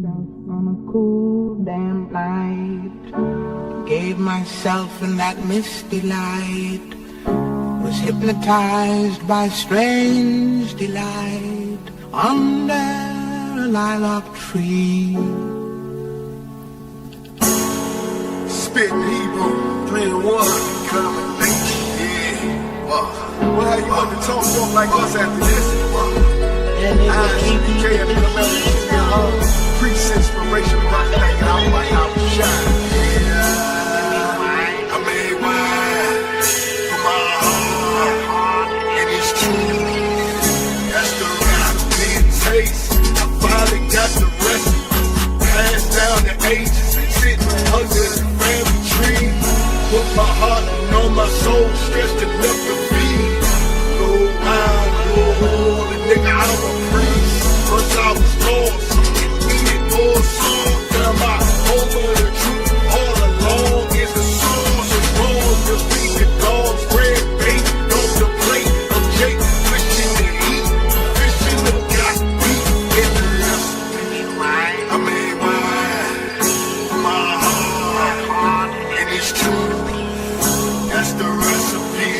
On a cool damp night, gave myself in that misty light, was hypnotized by strange delight under a lilac tree. Spitting Hebrew, 3 and 1, combination, yeah. Well, how you want to talk like us after this? I.S.U.P.K and the American Priest inspiration, rock like how I shine. Yeah, I made wine for my heart, and it's true. That's the recipe and taste. I finally got the recipe. Passed down the ages and sitting under the family tree. Put my heart and all my soul, stretched enough to feed. No wine, no holy nigga, I'm a priest. First I was lost. More song than my over the truth all along is the source of wrong. The feet the dogs, bread, bait, off the plate of cake, wishing to eat, fishing the got meat in the recipe. I made wine for my heart, and it's true. That's the recipe.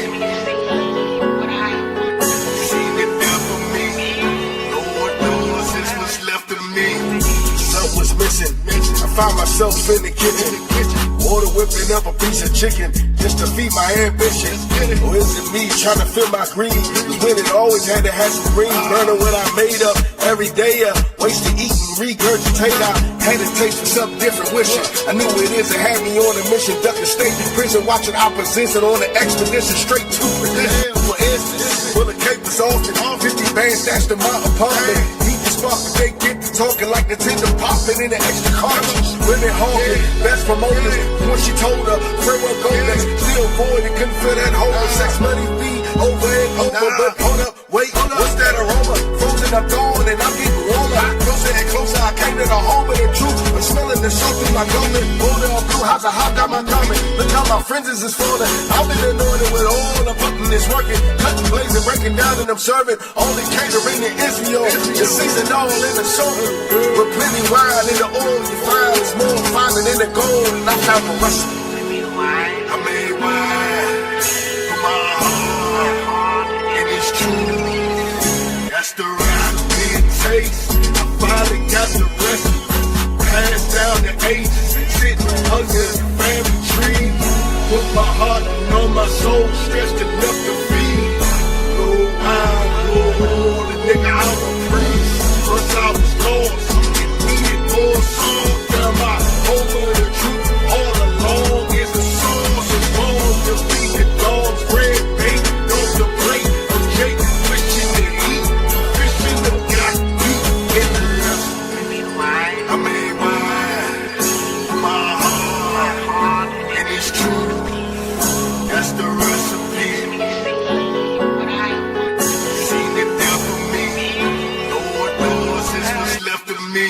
Seen it there for me. Lord knows it's what's left of me. Was missing. I found myself in the kitchen, water whipping up a piece of chicken just to feed my ambition. Or is it me trying to fill my greed? Cause when it always had to have some green, burning what I made up every day. Wasted eating, regurgitate. I had a taste for something different, wishing I knew what it is that had me on a mission. Ducking state prison, watching opposition on an expedition straight to perdition. For instance, full of capers often, 50 bands stashed in my apartment. Spark, they get to talking like Nintendo popping in the extra cartridge. Women hawking, best promoters. When she told her, framework Golex, still void and couldn't feel that hole. Sex money be over and over, but hold up, wait, what's that aroma? Frozen, I'm gone and I'm getting warmer. Closer and closer, I came to the home of the truth. I'm smelling the salt through my gullet. Rolling on through, how's I hopped out my garment? Look how my friends is falling. I've been anointed with all the button is working. Cutting, blazing, breaking down and observing. All the catering in Israel. The season all in the soil, but plenty wine in the oil. You find it's more finer than the gold, and I found the recipe. I made wine for my heart, and it's true. That's the recipe and taste. I finally got the recipe. Passed down the ages and sitting under the family tree. Put my heart and all my soul, stretched enough to feed. No wine, no holy nigga, I'm a priest. First I was lost, and needed more song than my over the truth all along is the source of wrong. The feet the dogs, bread, bait, off the plate of cake, wishing to eat, fishing the got meat in the recipe. I made wine for my heart, and it's true. That's the recipe. Seen it there for me. Lord knows it's what's left of me.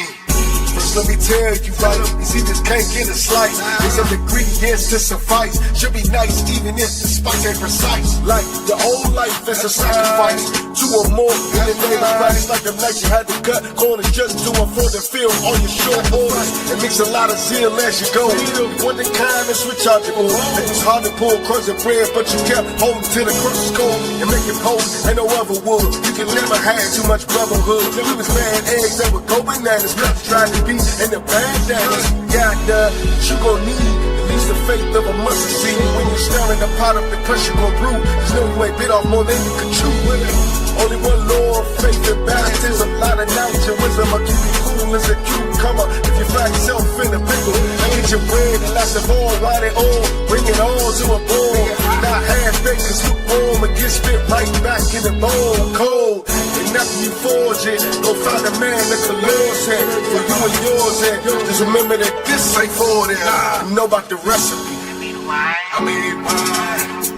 First let me tell you right, you see this cake in a slice. There's some ingredients to suffice. Should be nice even if the spice ain't precise. Like the old life is a sacrifice. 2 or more in the name of Christ. Like the night you had to cut corners just to afford to fill all your short orders. It makes a lot of zeal as you go. One the kind of switch out your own. It was hard to pull crust and bread, but you kept holding till the crust was cold. And make it cold, ain't no other wood. You can never have too much brotherhood. We was mad eggs that would go bananas. Trying to be in the bandanas. You gon' need at least the faith of a mustard seed. When you stir in the pot up, the crush you gon' brew. Cause no, you ain't bit off more than you can chew. Only one Lord, faith and baptism. A lot of knowledge and wisdom. I'll keep you cool as a cucumber. If you find yourself in a pickle, I get your bread and lots of oil, wine and oil. Bring it all to a boil. Not half-baked, cause lukewarm and get spit right back in the bowl. Cold, and nothing you forge it. Go find a man that the Lord's had for you and yours. And just remember that this ain't for it. You know about the recipe. I made wine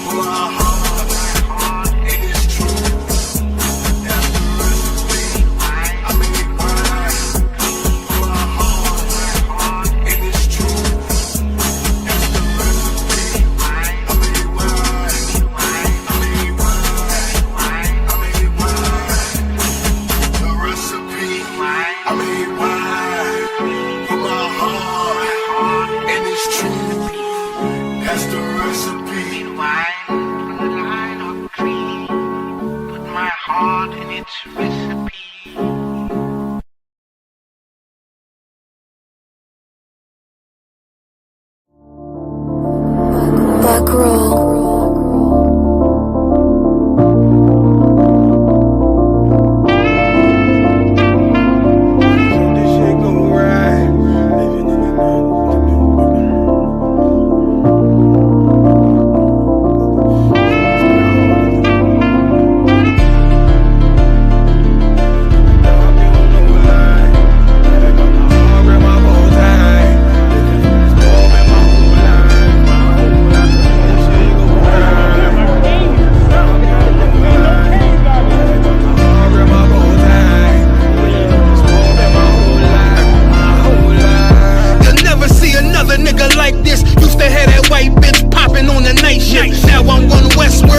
for my heart, and it's true. That's the recipe. I made wine for my heart, and it's true. That's the recipe. I made wine. I made wine. I made wine. The recipe. I made wine. heart and its recipe. Back roll.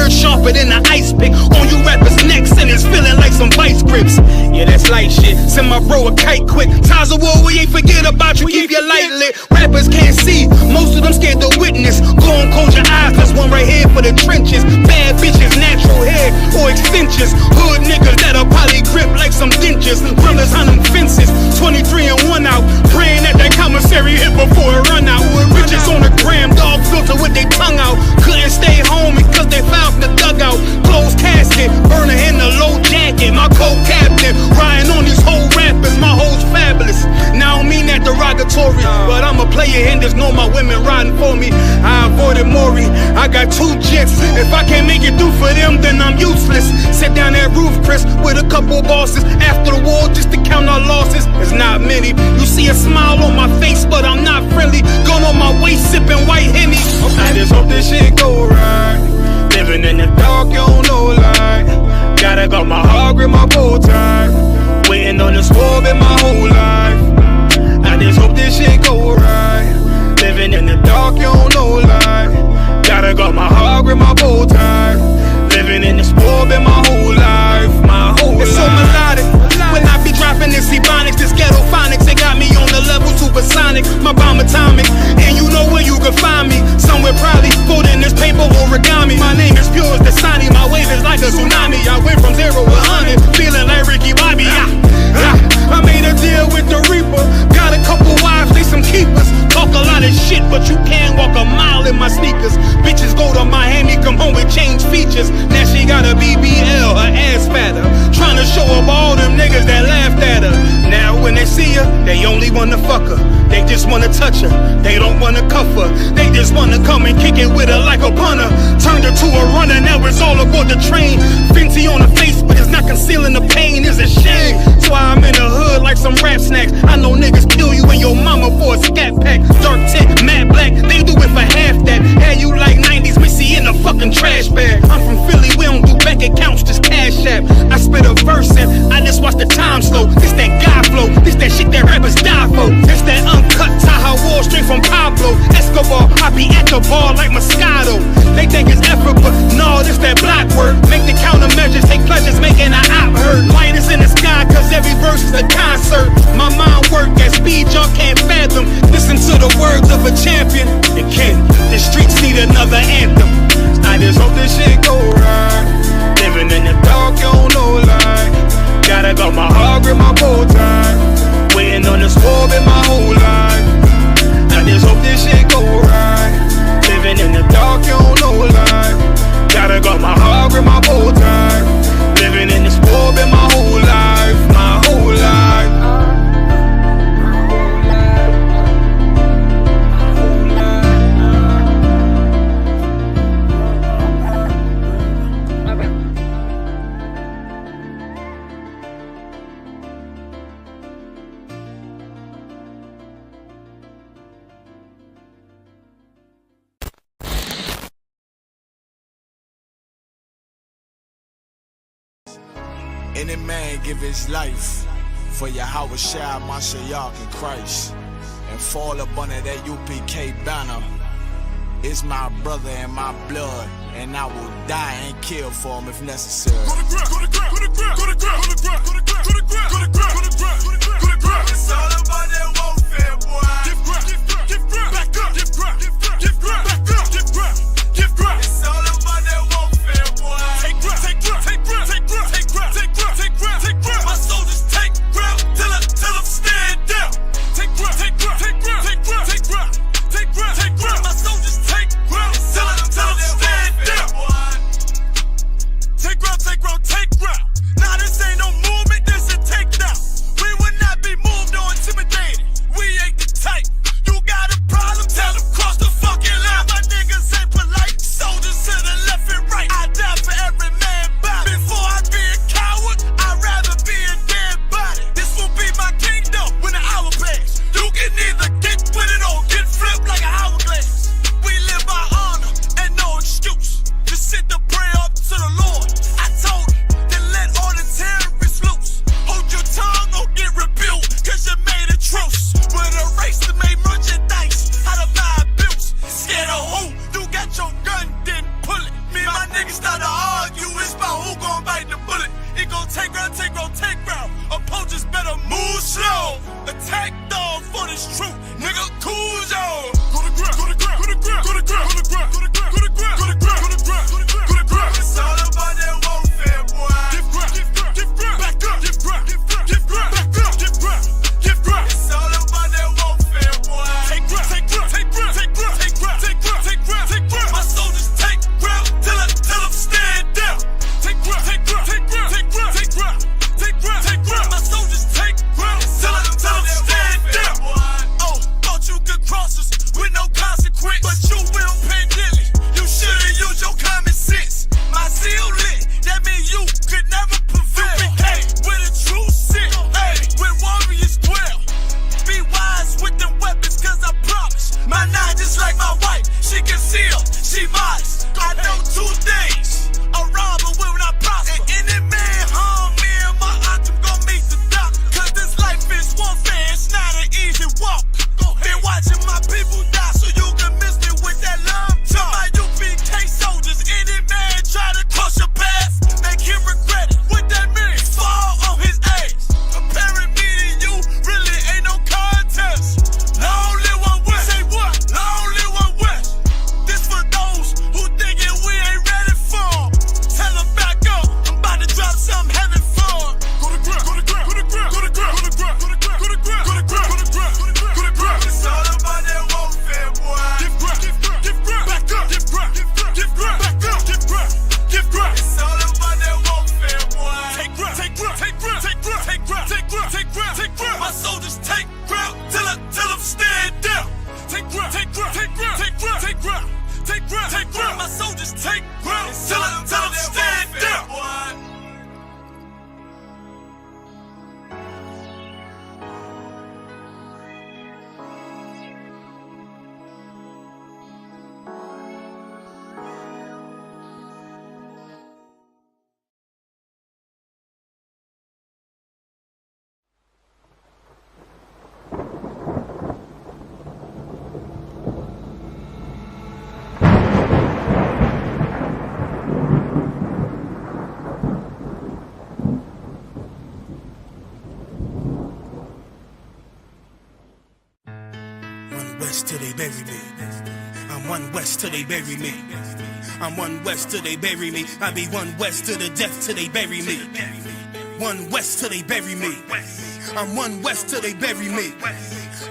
Sharper than an I.S.U.P.K. on you rappers' necks, and it's feeling like some vice grips. Yeah, that's light shit. Send my bro a kite quick. Ties of war, we ain't forget about you. Keep your light lit. Rappers can't see. Most of them scared to witness. Go and close your eyes. There's one right here for the trenches. Bad bitches, natural hair or extensions. Hood niggas that'll probably grip like some dentures. Brothers on them fences. 23 and 1 out. Praying that that commissary hit before it run out. Bitches on the gram, dog filter with their tongue out. Couldn't stay home because they found the dugout. Closed casket, burner in the low jacket. My co-captain, riding on these whole rappers. My hoes fabulous. Now I don't mean that derogatory, but I'm a player and there's no my women riding for me. I avoided Maury, I got 2 jets. If I can't make it through for them, then I'm useless. Sit down that roof, Chris, with a couple bosses. After the war, just to count our losses. It's not many. You see a smile on my face, but I'm not friendly. Going on my waist, sipping white Henny. I just hope this shit go right. Living in the dark, you don't know light. Gotta got my heart with my bow tie. Waiting on the swerve in my whole life. I just hope this shit go right. Living in the dark, you don't know light. Gotta got my heart with my bow tie. Living in the swerve in my whole life. My whole life. It's so melodic. When I be dropping this ebonics, this ghetto phonics, it got me on the level supersonic. My bomb atomic, and you know where you can find me. Somewhere probably folding this paper origami. My name is pure as the Sani, my wave is like a tsunami. I went from 0 to 100, feeling like Ricky Bobby. I made a deal with the Reaper. Got a couple wives, they some keepers. Talk a lot of shit, but you can't walk a mile in my sneakers. Bitches go to Miami, come home with change features. Now she got a BBL, her ass fatter. Trying to show up all them niggas that laughed at her. Now when they see her, they only wanna fuck her. They just wanna touch her, they don't wanna cuff her. They just wanna come and kick it with her like a punter. Turned her to a runner, now it's all aboard the train. Fenty on her face, but it's not concealing the pain, it's a shame. So I'm in the hood like some rap snacks. I know niggas kill you and your mama for a scat pack. Dark tint, matte black, they do it for half that. Had you like 90s, Missy in a fucking trash bag. I'm from Philly, we don't do bank accounts, just cash app. I spit a verse and I just watch the time slow. This that guy flow, this that shit that rappers die for. This that uncut Taha Wall straight from Pablo Escobar. I be at the bar like Moscato. They think it's effort, but no, this that block work. Make the countermeasures, take pleasures, making an op hurt. Light is in the sky, cause every verse is a concert. My mind work at speed y'all can't fathom. Listen to the words of a champion. It can, the streets need another anthem. I just hope this shit go right. Living in the dark, you don't know light. Gotta got my heart with my bow tie. Waiting on the swerve in my whole life. I just hope this shit go right. Living in the dark, you don't know light. Gotta got my heart with my bow tie. Living in the swerve in my whole life. My whole life. Any man give his life for Yahanna, Mashiach, and Christ, and fall up under that U.P.K banner. It's my brother and my blood, and I will die and kill for him if necessary. Go to ground, go to ground, go to ground, go to ground, go to ground, go to ground, go to ground, go to ground, go to ground, go to ground. It's all about that warfare, boy. Give ground, give ground, give ground, back up, give ground, give ground, give ground, back up, give ground, give ground. It's all about that warfare, boy. Take ground, take ground, take ground, take ground, take ground. it's true. Nigga, cool y'all. Go to ground, go to ground, go to ground, go to ground, go to ground, go to ground, go to ground, go to ground, go to ground, go to ground. It's all about that warfare, boy. Give ground, give ground, give ground, back up, give ground, give ground, give ground, back up, give ground, give ground. It's all about that warfare, boy. Take ground, take ground, take ground, take ground, take ground, take ground, take ground, take ground. My soldiers take ground till them stand down. Take ground, take ground, take ground, take ground, take ground, take ground, take ground. My soldiers take ground till them stand down. Oh, thought you could cross us with no consequence, but you will pay dearly. You should've used your common sense. My zeal lit, that means you could never prevail. Hey, where the truth sit, hey, where warriors dwell. Be wise with them weapons, cause I promise. My nine just like my wife, she concealed, she modest. I know two things, a robber will not prosper. And any man harm me and my aunt, I'm gon' meet the doctor. Cause this life is warfare, it's not an easy walk. Been watching my people die so you can miss me with that love talk. My I.S.U.P.K soldiers, any man try to cross your path, make him regret it. What that mean? Fall on his ass. Comparing me to you really ain't no contest. Long live one West. Say what? Long live one West. This for those who thinking we ain't ready for. Tell them back up. I'm about to drop something heavy for. Go to ground, go to ground, go to ground, go to ground, go to ground, go to ground, go to ground, go to ground, go to ground, go to ground. It's all about that warfare, boy. Give ground, give ground, give ground, back up, give ground, give ground, give ground, back up, give ground, give ground. It's all about that warfare, boy. Take ground, take ground, take ground, take ground, take ground, take ground, take ground, take ground. My soldiers take ground till them stand down. Take ground, take ground, take ground, take ground, take ground, take ground, take ground. My soldiers take ground till them stand down. West till they bury me. I'm one West till they bury me. I'm one West till they bury me. I be one West to the death till they bury me. One West till they bury me. I'm one West till they bury me.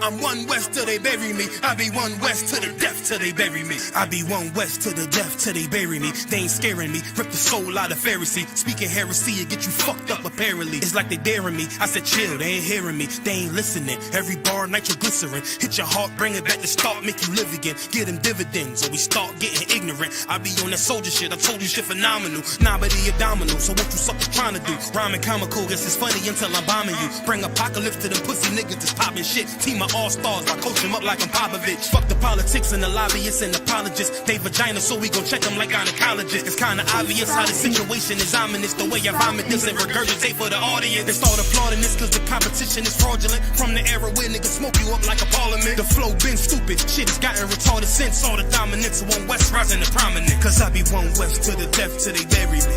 I'm one West till they bury me. I be one West to the death till they bury me. I be one West to the death till they bury me. They ain't scaring me. Rip the soul out of Pharisee. Speaking heresy, it get you fucked up apparently. It's like they daring me. I said chill, they ain't hearing me. They ain't listening. Every bar nitroglycerin. Hit your heart, bring it back to start, make you live again. Get them dividends or we start getting ignorant. I be on that soldier shit. I told you shit phenomenal. Nah, but he abdominal. So what you suckers trying to do? Rhyming comical. Guess it's funny until I'm bombing you. Bring apocalypse to them pussy niggas that's popping shit. Team of all-stars, I coach them up like I'm Popovich. Fuck the politics and the lobbyists and apologists. They vagina, so we gon' check them like gynecologists. It's kinda obvious how the situation is ominous. The way I vomit this and regurgitate for the audience. They start applauding this cause the competition is fraudulent. From the era where niggas smoke you up like a parliament. The flow been stupid, shit has gotten retarded since. All the dominance of one West rising to prominent. Cause I be one West to the death till they bury me.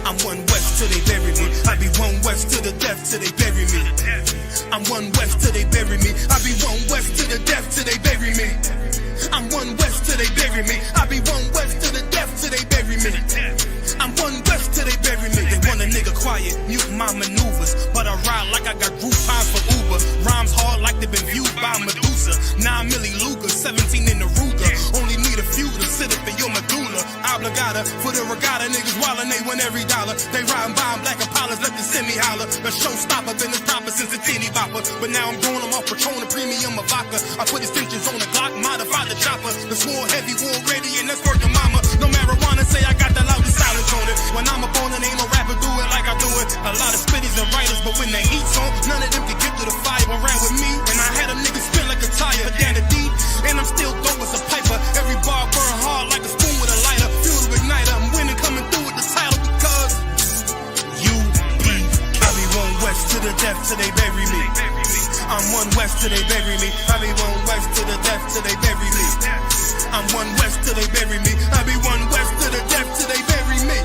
I'm one West till they bury me. I be one West to the death till they bury me. I'm one West till they bury me. I be one West to the death till they bury me. I'm one West till they bury me. I be one West to the death till they bury me. I'm one West till they bury me. They want a nigga quiet, mute my maneuvers, but I ride like I got group time for Uber. Rhymes hard like they been viewed by Medusa. 9 milli Luger, 17 in the Ruger. Only need a few to sit up in your medulla. Obligata for the regatta, niggas wildin', they win every dollar. They riding by in black Impalas, let the semi holler. The showstopper, been as proper since the teeny bopper. But now I'm going, I'm off Patron, a premium of vodka. I put extensions on the Glock, modify the chopper. The swore heavy, war ready, and that's working mama. No marijuana, say I got the loudest silence on it. When I'm up on it, ain't no rapper do it like I do it. A lot of spitties and writers, but when they heat's on, none of them can get to the fire around with me. And I had them niggas spin like a tire, but down the deep, and I'm still dope as a piper. Every bar burn hard like a spoon with a lighter. Fuel to igniter, I'm winning, coming through with the title because I be one West to the death till they bury me. I'm one West till they bury me. I be one West to the death till they bury me. I'm one West till they bury me. I be one West to the death till they bury me.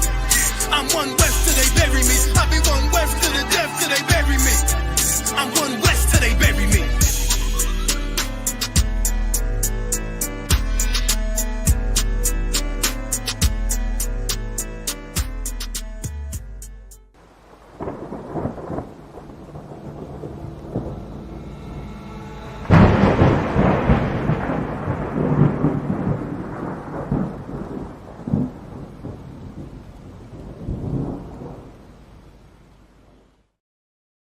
I'm one West till they bury me. I be one West to the death till they bury me. I'm one West till they bury me.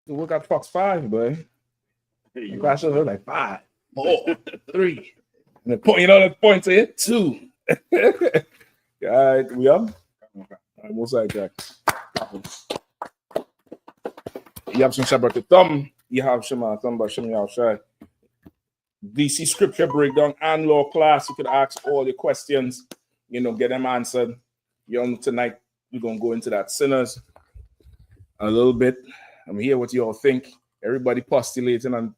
to work at Fox 5, boy. The class was like 5, 4, 3. And the point, you know, the points here, 2. All right, we up? All right, most side, Jack. You have some Shabbat the thumb. You have some thumb, but show me outside. DC scripture breakdown and law class. You could ask all your questions, you know, get them answered. You know, tonight we're gonna go into that sinners a little bit. I'm hear what you all think. Everybody postulating and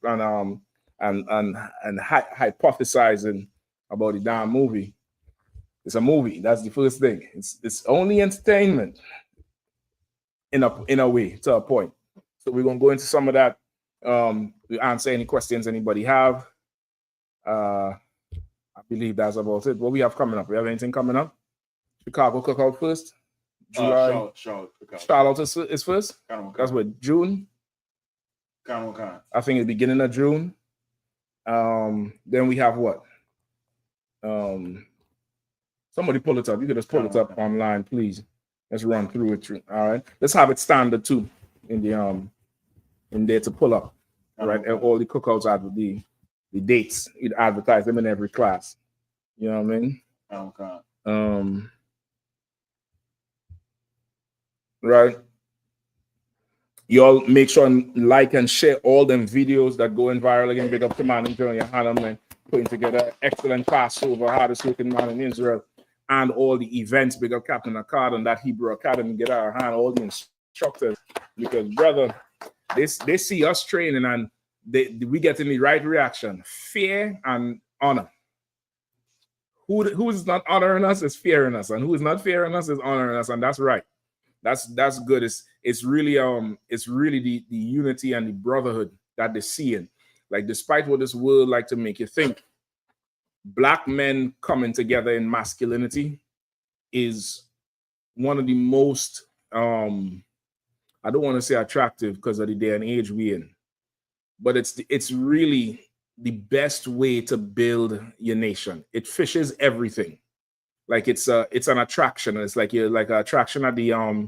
hypothesizing about the damn movie. It's a movie. That's the first thing. It's only entertainment in a way, to a point. So we're gonna go into some of that. We answer any questions anybody have. I believe that's about it. What we have coming up? We have anything coming up? Chicago Cookout first. July. Charlotte is first. That's what, June. I think it's beginning of June. Then we have what? Somebody pull it up. You could just pull it up online, please. Let's run through it. All right. Let's have it standard too in the in there to pull up. All right. And all the cookouts are the dates. You'd advertise them in every class. You know what I mean? Right. Y'all make sure and like and share all them videos that going viral again. Big up to man and Yahanna, man, putting together excellent class over hardest working man in Israel and all the events. Big up Captain Akkad and that Hebrew Academy. Get our hand, all the instructors, because brother, they see us training and we get in the right reaction. Fear and honor. Who is not honoring us is fearing us, and who is not fearing us is honoring us, and that's right. That's good. It's really the unity and the brotherhood that they're seeing. Like, despite what this world like to make you think, black men coming together in masculinity is one of the most I don't want to say attractive because of the day and age we're in, but it's really the best way to build your nation. It fishes everything. Like it's an attraction. It's like you're like an attraction at the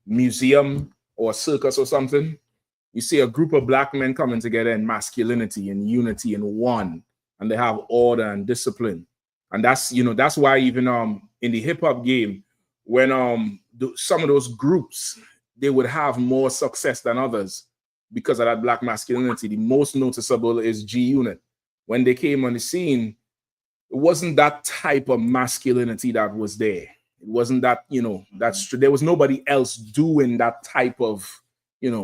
museum or circus or something. You see a group of black men coming together in masculinity and unity and one, and they have order and discipline. And that's why even in the hip hop game, when some of those groups, they would have more success than others because of that black masculinity. The most noticeable is G Unit. When they came on the scene, it wasn't that type of masculinity that was there. It wasn't that, there was nobody else doing that type of,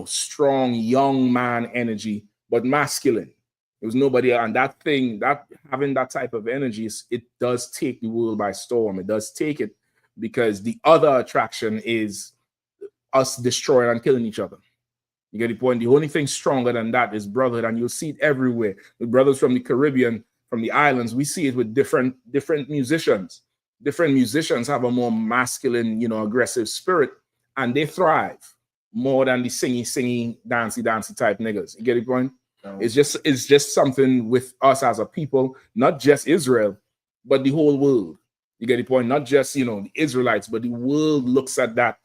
strong young man energy, but masculine. There was nobody, and that thing, that having that type of energy, it does take the world by storm. It does take it, because the other attraction is us destroying and killing each other. You get the point? The only thing stronger than that is brotherhood, and you'll see it everywhere. The brothers from the Caribbean, from the islands, we see it with different musicians. Different musicians have a more masculine, aggressive spirit, and they thrive more than the singy, dancey type niggas. You get the point? No. It's just something with us as a people, not just Israel, but the whole world. You get the point? Not just, the Israelites, but the world looks at that,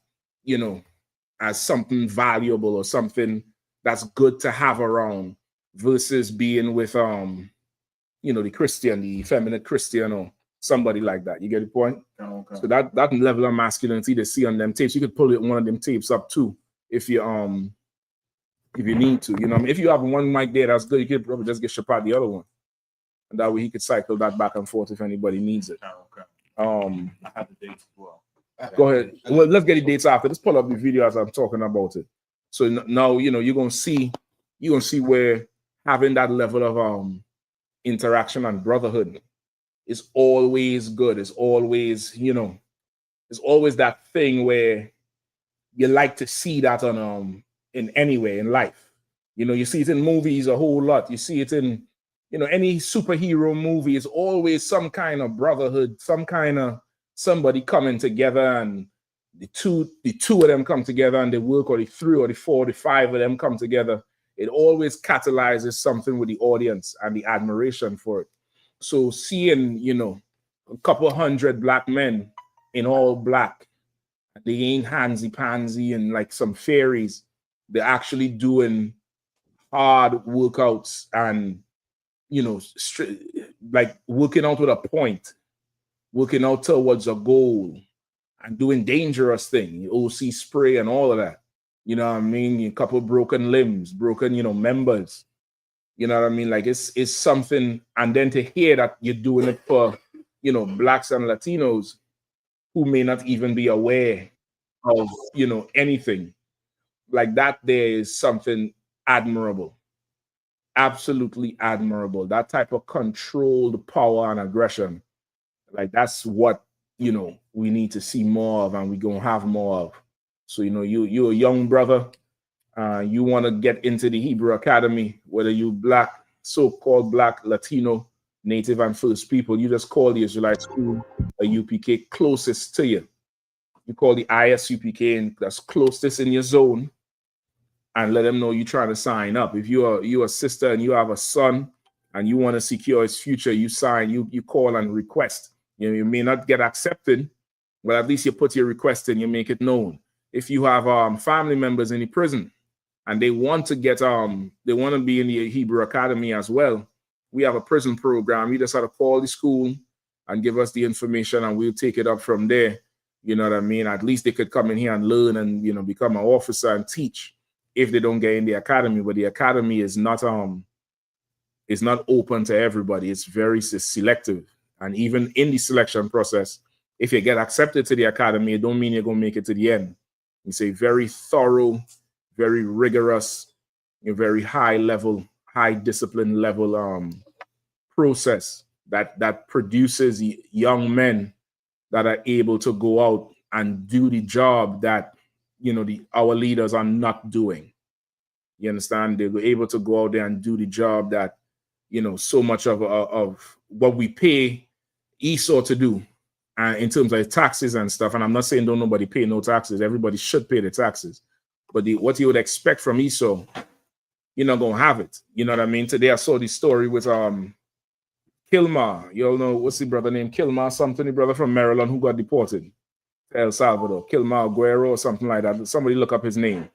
as something valuable or something that's good to have around, versus being with the Christian, the effeminate Christian, or somebody like that. You get the point? Okay. So that level of masculinity they see on them tapes, you could pull it one of them tapes up too, if you need to. If you have one mic there that's good, you could probably just get Shapad the other one, and that way he could cycle that back and forth if anybody needs it. Okay. I have the dates as well. Go ahead. Well, let's get the dates after. Let's pull up the video as I'm talking about it. So now you're gonna see where having that level of interaction and brotherhood is always good. It's always, it's always that thing where you like to see that on in any way in life. You see it in movies a whole lot. You see it in any superhero movie. Is always some kind of brotherhood, some kind of somebody coming together, and the two of them come together and they work, or the three or the four or the five of them come together. It always catalyzes something with the audience and the admiration for it. So seeing, a couple hundred black men in all black, they ain't handsy pansy and like some fairies, They're actually doing hard workouts and, you know, like working out with a point, working out towards a goal and doing dangerous things, OC spray and all of that. You know what I mean? A couple broken limbs, broken, you know, members. You know what I mean? Like it's something, and then to hear that you're doing it for, you know, blacks and Latinos who may not even be aware of, you know, anything like that, there is something admirable, absolutely admirable. That type of controlled power and aggression, like that's what, you know, we need to see more of, and we're gonna have more of. So, you know, you're a young brother, you want to get into the Hebrew Academy, whether you black, so-called black, Latino, Native and First People, you just call the Israelite school a UPK closest to you. You call the I.S.U.P.K and that's closest in your zone, and let them know you're trying to sign up. If you're a sister and you have a son and you want to secure his future, you sign, you call and request. You know, you may not get accepted, but at least you put your request in, you make it known. If you have family members in the prison and they want to get they want to be in the Hebrew Academy as well, we have a prison program. You just have to call the school and give us the information, and we'll take it up from there. You know what I mean? At least they could come in here and learn and, you know, become an officer and teach if they don't get in the academy. But the academy is not open to everybody. It's very selective. And even in the selection process, if you get accepted to the academy, it don't mean you're gonna make it to the end. It's a very thorough, very rigorous, very high level, high discipline level process that produces young men that are able to go out and do the job that, you know, our leaders are not doing. You understand? They were able to go out there and do the job that, you know, so much of what we pay Esau to do, in terms of taxes and stuff. And I'm not saying don't nobody pay no taxes. Everybody should pay the taxes. But what you would expect from Esau, you're not gonna have it. You know what I mean? Today I saw the story with Kilmar. You all know, what's the brother named Kilmar something, the brother from Maryland who got deported to El Salvador, Kilmar Guerrero or something like that. Somebody look up his name.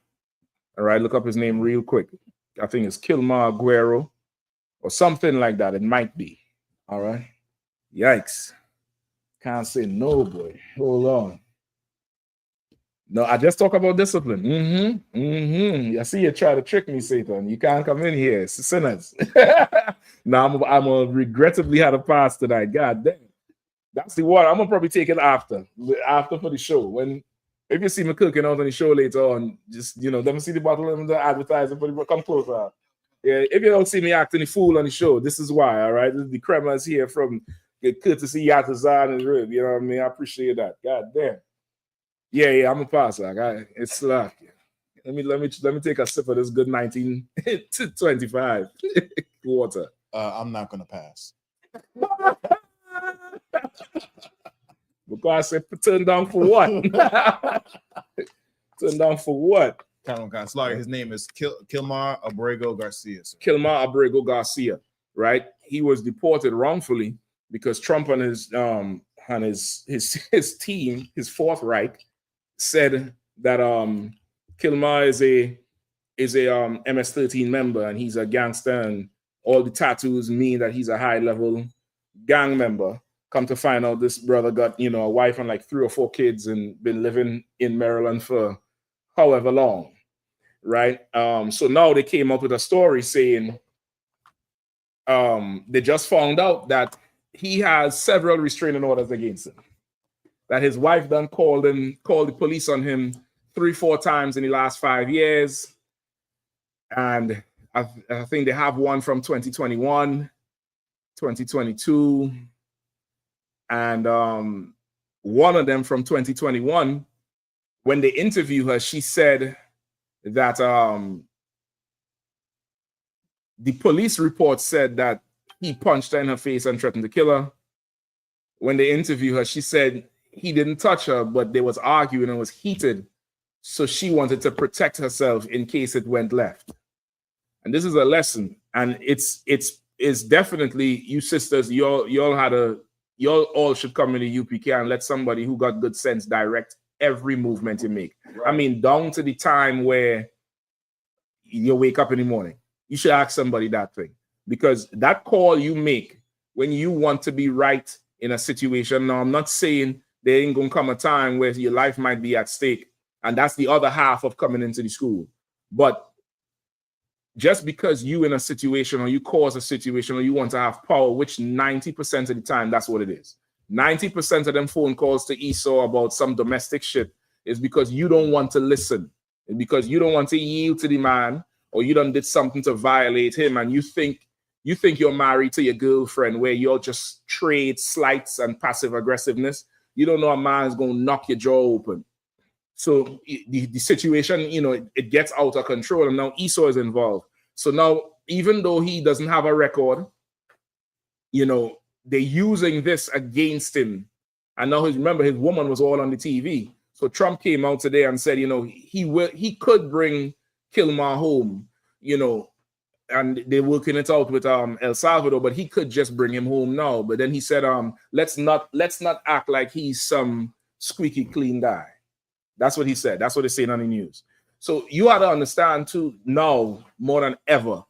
All right, look up his name real quick. I think it's Kilmar Guerrero or something like that. It might be. All right. Yikes. Can't say no, boy. Hold on. No, I just talk about discipline. I see you try to trick me, Satan. You can't come in here. It's sinners. Now I'm gonna regrettably have to pass tonight. God damn. That's the one. I'm gonna probably take it after for the show. If you see me cooking out on the show later on, just, you know, let me see the bottle of the advertising for the come closer. Yeah, if you don't see me acting the fool on the show, this is why. All right, this is the cremas here from courtesy Yatazan and Rib. You know what I mean? I appreciate that. God damn. Yeah, I'm a passer. It's like, let me take a sip of this good 1925 water. I'm not gonna pass. Because I said, turn down for what? Turn down for what? His name is Kilmar Abrego Garcia. Sir. Kilmar Abrego Garcia, right? He was deported wrongfully because Trump and his team, his Fourth Reich, said that Kilmar is a MS-13 member and he's a gangster, and all the tattoos mean that he's a high-level gang member. Come to find out, this brother got, you know, a wife and like 3 or 4 kids and been living in Maryland for however long, right? So now they came up with a story saying they just found out that he has several restraining orders against him. That his wife done called the police on him 3-4 times in the last 5 years. And I think they have one from 2021, 2022. And one of them from 2021, when they interviewed her, she said that the police report said that he punched her in her face and threatened to kill her. When they interviewed her, she said he didn't touch her, but they was arguing and was heated. So she wanted to protect herself in case it went left. And this is a lesson. And it's definitely, you sisters, y'all all should come in the UPK and let somebody who got good sense direct every movement you make. Right. I mean, down to the time where you wake up in the morning. You should ask somebody that thing, because that call you make when you want to be right in a situation. Now, I'm not saying there ain't gonna come a time where your life might be at stake, and that's the other half of coming into the school. But just because you in a situation, or you cause a situation, or you want to have power, which 90% of the time, that's what it is. 90% of them phone calls to Esau about some domestic shit is because you don't want to listen. It's because you don't want to yield to the man, or you done did something to violate him, and you think you're married to your girlfriend, where you'll just trade slights and passive aggressiveness. You don't know a man is going to knock your jaw open. So the situation, it gets out of control, and now Esau is involved. So now, even though he doesn't have a record, they're using this against him. And now remember, his woman was all on the TV. So Trump came out today and said, he could bring Kilmer home, and they're working it out with El Salvador, but he could just bring him home now. But then he said, let's not act like he's some squeaky clean guy. That's what he said. That's what they're saying on the news. So you ought to understand too, now more than ever,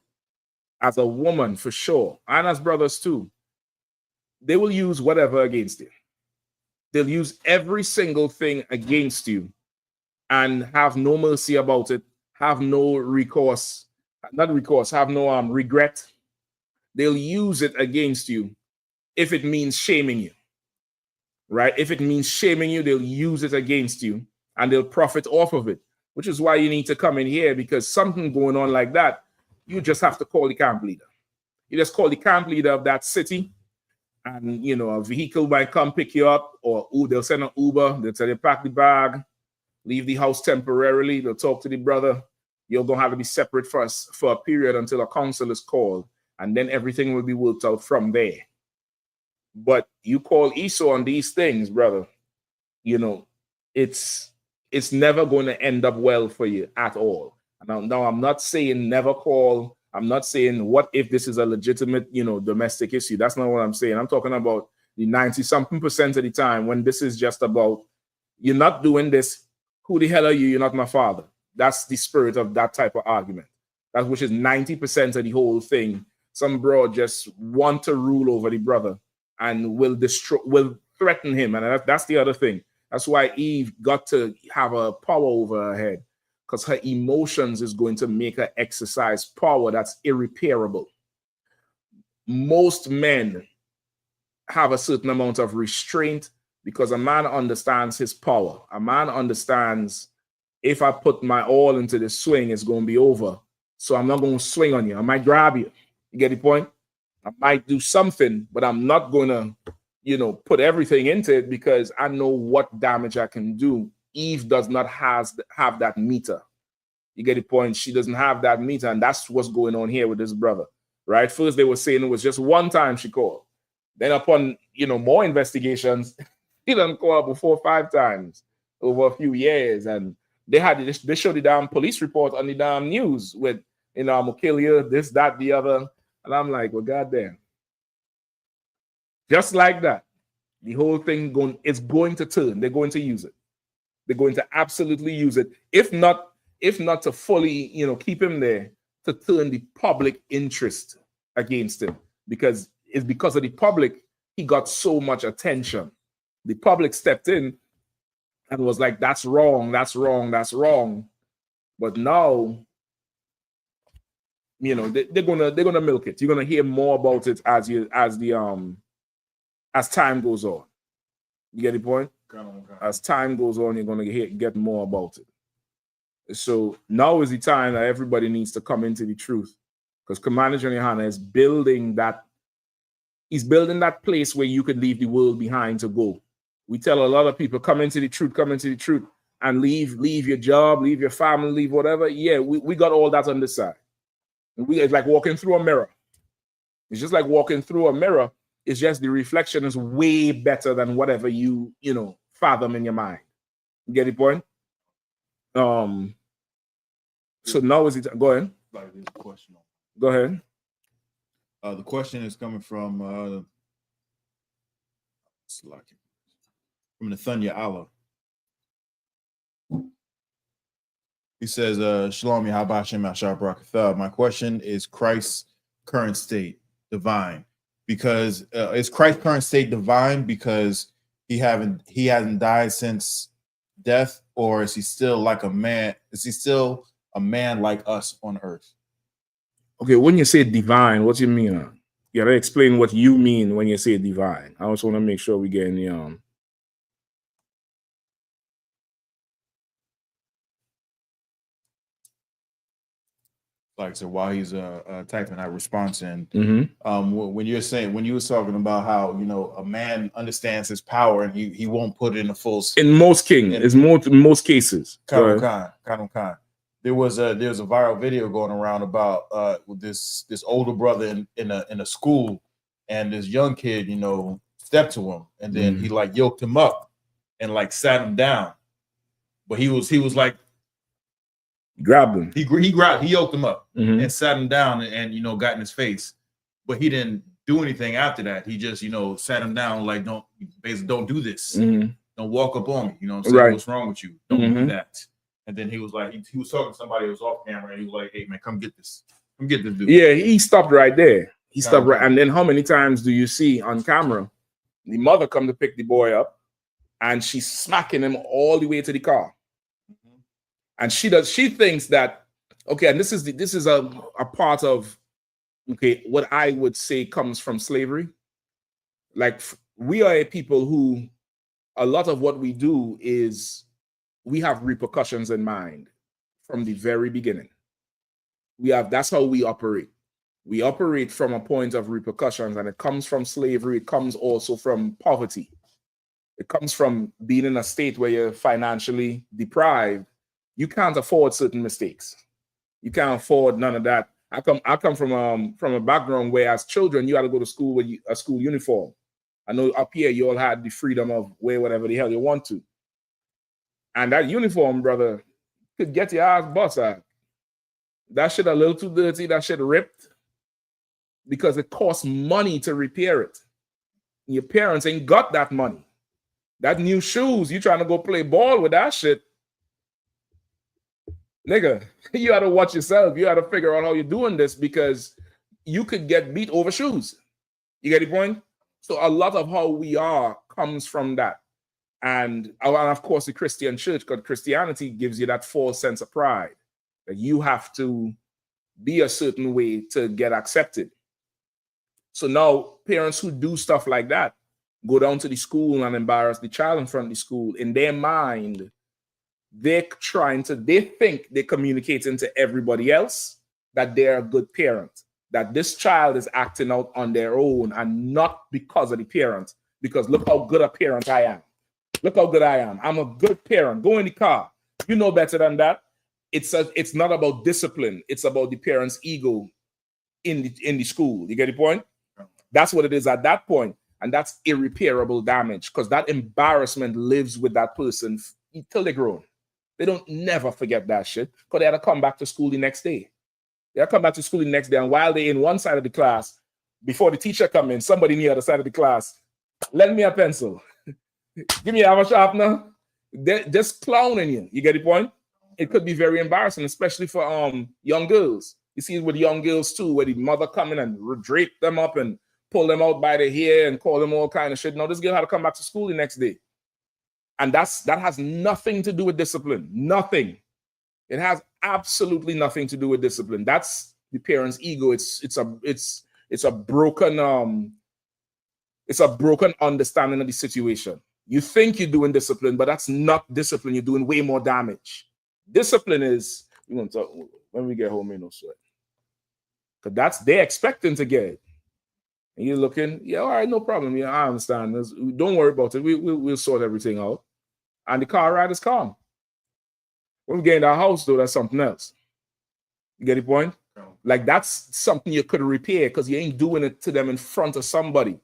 as a woman for sure, and as brothers too, they will use whatever against you. They'll use every single thing against you and have no mercy about it, have no recourse, have no regret. They'll use it against you if it means shaming you, right? If it means shaming you, they'll use it against you and they'll profit off of it, which is why you need to come in here, because something going on like that, you just have to call the camp leader. You just call the camp leader of that city, and a vehicle might come pick you up, or they'll send an Uber. They'll tell you pack the bag, leave the house temporarily. They'll talk to the brother. You're gonna have to be separate for a period until a council is called, and then everything will be worked out from there. But you call Esau on these things, brother, it's never going to end up well for you at all. Now, I'm not saying never call. I'm not saying what if this is a legitimate, domestic issue. That's not what I'm saying. I'm talking about the 90-something% of the time when this is just about, you're not doing this. Who the hell are you? You're not my father. That's the spirit of that type of argument. That which is 90% of the whole thing. Some bro just want to rule over the brother and will threaten him. And that's the other thing. That's why Eve got to have a power over her head, because her emotions is going to make her exercise power that's irreparable. Most men have a certain amount of restraint because a man understands his power. A man understands, if I put my all into the swing, it's going to be over. So I'm not going to swing on you. I might grab you. You get the point? I might do something, but I'm not going to put everything into it, because I know what damage I can do. Eve does not have that meter. You get the point? She doesn't have that meter, and that's what's going on here with this brother, right? First, they were saying it was just one time she called. Then upon, more investigations, he done called before 5 times over a few years, and they showed the damn police report on the damn news with, I'm gonna kill you, this, that, the other, and I'm like, well, goddamn. Just like that, the whole thing it's going to turn. They're going to use it. They're going to absolutely use it. If not to fully, keep him there, to turn the public interest against him, because it's because of the public he got so much attention. The public stepped in and was like, "That's wrong. That's wrong. That's wrong." But now, they're gonna milk it. You're gonna hear more about it as time goes on. You get the point? As time goes on, you're going to get more about it. So now is the time that everybody needs to come into the truth, because Commander John Yahanna is building that. He's building that place where you could leave the world behind to go. We tell a lot of people, come into the truth, and leave your job, leave your family, leave whatever. Yeah, we got all that on the side. It's like walking through a mirror. It's just like walking through a mirror. It's just the reflection is way better than whatever you fathom in your mind. You get the point? So now is it? Go ahead. Go ahead. The question is coming from Nathanya Allah. He says, Shalom Yahabashim Ashar Barakatha. My question is Christ's current state divine? Because is Christ's current state divine because he hasn't died since death, or is he still like a man? Is he still a man like us on earth? Okay, when you say divine, what do you mean? You gotta explain what you mean when you say divine. I also want to make sure we get in the Like, so while he's typing that response in, Mhm. when you were talking about how, you know, a man understands his power and he won't put it in the full. In most most cases. Khan. There was a viral video going around about with this older brother in a school, and this young kid, you know, stepped to him, and then he like yoked him up and like sat him down, but he was like grabbed him. He yoked him up and sat him down and you know, got in his face, but he didn't do anything after that. He just, you know, sat him down like, don't do this. Don't walk up on me. You know what I'm saying? Right. What's wrong with you? Don't do that. And then he was like, he was talking to somebody who was off camera, and he was like, hey man, come get this dude. Yeah, he stopped right there. He stopped right. And then how many times do you see on camera the mother come to pick the boy up and she's smacking him all the way to the car? And she thinks that, okay, and this is a part of, okay, what I would say comes from slavery. Like, we are a people who, a lot of what we do is we have repercussions in mind from the very beginning. That's how we operate. We operate from a point of repercussions, and it comes from slavery. It comes also from poverty. It comes from being in a state where you're financially deprived. You can't afford certain mistakes. You can't afford none of that. I come from a background where, as children, you had to go to school with a school uniform. I know up here you all had the freedom of wear whatever the hell you want to. And that uniform, brother, could get your ass bust out. That shit a little too dirty, that shit ripped, because it costs money to repair it. Your parents ain't got that money. That new shoes, you trying to go play ball with that shit, nigga, you got to watch yourself. You got to figure out how you're doing this, because you could get beat over shoes. You get the point? So a lot of how we are comes from that. And of course, the Christian church, because Christianity gives you that false sense of pride, that you have to be a certain way to get accepted. So now parents who do stuff like that go down to the school and embarrass the child in front of the school. In their mind, they think they're communicating to everybody else that they're a good parent, that this child is acting out on their own and not because of the parent. Because look how good a parent I am. Look how good I am. I'm a good parent. Go in the car. You know better than that. It's not about discipline. It's about the parent's ego in the school. You get the point? That's what it is at that point. And that's irreparable damage, because that embarrassment lives with that person till they're grown. They don't never forget that shit, because they had to come back to school the next day. They had to come back to school the next day, and while they're in one side of the class, before the teacher come in, somebody near the other side of the class, lend me a pencil. Give me a sharpener. They're just clowning you. You get the point? It could be very embarrassing, especially for young girls. You see it with young girls too, where the mother come in and drape them up and pull them out by the hair and call them all kind of shit. Now this girl had to come back to school the next day. And that has nothing to do with discipline. Nothing. It has absolutely nothing to do with discipline. That's the parent's ego. It's a broken understanding of the situation. You think you're doing discipline, but that's not discipline. You're doing way more damage. Discipline is, you want to talk when we get home, no sweat. Because they're expecting to get it. And you're looking, yeah, all right, no problem. Yeah, I understand. Don't worry about it. We'll sort everything out. And the car ride is calm. When we get in our house, though, that's something else. You get the point? Like, that's something you could repair, because you ain't doing it to them in front of somebody.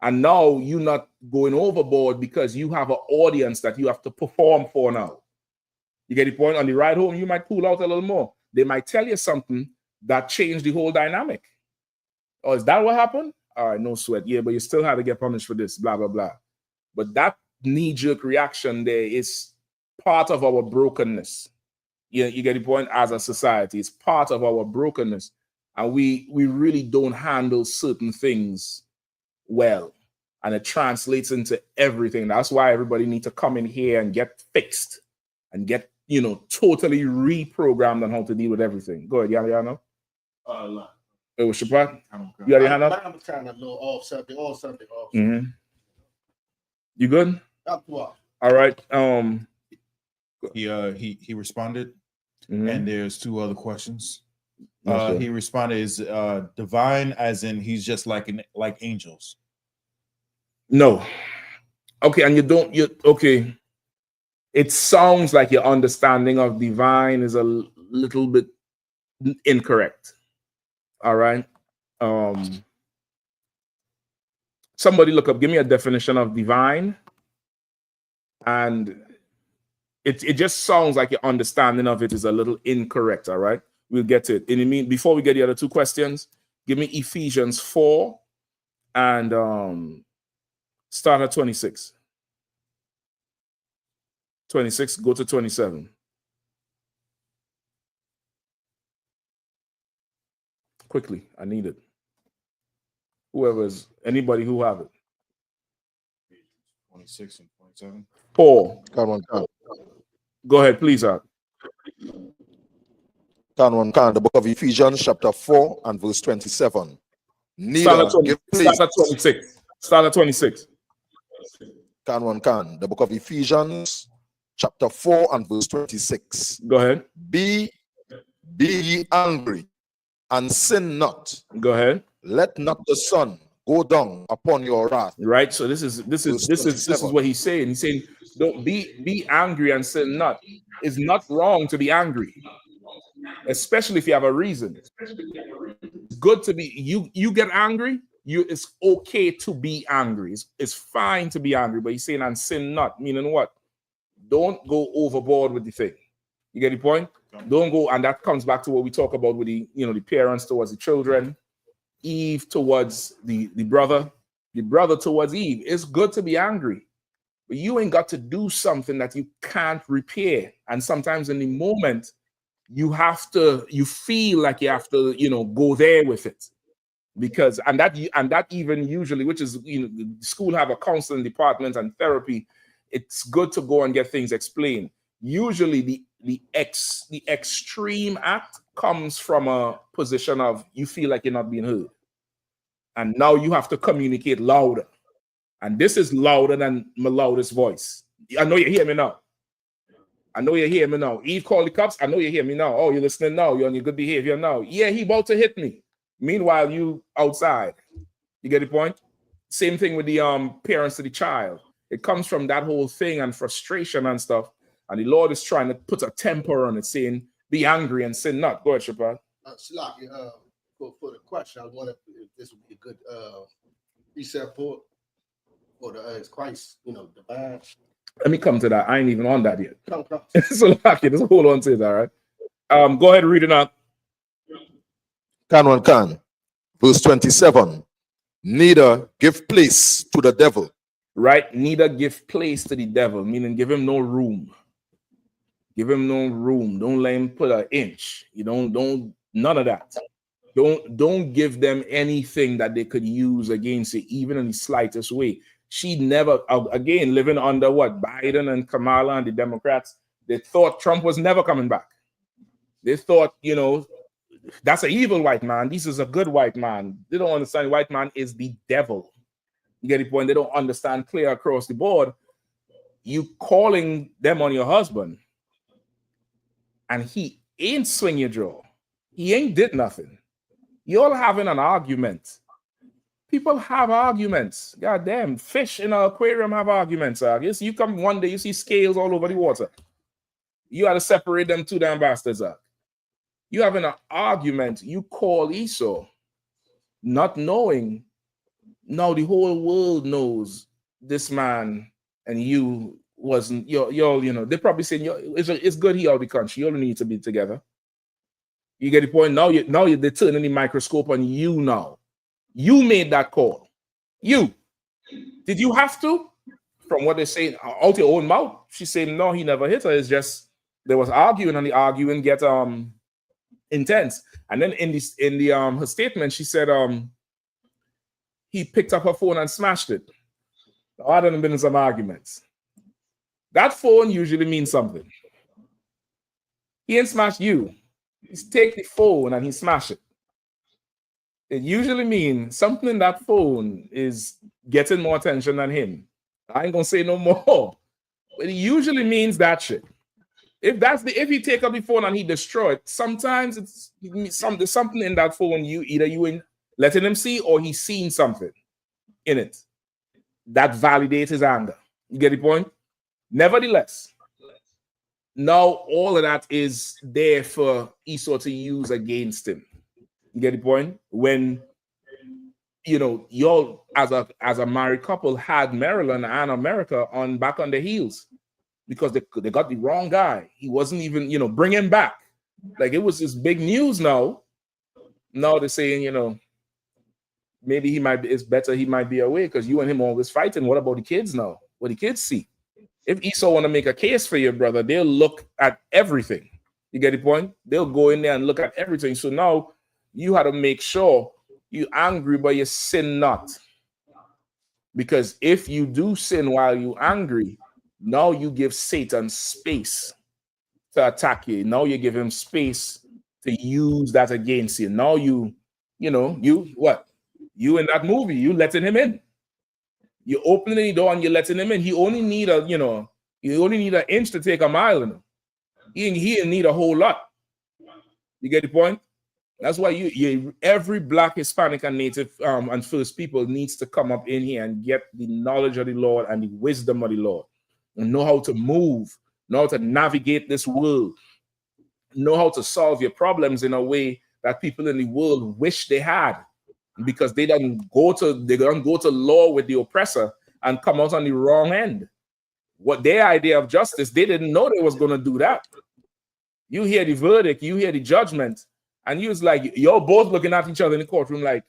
And now you're not going overboard because you have an audience that you have to perform for now. You get the point? On the ride home, you might pull out a little more. They might tell you something that changed the whole dynamic. Oh, is that what happened? All right, no sweat. Yeah, but you still had to get punished for this, blah, blah, blah. But that knee-jerk reaction there is part of our brokenness. You get the point? As a society, it's part of our brokenness, and we really don't handle certain things well, and it translates into everything. That's why everybody needs to come in here and get fixed and get totally reprogrammed on how to deal with everything. Go ahead, Yahanna. It was Shapat. You got Yahanna? I'm kind of a little off subject. Mm-hmm. You good? All right. He responded, Mhm. and there's 2 other questions. Okay. He responded is divine, as in he's just like angels. No. Okay, and okay. It sounds like your understanding of divine is a little bit incorrect. All right. Somebody look up, give me a definition of divine. And it just sounds like your understanding of it is a little incorrect. All right. We'll get to it. Before we get the other 2 questions, give me Ephesians 4 and start at 26. 26, go to 27. Quickly, I need it. Anybody who have it. 26 and 27. Paul. Can. Go ahead, please, Art. The book of Ephesians, chapter 4 and verse 27. Start at 26. Start at 26. The book of Ephesians, chapter 4 and verse 26. Go ahead. Be ye angry and sin not. Go ahead. Let not the sun go down upon your wrath. Right. So this is what he's saying. He's saying, don't be angry and sin not. It's not wrong to be angry, especially if you have a reason. It's good to be. You get angry. It's okay to be angry. It's fine to be angry. But he's saying and sin not, meaning what? Don't go overboard with the thing. You get the point? Don't go, and that comes back to what we talk about with the parents towards the children, Eve towards the brother towards Eve. It's good to be angry, but you ain't got to do something that you can't repair. And sometimes in the moment, you feel like you have to, go there with it. Because that even usually, which is school have a counseling department and therapy, it's good to go and get things explained. Usually the extreme act comes from a position of you feel like you're not being heard. And now you have to communicate louder. And this is louder than my loudest voice. I know you hear me now. Eve called the cops. I know you hear me now. Oh, you're listening now. You're on your good behavior now. Yeah, he about to hit me. Meanwhile, you outside. You get the point? Same thing with the parents to the child. It comes from that whole thing and frustration and stuff. And the Lord is trying to put a temper on it, saying, be angry and sin not. Go ahead, Shepard. For the question, I wonder if this would be a good precept for the Christ, divine. Let me come to that. I ain't even on that yet. So just hold on to it, all right? Go ahead and read it out. Verse 27. Neither give place to the devil. Right? Neither give place to the devil, meaning give him no room. Give him no room. Don't let him put an inch. Don't none of that. Don't give them anything that they could use against you, even in the slightest way. She never, again, living under what? Biden and Kamala and the Democrats, they thought Trump was never coming back. They thought, that's an evil white man. This is a good white man. They don't understand white man is the devil. You get the point? They don't understand clear across the board. You calling them on your husband, and he ain't swing your jaw. He ain't did nothing. You all having an argument. People have arguments. God damn, fish in an aquarium have arguments. You come one day, you see scales all over the water. You got to separate them two damn bastards. You having an argument. You call Esau, not knowing. Now the whole world knows this man and you wasn't. You're they probably saying it's good he out of the country. You all need to be together. You get the point? Now they're turning the microscope on you now. You made that call. You. Did you have to? From what they're saying, out your own mouth. She's saying, no, he never hit her. It's just There was arguing, and the arguing get intense. And then in the her statement, she said he picked up her phone and smashed it. Now, there have been some arguments. That phone usually means something. He ain't smash you. He take the phone and he smash it. It usually means something in that phone is getting more attention than him. I ain't gonna say no more. But it usually means that shit. If he take up the phone and he destroy it, sometimes there's something in that phone either you ain't letting him see or he's seen something in it that validates his anger. You get the point? Nevertheless, now all of that is there for Esau to use against him. You get the point? When y'all as a married couple had Maryland and America back on their heels because they got the wrong guy. He wasn't even, bring him back. Like it was this big news now. Now they're saying, maybe it's better he might be away because you and him always fighting. What about the kids now? What the kids see? If Esau want to make a case for your brother, they'll look at everything. You get the point? They'll go in there and look at everything. So now you have to make sure you're angry, but you sin not. Because if you do sin while you're angry, now you give Satan space to attack you. Now you give him space to use that against you. Now you what? You in that movie, you letting him in. You opening the door and you're letting him in. He only need you only need an inch to take a mile in him. He need a whole lot. You get the point? That's why every Black, Hispanic, and Native and First people needs to come up in here and get the knowledge of the Lord and the wisdom of the Lord, and know how to move, know how to navigate this world, know how to solve your problems in a way that people in the world wish they had, because they don't go to law with the oppressor and come out on the wrong end. What their idea of justice, they didn't know they was going to do that. You hear the verdict, you hear the judgment, and you was like, you're both looking at each other in the courtroom like,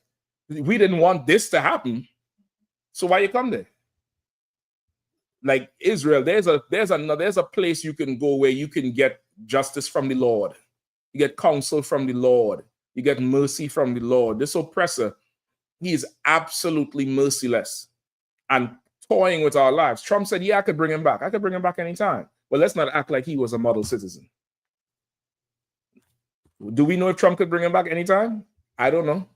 we didn't want this to happen, so why you come there? Like Israel, there's a place you can go where you can get justice from the Lord. You get counsel from the Lord. You get mercy from the Lord. This oppressor, he is absolutely merciless and toying with our lives. Trump said, yeah, I could bring him back. I could bring him back anytime. But let's not act like he was a model citizen. Do we know if Trump could bring him back anytime? I don't know.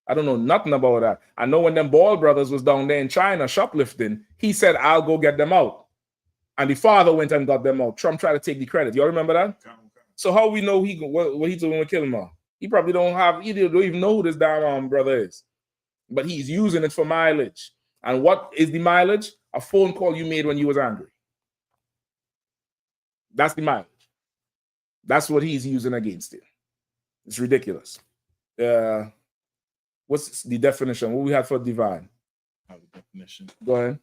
I don't know nothing about that. I know when them Ball brothers was down there in China shoplifting, he said, I'll go get them out. And the father went and got them out. Trump tried to take the credit. Y'all remember that? So how we know what he's doing to kill him all? He probably don't even know who this damn brother is. But he's using it for mileage. And what is the mileage? A phone call you made when you was angry. That's the mileage. That's what he's using against it. It's ridiculous. What's the definition? What we have for divine? Have a definition. Go ahead.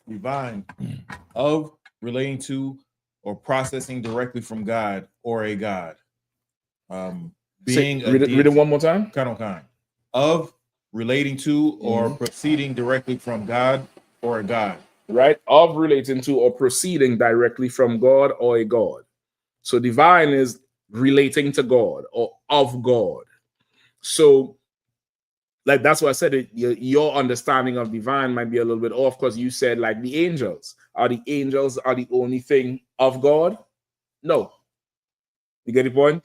Divine, of, relating to, or processing directly from God or a God. Being read it one more time. Kind. Of, relating to, or proceeding directly from God or a God. Right? Of, relating to, or proceeding directly from God or a God. So divine is relating to God or of God. So, like, that's why I said your understanding of divine might be a little bit off, because you said, like, the angels. Are the angels are the only thing of God? No. You get the point?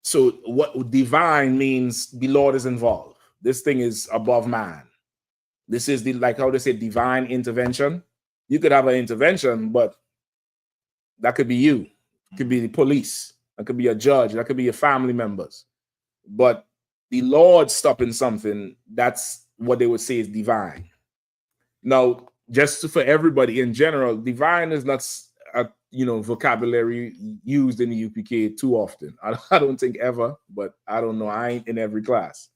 So what divine means, the Lord is involved. This thing is above man. This is like how they say divine intervention. You could have an intervention, but that could be you. It could be the police. That could be a judge. That could be your family members. But the Lord stopping something, that's what they would say is divine. Now, just for everybody in general, divine is not a vocabulary used in the UPK too often. I don't think ever, but I don't know. I ain't in every class.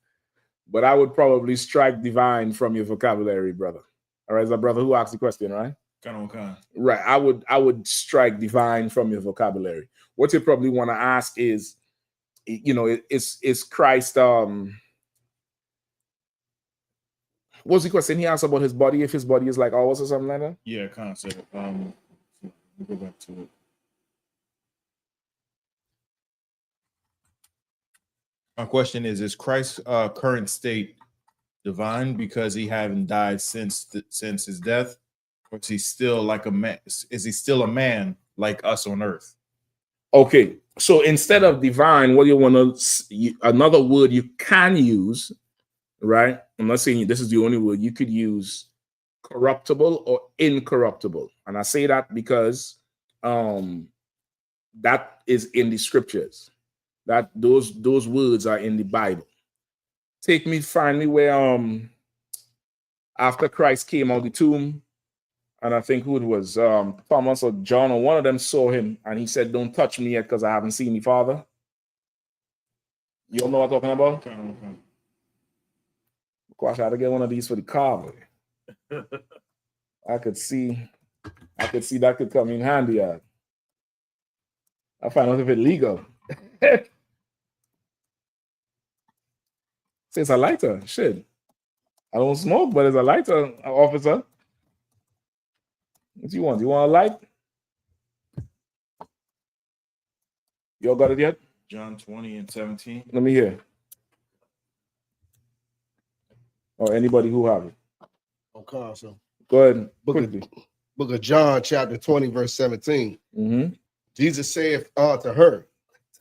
But I would probably strike divine from your vocabulary, brother. All right, is that brother who asked the question, right? Kind. Right. I would strike divine from your vocabulary. What you probably want to ask is, is Christ what's the question he asked about his body, if his body is like ours or something like that? Yeah, concept. Go back to it. My question is Christ's current state divine because he haven't died since his death, or is he still like a man? Is he still a man like us on earth? Okay, so instead of divine, what you want to another word you can use, right? I'm not saying this is the only word you could use: corruptible or incorruptible. And I say that because that is in the scriptures. That those words are in the Bible. Take me finally where after Christ came out of the tomb, and I think who it was, Thomas or John or one of them saw him, and he said, "Don't touch me yet, because I haven't seen the Father." You all know what I'm talking about? Gosh, I had to get one of these for the car. I could see that could come in handy. I find out if it's legal. It's a lighter. Shit. I don't smoke, but it's a lighter, officer. What you want? You want a light? Y'all got it yet? John 20:17. Let me hear. Or anybody who have it. Okay, so Go ahead. Book of John, chapter 20, verse 17. Mm-hmm. Jesus saith unto her,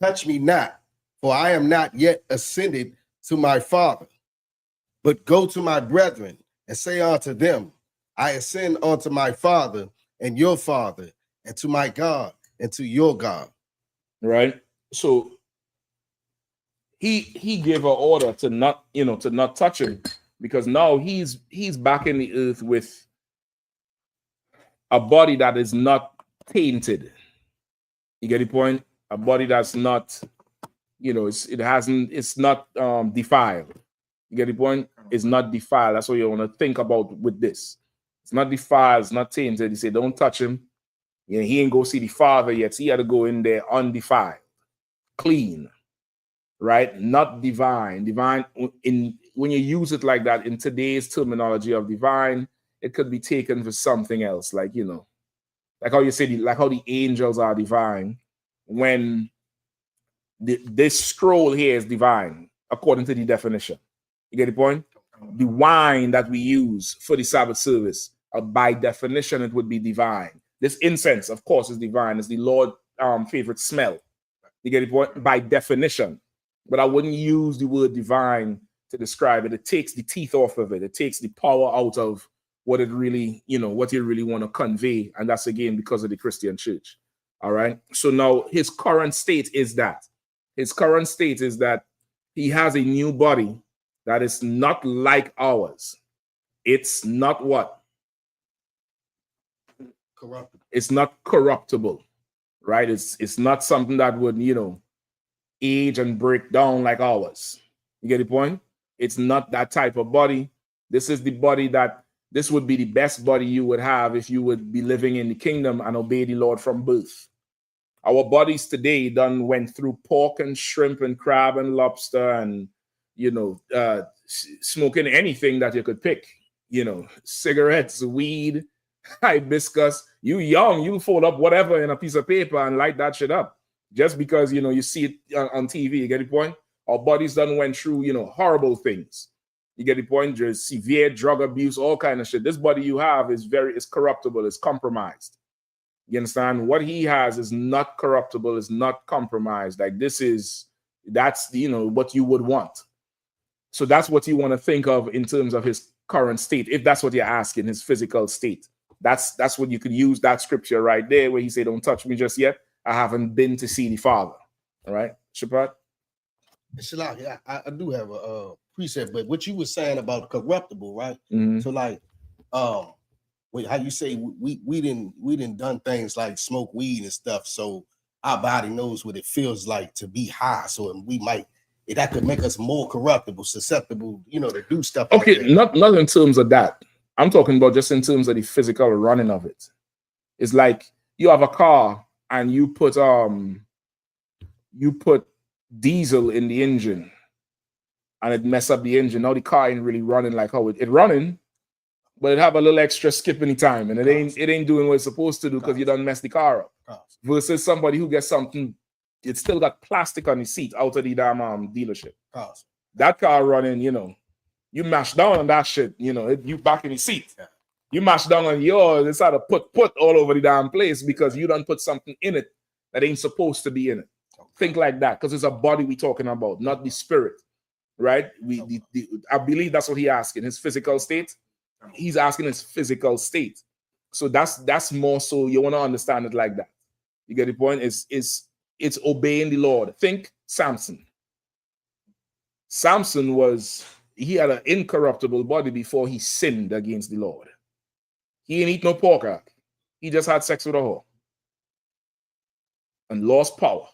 touch me not, for I am not yet ascended to my Father, but go to my brethren and say unto them, I ascend unto my Father and your Father, and to my God and to your God. Right. So he gave an order to not touch him, because now he's back in the earth with a body that is not tainted. You get the point? A body that's not, it's not defiled. You get the point? It's not defiled. That's what you want to think about with this. It's not defiled, it's not tainted. He said, don't touch him. Yeah, he ain't go see the Father yet. So he had to go in there undefiled, clean, right? Not divine. Divine, when you use it like that in today's terminology of divine, it could be taken for something else, like like how you say, like how the angels are divine. When this scroll here is divine, according to the definition. You get the point? The wine that we use for the Sabbath service, by definition, it would be divine. This incense, of course, is divine. It's the Lord's favorite smell. You get the point? By definition. But I wouldn't use the word divine to describe it. It takes the teeth off of it. It takes the power out of what it really, what you really want to convey. And that's, again, because of the Christian church. All right? So now his current state is that. His current state is that he has a new body that is not like ours. It's not what? Corruptible. It's not corruptible, right? It's not something that would, age and break down like ours. You get the point? It's not that type of body. This is the body this would be the best body you would have if you would be living in the kingdom and obey the Lord from birth. Our bodies today done went through pork and shrimp and crab and lobster and, smoking anything that you could pick, cigarettes, weed, hibiscus. You young, you fold up whatever in a piece of paper and light that shit up. Just because, you see it on TV, you get the point? Our bodies done went through, horrible things. You get the point? There's severe drug abuse, all kind of shit. This body you have is corruptible, it's compromised. You understand? What he has is not corruptible, is not compromised. Like that's what you would want. So that's what you want to think of in terms of his current state, if that's what you're asking, his physical state. That's what you could use that scripture right there where he said, don't touch me just yet. I haven't been to see the Father. All right, Shabbat? Shalom, yeah, I do have a precept, but what you were saying about corruptible, right? Mm-hmm. So like, how you say we didn't done things like smoke weed and stuff, so our body knows what it feels like to be high. So that could make us more corruptible, susceptible, to do stuff. Okay, like not in terms of that. I'm talking about just in terms of the physical running of it. It's like you have a car and you put diesel in the engine and it mess up the engine. Now the car ain't really running like how it running, but it have a little extra skip in the time and it ain't doing what it's supposed to do because you done mess the car up. Versus somebody who gets something It's still got plastic on the seat out of the damn dealership. Cause. That car running, you know, you mash down on that shit, you know, you back in the seat. Yeah. You mash down on yours, it's how to put all over the damn place because you done put something in it that ain't supposed to be in it. Think like that, because it's a body we talking about, not the spirit, right? I believe that's what he asking, his physical state. He's asking his physical state. So that's more so you want to understand it like that. You get the point? It's obeying the Lord. Think Samson. Samson he had an incorruptible body before he sinned against the Lord. He didn't eat no pork. He just had sex with a whore. And lost power.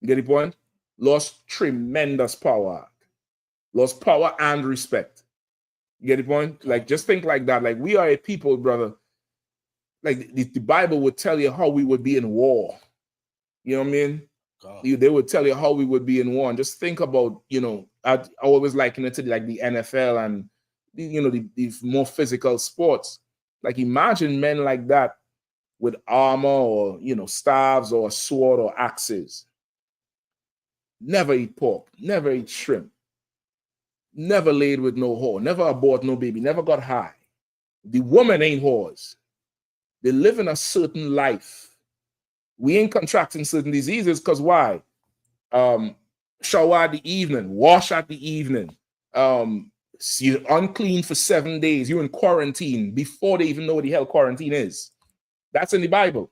You get the point? Lost tremendous power. Lost power and respect. You get the point? Like, just think like that. Like, we are a people, brother. Like, the Bible would tell you how we would be in war. You know what I mean? They would tell you how we would be in war. And just think about, you know, I always liken it to like the NFL and, you know, the more physical sports. Like, imagine men like that with armor or, you know, staves or a sword or axes. Never eat pork, never eat shrimp, never laid with no whore, never abort no baby, never got high. The woman ain't whores. They live in a certain life. We ain't contracting certain diseases because why? Shower at the evening, wash at the evening. You're unclean for 7 days. You're in quarantine before they even know what the hell quarantine is. That's in the Bible.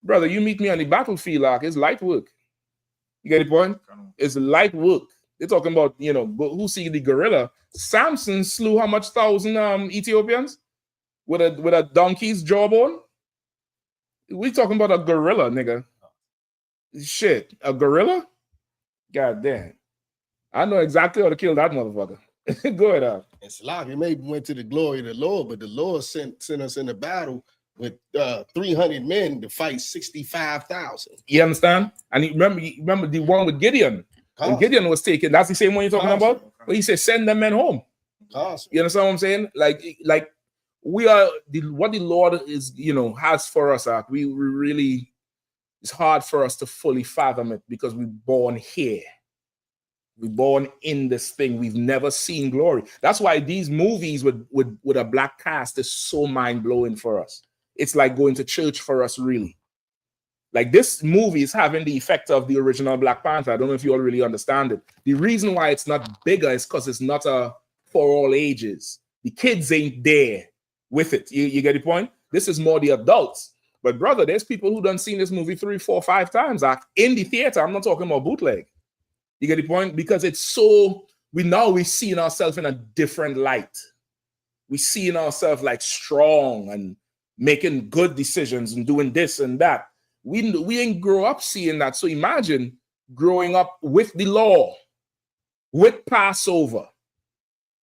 Brother, you meet me on the battlefield, like, it's light work. You get the point? It's light work. They're talking about, you know, who see the gorilla? Samson slew how much thousand Ethiopians with a donkey's jawbone? We talking about a gorilla, nigga. Shit, a gorilla? God damn. I know exactly how to kill that motherfucker. Go ahead. And Slavi maybe went to the glory of the Lord, but the Lord sent us in the battle with 300 men to fight 65,000. You understand? And remember the one with Gideon. When Gideon was taken, that's the same one you're talking about? But he said, send them men home. You understand what I'm saying? Like we are what the Lord is, you know, has for us. We really, it's hard for us to fully fathom it because we're born here. We're born in this thing. We've never seen glory. That's why these movies with a black cast is so mind-blowing for us. It's like going to church for us, really. Like, this movie is having the effect of the original Black Panther. I don't know if you all really understand it. The reason why it's not bigger is because it's not for all ages. The kids ain't there with it. You get the point? This is more the adults. But brother, there's people who done seen this movie 3, 4, 5 times in the theater. I'm not talking about bootleg. You get the point? Because it's so, we seeing ourselves in a different light. We seeing ourselves like strong and making good decisions and doing this and that. We ain't grow up seeing that. So imagine growing up with the law, with Passover.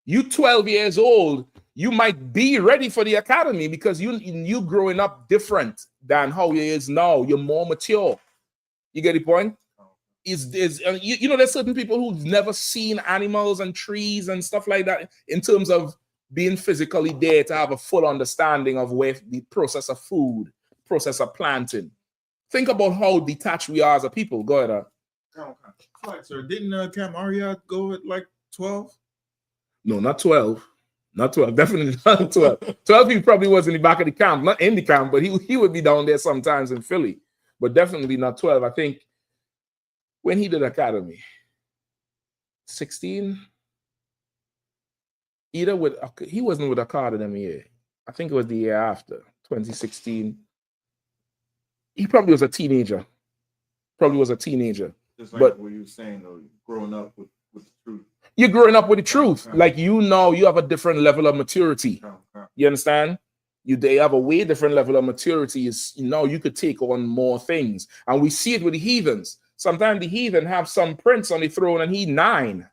You 12 years old, you might be ready for the academy because you growing up different than how it is now. You're more mature. You get the point? You know, there's certain people who've never seen animals and trees and stuff like that in terms of being physically there to have a full understanding of where the process of food, process of planting. Think about how detached we are as a people. Go ahead. Right, sir. Didn't Cam Ariat go at like 12? No, not 12. Not 12. Definitely not 12. 12 he probably was in the back of the camp, not in the camp, but he would be down there sometimes in Philly. But definitely not 12. I think when he did academy, 16, he wasn't with academy year. I think it was the year after, 2016. He probably was a teenager. Just like what you were saying, though, growing up with the truth. You're growing up with the truth. Like, you know, you have a different level of maturity. You understand? They have a way different level of maturity. Is, you know, you could take on more things. And we see it with the heathens. Sometimes the heathen have some prince on the throne and he's 9.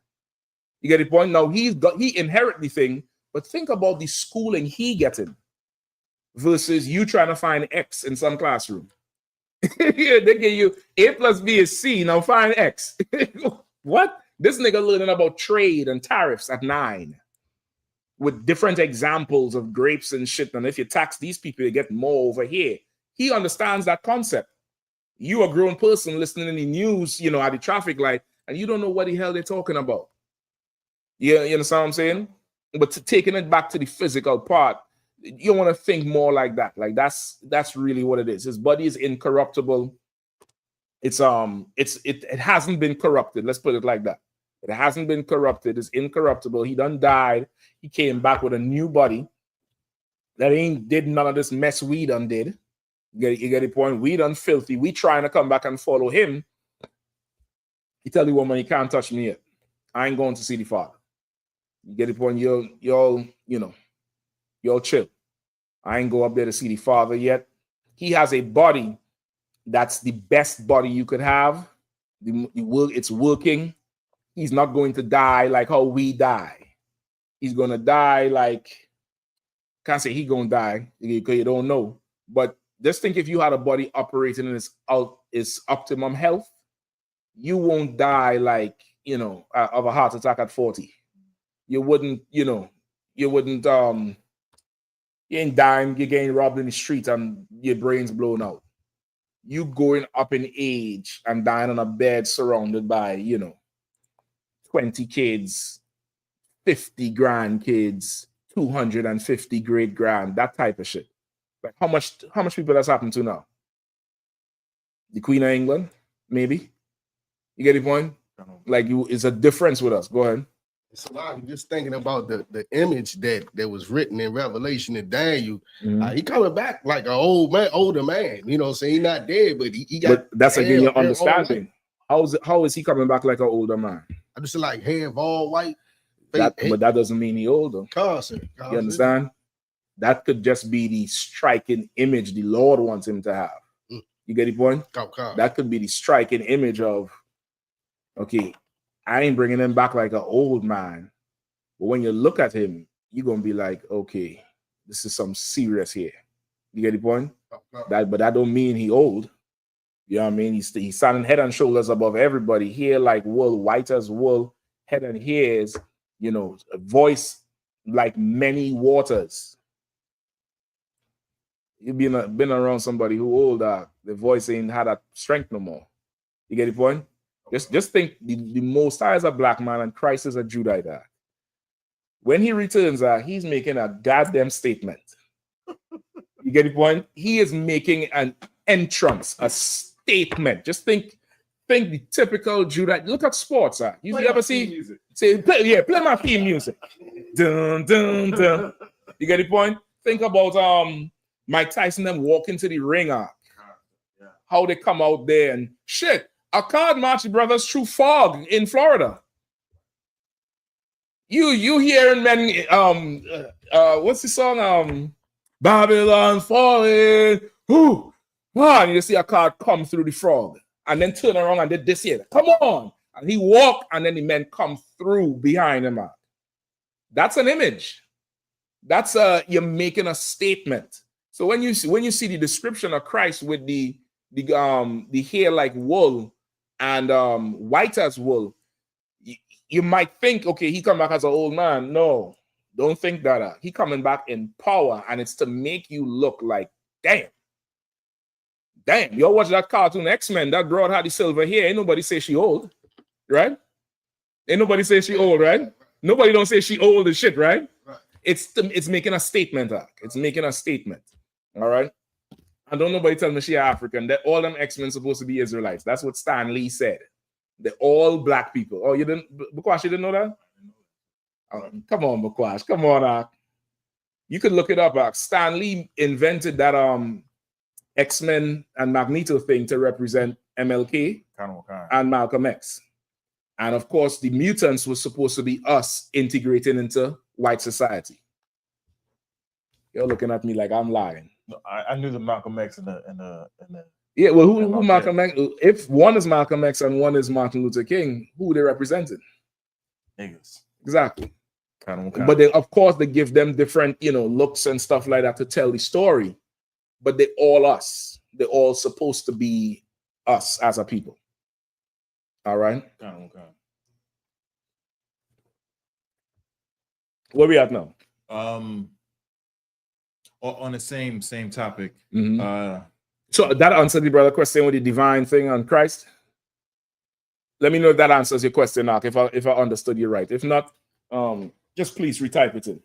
You get the point? Now he inherit the thing, but think about the schooling he getting versus you trying to find X in some classroom. Yeah, they give you A plus B is C. Now find X. What? This nigga learning about trade and tariffs at 9 with different examples of grapes and shit. And if you tax these people, you get more over here. He understands that concept. You a grown person listening to the news, you know, at the traffic light, and you don't know what the hell they're talking about. Yeah, you understand what I'm saying? But taking it back to the physical part, you want to think more like that. Like that's really what it is. His body is incorruptible. It hasn't been corrupted. Let's put it like that. It hasn't been corrupted. It's incorruptible. He done died. He came back with a new body that ain't did none of this mess we done did. You get the point? We done filthy. We trying to come back and follow him. He tell the woman, he can't touch me yet. I ain't going to see the Father. You get the point? Y'all chill. I ain't go up there to see the Father yet. He has a body that's the best body you could have. It's working. He's not going to die like how we die. He's going to die like, can't say he going to die because you don't know. But just think if you had a body operating in its optimum health, you won't die like, of a heart attack at 40. You wouldn't, you ain't dying, you're getting robbed in the street and your brain's blown out. You going up in age and dying on a bed surrounded by, 20 kids, 50 grandkids, 250 great grand, that type of shit. Like how much people that's happened to now? The Queen of England, maybe. You get the point? Like it's a difference with us. Go ahead. It's a lot. Just thinking about the image that was written in Revelation and Daniel. He coming back like an older man. You know, so he's not dead, but he got. But that's again your understanding. How is he coming back like an older man? I just like hair of all white. But that doesn't mean he older. Constant. You understand? That could just be the striking image the Lord wants him to have. You get the point? That could be the striking image of, okay, I ain't bringing him back like an old man. But when you look at him, you're going to be like, okay, this is some serious here. You get the point? But that don't mean he old. You know what I mean? He's standing head and shoulders above everybody. Hair like wool, white as wool, head and hairs, a voice like many waters. You've been around somebody who old, the voice ain't had that strength no more. You get the point? Just think the Most High is a black man and Christ is a Judite. When he returns, he's making a goddamn statement. You get the point? He is making an entrance, a statement. Just think the typical Judite. Look at sports. You ever see music? Say, play my theme music. Dun, dun, dun. You get the point? Think about Mike Tyson them walking to the ring. How they come out there and shit. A card march brothers through fog in Florida. You hearing men what's the song? Babylon falling. Whoo! Wow, and you see a card come through the fog and then turn around and did this here. Come on. And he walked and then the men come through behind him. That's an image. That's you're making a statement. So when you see the description of Christ with the hair like wool and white as wool, you might think, okay, he come back as an old man. No, don't think that. He coming back in power, and it's to make you look like, damn, you watch that cartoon X-Men, that broad had the silver hair. Ain't nobody say she old, right? Ain't nobody say she old, right? Nobody don't say she old as shit, right? It's making a statement. It's making a statement. All right. And don't nobody tell me she African. That all them X-Men supposed to be Israelites. That's what Stan Lee said. They're all black people. Oh, you didn't, Bakwash, you didn't know that? Oh, come on, Bakwash. Come on. You could look it up. Stan Lee invented that X-Men and Magneto thing to represent MLK and Malcolm X. And of course, the mutants was supposed to be us integrating into white society. You're looking at me like I'm lying. No, I knew the Malcolm X and the yeah. Well, who Malcolm X? If one is Malcolm X and one is Martin Luther King, who they represented? Niggas. Exactly. But they, of course, they give them different, looks and stuff like that to tell the story. But they all us. They're all supposed to be us as a people. All right. Where we at now? On the same topic. So that answered the brother question with the divine thing on Christ. Let me know if that answers your question, Mark, if I understood you right. If not, just please retype it in.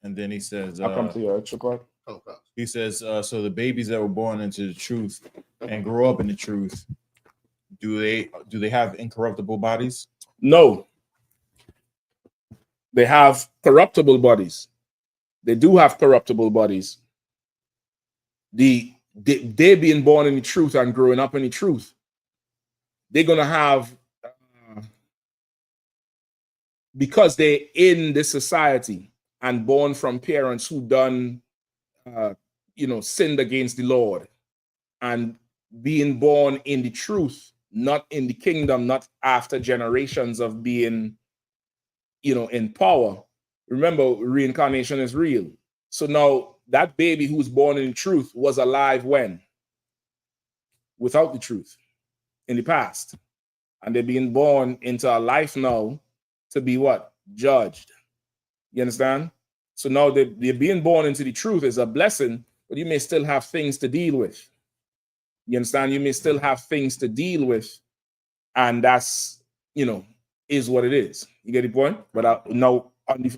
And then he says, I'll come to your extra part. he says, so the babies that were born into the truth and grow up in the truth, do they have incorruptible bodies? No. They have corruptible bodies. They do have corruptible bodies. They being born in the truth and growing up in the truth, they're going to have, because they're in this society and born from parents who done, sinned against the Lord, and being born in the truth, not in the kingdom, not after generations of being, in power. Remember, reincarnation is real. So now that baby who's born in the truth was alive when? Without the truth in the past. And they're being born into a life now to be what? Judged. You understand? So now they're being born into the truth is a blessing, but you may still have things to deal with. You understand? You may still have things to deal with, and that's, is what it is. You get the point? But now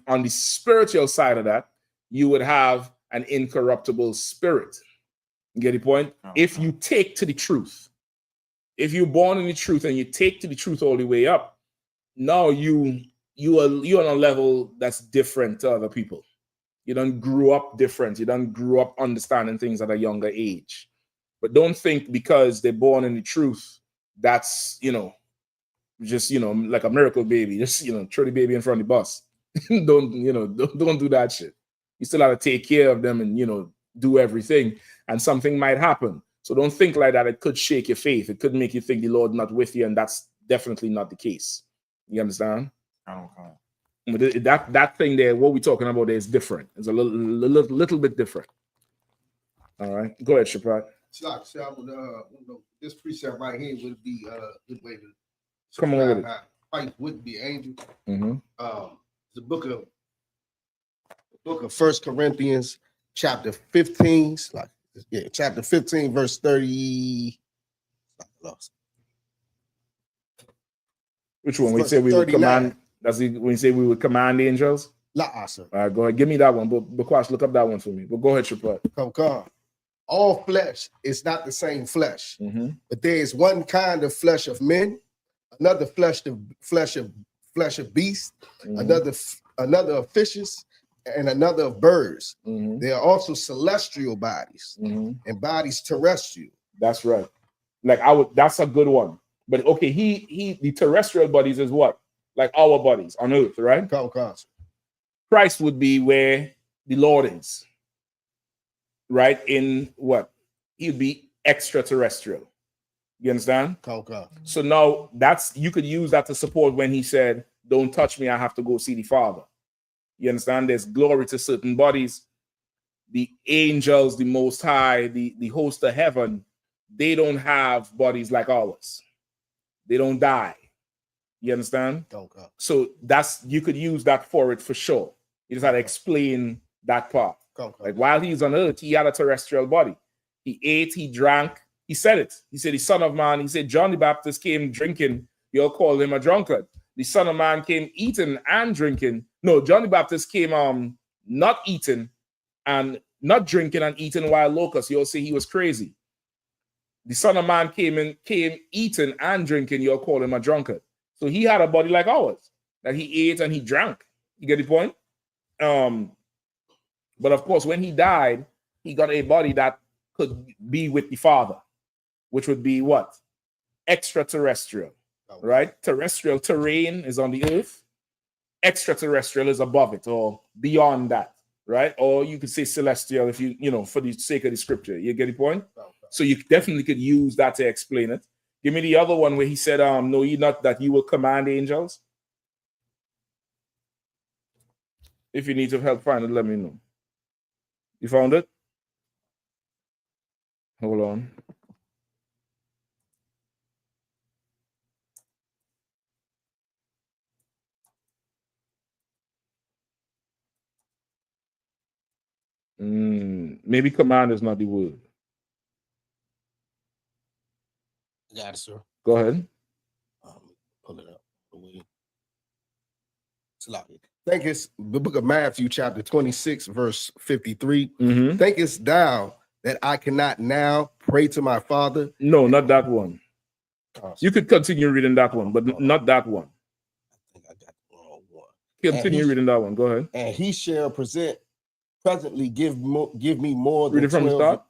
on the spiritual side of that, you would have an incorruptible spirit. You get the point? If you take to the truth, if you're born in the truth and you take to the truth all the way up, now you're on a level that's different to other people. You don't grow up different. You don't grow up understanding things at a younger age. But don't think because they're born in the truth, that's, just, like a miracle baby, just, throw the baby in front of the bus. don't do that shit. You still have to take care of them and, do everything, and something might happen. So don't think like that. It could shake your faith. It could make you think the Lord not with you, and that's definitely not the case. You understand? I don't know. But that thing there, what we're talking about there is different. It's a little bit different. All right, go ahead, Shapat. This precept right here would be a good way to Come on with it. Christ wouldn't be angel. Mm-hmm. The book of 1 Corinthians, chapter 15, chapter 15, verse 30. Which one? We say we would command. That's when you say we would command the angels. Sir. All right, go ahead. Give me that one. But Bakwash, look up that one for me. But go ahead, Shapat. Come. All flesh is not the same flesh, Mm-hmm. but there is one kind of flesh of men, another flesh of beasts, Mm-hmm. another of fishes, and another of birds. Mm-hmm. There are also celestial bodies Mm-hmm. and bodies terrestrial. That's right. That's a good one. But okay, the terrestrial bodies is what? Like our bodies on earth, right? Christ would be where the Lord is. Right? In what? He'd be extraterrestrial. You understand? So now you could use that to support when he said, "Don't touch me, I have to go see the Father." You understand? There's glory to certain bodies. The angels, the Most High, the host of heaven, they don't have bodies like ours. They don't die. You understand? So you could use that for it for sure. You just had to explain that part. Like while he's on earth, he had a terrestrial body. He ate, he drank. He said it. He said, the Son of Man, he said, John the Baptist came drinking. You all call him a drunkard. The Son of Man came eating and drinking. No, John the Baptist came not eating and not drinking and eating wild locusts. You all say he was crazy. The Son of Man came eating and drinking. You all call him a drunkard. So he had a body like ours, that he ate and he drank. You get the point? But of course, when he died, he got a body that could be with the Father, which would be what? Extraterrestrial, right? Terrestrial terrain is on the earth. Extraterrestrial is above it or beyond that, right? Or you could say celestial if you for the sake of the scripture. You get the point? So you definitely could use that to explain it. Give me the other one where he said, no, you not that you will command angels. If you need to help find it, let me know. You found it? Hold on. Maybe command is not the word. Got it, sir. Go ahead. Pull it up. Thinkest the book of Matthew, chapter 26, verse 53. Mm-hmm. Thinkest thou that I cannot now pray to my Father? No, not that one. You could continue reading that one, but not that one. I think I got the wrong one. Continue reading that one. Go ahead. And he shall presently give me more than Read it from the 12. start.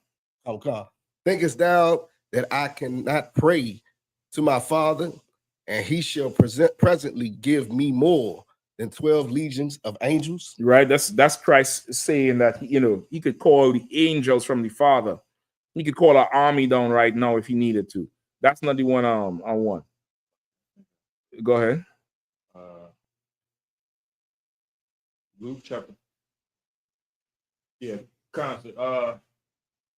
Okay. Thinkest thou that I cannot pray to my Father, and he shall presently give me more than 12 legions of angels? Right. That's Christ saying that he could call the angels from the Father. He could call an army down right now if he needed to. That's not the one I want. Go ahead. Luke chapter.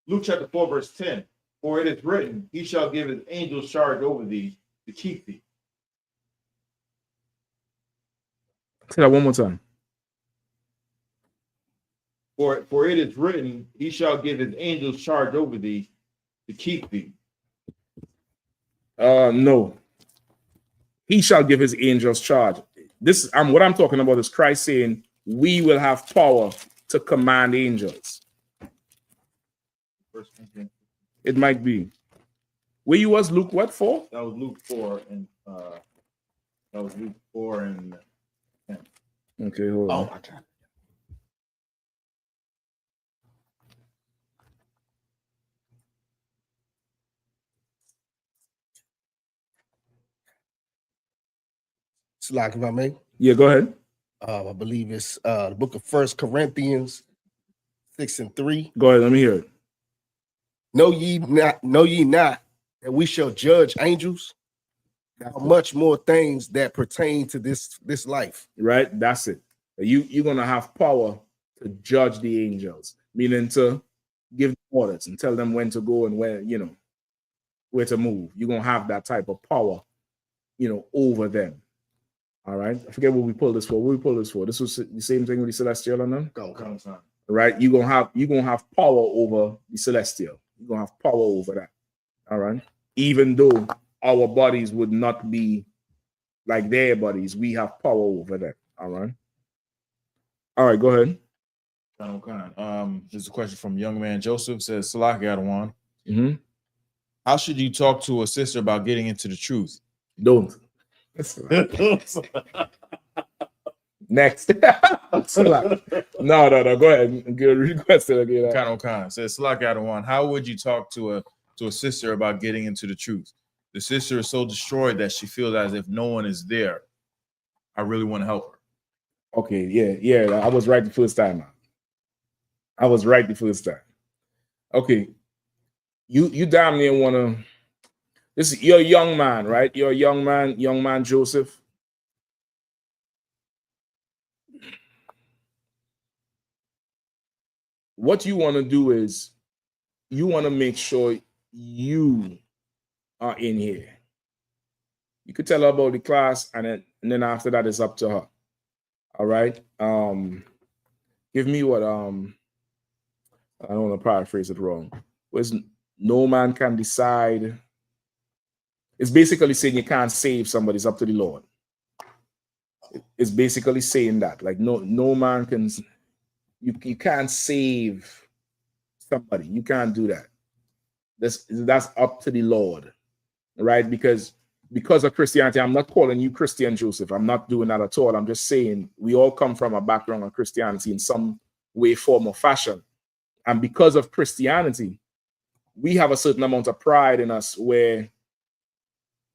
Luke chapter 4, verse 10. For it is written, he shall give his angels charge over thee to keep thee. Say that one more time. For it is written, he shall give his angels charge over thee to keep thee. No. He shall give his angels charge. This what I'm talking about is Christ saying we will have power to command angels. It might be. Where you was Luke what for? That was Luke 4 and 10. Okay, hold on. my God. It's like, if I may. Yeah, go ahead. I believe it's the book of 1 Corinthians 6 and 3. Go ahead, let me hear it. Know ye not that we shall judge angels? How much more things that pertain to this life. Right, that's it. You're gonna have power to judge the angels, meaning to give them orders and tell them when to go and where to move. You're gonna have that type of power, over them. All right. I forget what we pulled this for. What we pulled this for? This was the same thing with the celestial and them. Right. You're gonna have power over the celestial. You're gonna have power over that. All right. Even though our bodies would not be like their bodies, we have power over that. All right. All right, go ahead. There's a question from young man Joseph. Says, Salaki Adawan, Mm-hmm. how should you talk to a sister about getting into the truth? Don't. Next. No. Go ahead. Good request again. Khan says, Salaki Adawan, how would you talk to a sister about getting into the truth? The sister is so destroyed that she feels as if no one is there. I really want to help her. Okay, yeah. I was right the first time. Okay. You damn near wanna. You're a young man, right? You're a young man Joseph. What you want to do is you want to make sure you are in here. You could tell her about the class, and then after that, it's up to her. All right. Give me what I don't want to paraphrase it wrong. Was no man can decide. It's basically saying you can't save somebody. It's up to the Lord. It's basically saying that, like, no man can. You can't save somebody. You can't do that. That's up to the Lord, right? Because of Christianity, I'm not calling you Christian, Joseph. I'm not doing that at all. I'm just saying we all come from a background of Christianity in some way, form, or fashion. And because of Christianity, we have a certain amount of pride in us where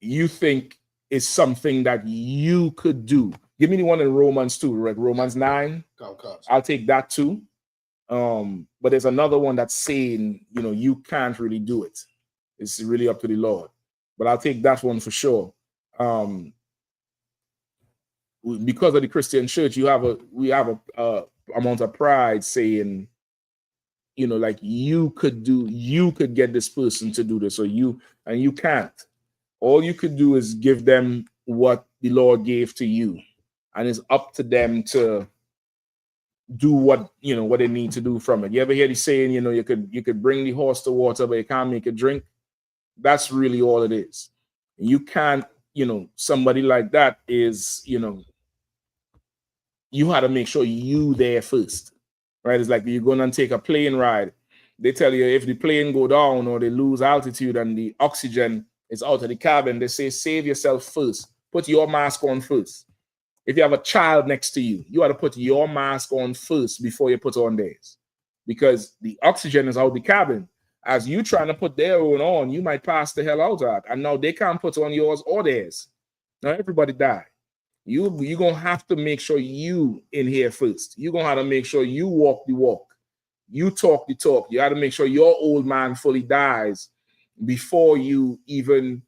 you think it's something that you could do. Give me the one in Romans 2, right? Romans 9. I'll take that too. But there's another one that's saying, you can't really do it. It's really up to the Lord. But I'll take that one for sure. Because of the Christian church, we have a amount of pride saying, like you could get this person to do this, and you can't. All you could do is give them what the Lord gave to you, and it's up to them to do what they need to do from it. You ever hear the saying, you could bring the horse to water, but you can't make it drink? That's really all it is. You can't, somebody like that is, you had to make sure you there first, right? It's like you're going to take a plane ride. They tell you if the plane go down or they lose altitude and the oxygen is out of the cabin, they say save yourself first. Put your mask on first. If you have a child next to you, you ought to put your mask on first before you put on theirs, because the oxygen is out the cabin. As you trying to put their own on, you might pass the hell out of that. And now they can't put on yours or theirs. Now everybody die. You're going to have to make sure you in here first. You're going to have to make sure you walk the walk. You talk the talk. You got to make sure your old man fully dies before you even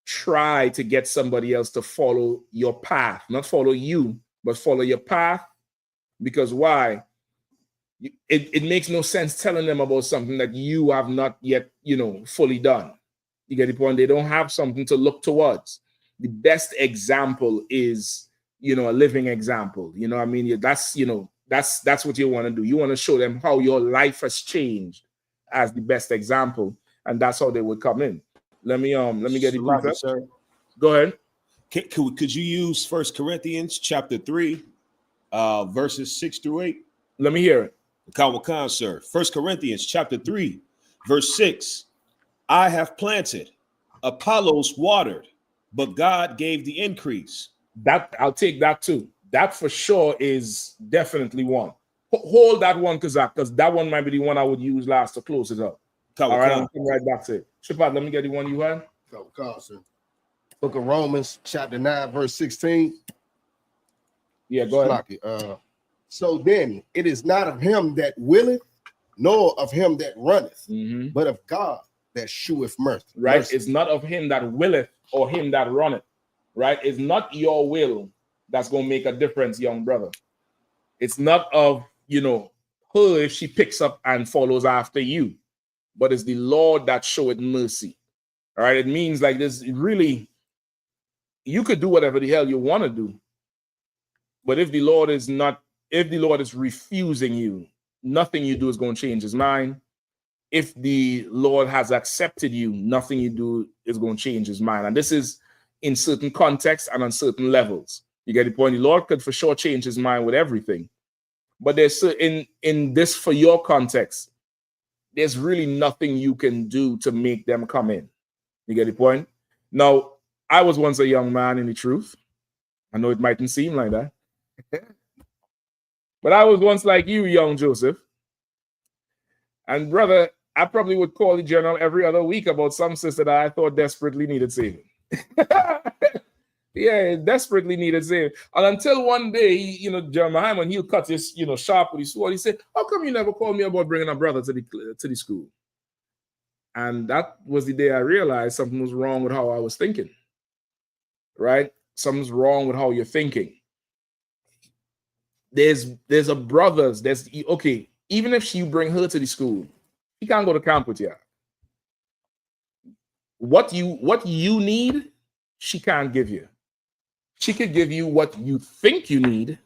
try to get somebody else to follow your path. Not follow you, but follow your path. Because why? It makes no sense telling them about something that you have not yet, fully done. You get the point? They don't have something to look towards. The best example is, a living example. You know what I mean? That's what you want to do. You want to show them how your life has changed as the best example. And that's how they would come in. Let me get the Salaki, sir. Go ahead. Could you use 1 Corinthians chapter 3, verses 6 through 8? Let me hear it. Kawakan, sir. 1 Corinthians chapter 3, verse 6. I have planted, Apollos watered, but God gave the increase. That I'll take that too. That for sure is definitely one. Hold that one, Kazak, because that one might be the one I would use last to close it up. All right, I'll come right back to it. Shepard, let me get the one you had. Book of Romans, chapter 9, verse 16. Yeah, go ahead. So then it is not of him that willeth, nor of him that runneth, but of God that sheweth mercy. Right? It's not of him that willeth or him that runneth. Right? It's not your will that's going to make a difference, young brother. It's not of, her if she picks up and follows after you, but it's the Lord that showeth mercy. All right? It means like this, really, you could do whatever the hell you want to do, but if the Lord is refusing you, nothing you do is going to change his mind. If the Lord has accepted you, nothing you do is going to change his mind. And this is in certain contexts and on certain levels. You get the point? The Lord could for sure change his mind with everything. But there's in this, for your context, there's really nothing you can do to make them come in. You get the point? Now, I was once a young man in the truth. I know it mightn't seem like that. But I was once like you, young Joseph. And brother, I probably would call the general every other week about some sister that I thought desperately needed saving. Yeah, desperately needed saving. And until one day, Jeremiah, when he'll cut his, sharp with his sword, he said, how come you never called me about bringing a brother to the school? And that was the day I realized something was wrong with how I was thinking. Right? Something's wrong with how you're thinking. There's a brothers, okay, even if you bring her to the school, she can't go to camp with you. What you need, she can't give you. She could give you what you think you need.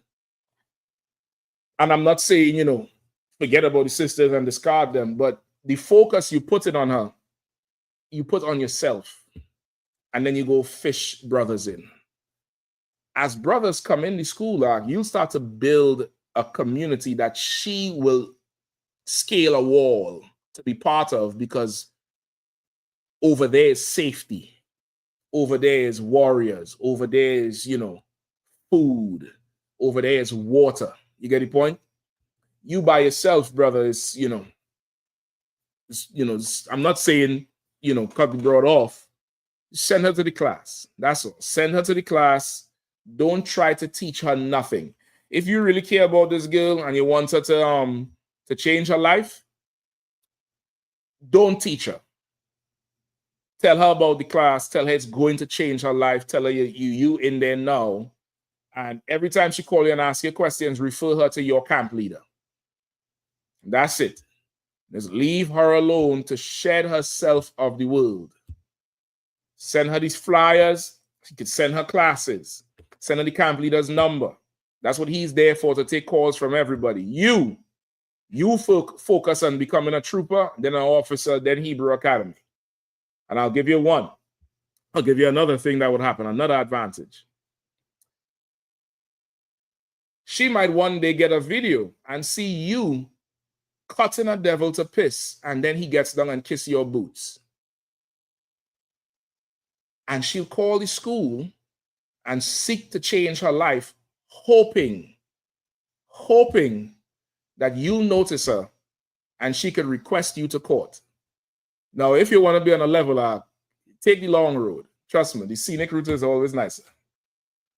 And I'm not saying, forget about the sisters and discard them, but the focus you put it on her, you put on yourself, and then you go fish brothers in. As brothers come in the school, you'll start to build a community that she will scale a wall to be part of, because over there is safety. Over there is warriors. Over there is, food. Over there is water. You get the point? You by yourself, brother, is, I'm not saying, cut the broad off. Send her to the class. That's all. Send her to the class. Don't try to teach her nothing. If you really care about this girl and you want her to change her life, don't teach her. Tell her about the class. Tell her it's going to change her life. Tell her you in there now. And every time she calls you and asks you questions, refer her to your camp leader. That's it. Just leave her alone to shed herself of the world. Send her these flyers. She could send her classes. Send her the camp leader's number. That's what he's there for, to take calls from everybody. You focus on becoming a trooper, then an officer, then Hebrew Academy. And I'll give you one. I'll give you another thing that would happen, another advantage. She might one day get a video and see you cutting a devil to piss, and then he gets down and kiss your boots. And she'll call the school and seek to change her life, hoping that you'll notice her and she can request you to court. Now, if you want to be on a level, take the long road. Trust me, the scenic route is always nicer.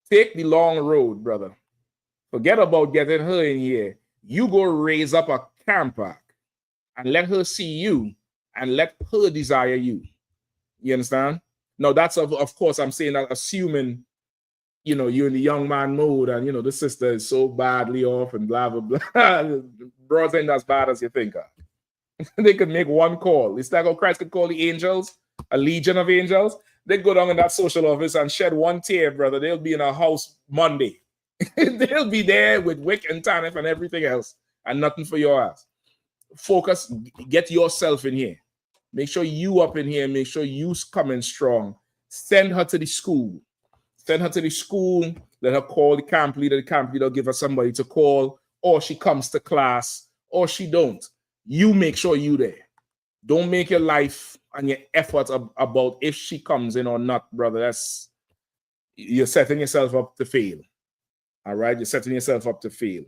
Take the long road, brother. Forget about getting her in here. You go raise up a camper and let her see you and let her desire you. You understand? Now, that's, of course, I'm saying that assuming, you know, you're in the young man mode and, you know, the sister is so badly off and blah, blah, blah. Bros ain't as bad as you think. They could make one call. It's like how Christ could call the angels, a legion of angels. They'd go down in that social office and shed one tear, brother. They'll be in a house Monday. They'll be there with wick and tannif and everything else and nothing for your ass. Focus, get yourself in here. Make sure you up in here. Make sure you coming strong. Send her to the school. Send her to the school. Let her call the camp leader. The camp leader give her somebody to call, or she comes to class, or she don't. You make sure you there. Don't make your life and your efforts about if she comes in or not, brother. That's, you're setting yourself up to fail. All right, you're setting yourself up to fail.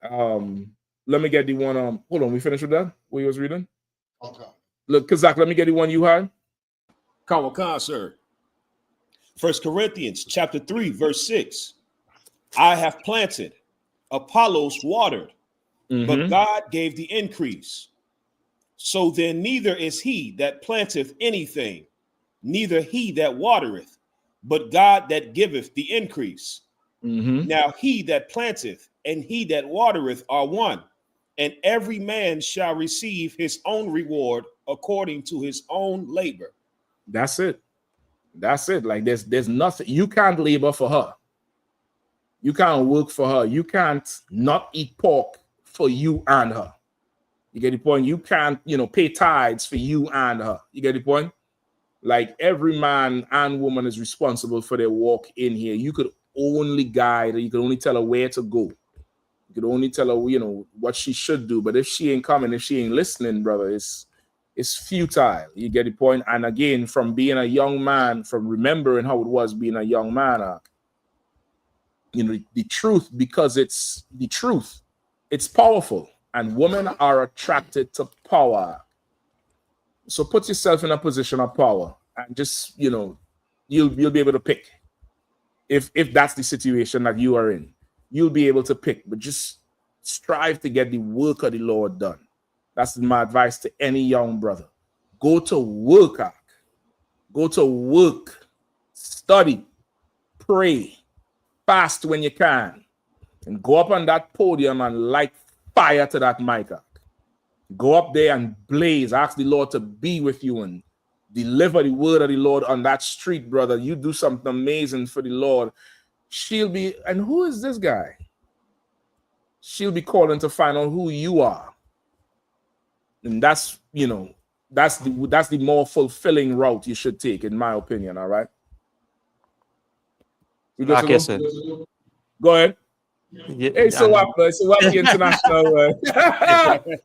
Let me get the one. Hold on, we finished with that? What you was reading? Okay. Look, Kazak, let me get the one you had. Kawakan, sir. 1 Corinthians chapter 3, verse 6. I have planted, Apollos watered, but God gave the increase. So then neither is he that planteth anything, neither he that watereth, but God that giveth the increase. Now he that planteth and he that watereth are one, and every man shall receive his own reward according to his own labor. That's it. That's it. Like there's nothing. You can't labor for her. You can't work for her. You can't not eat pork for you and her. You get the point? You can't, you know, pay tithes for you and her. You get the point? Like every man and woman is responsible for their walk in here. You could only guide her. You could only tell her where to go. You could only tell her, you know, what she should do. But if she ain't coming, if she ain't listening, brother, it's futile. You get the point? And again, from being a young man, from remembering how it was being a young man, you know, the truth, because it's the truth, it's powerful. And women are attracted to power. So put yourself in a position of power and just, you know, you'll be able to pick. If that's the situation that you are in, you'll be able to pick. But just strive to get the work of the Lord done. That's my advice to any young brother. Go to work. Go to work. Study. Pray. Fast when you can. And go up on that podium and light fire to that mic. Go up there and blaze. Ask the Lord to be with you and deliver the word of the Lord on that street, brother. You do something amazing for the Lord. She'll be, and who is this guy? She'll be calling to find out who you are. And that's, you know, that's the more fulfilling route you should take, in my opinion. All right. Go ahead. Yeah, hey, so what the international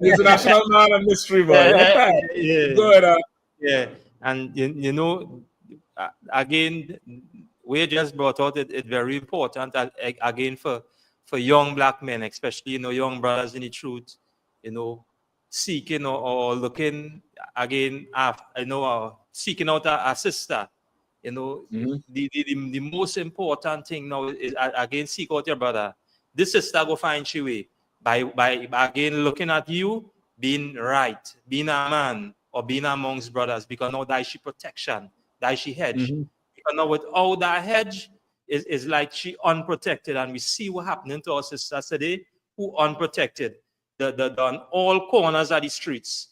international man and mystery boy. Go ahead. Yeah, and you know, again, we just brought out it very important again for young black men, especially, you know, young brothers in the truth, you know, seeking or looking again after, you know, seeking out a sister. You know, the most important thing now is again, seek out your brother. This sister go find you way by again looking at you being right, being a man or being amongst brothers, because now that is she protection, that is she hedge. Because now without that hedge is like she unprotected, and we see what happening to our sisters today who unprotected. The on all corners of the streets,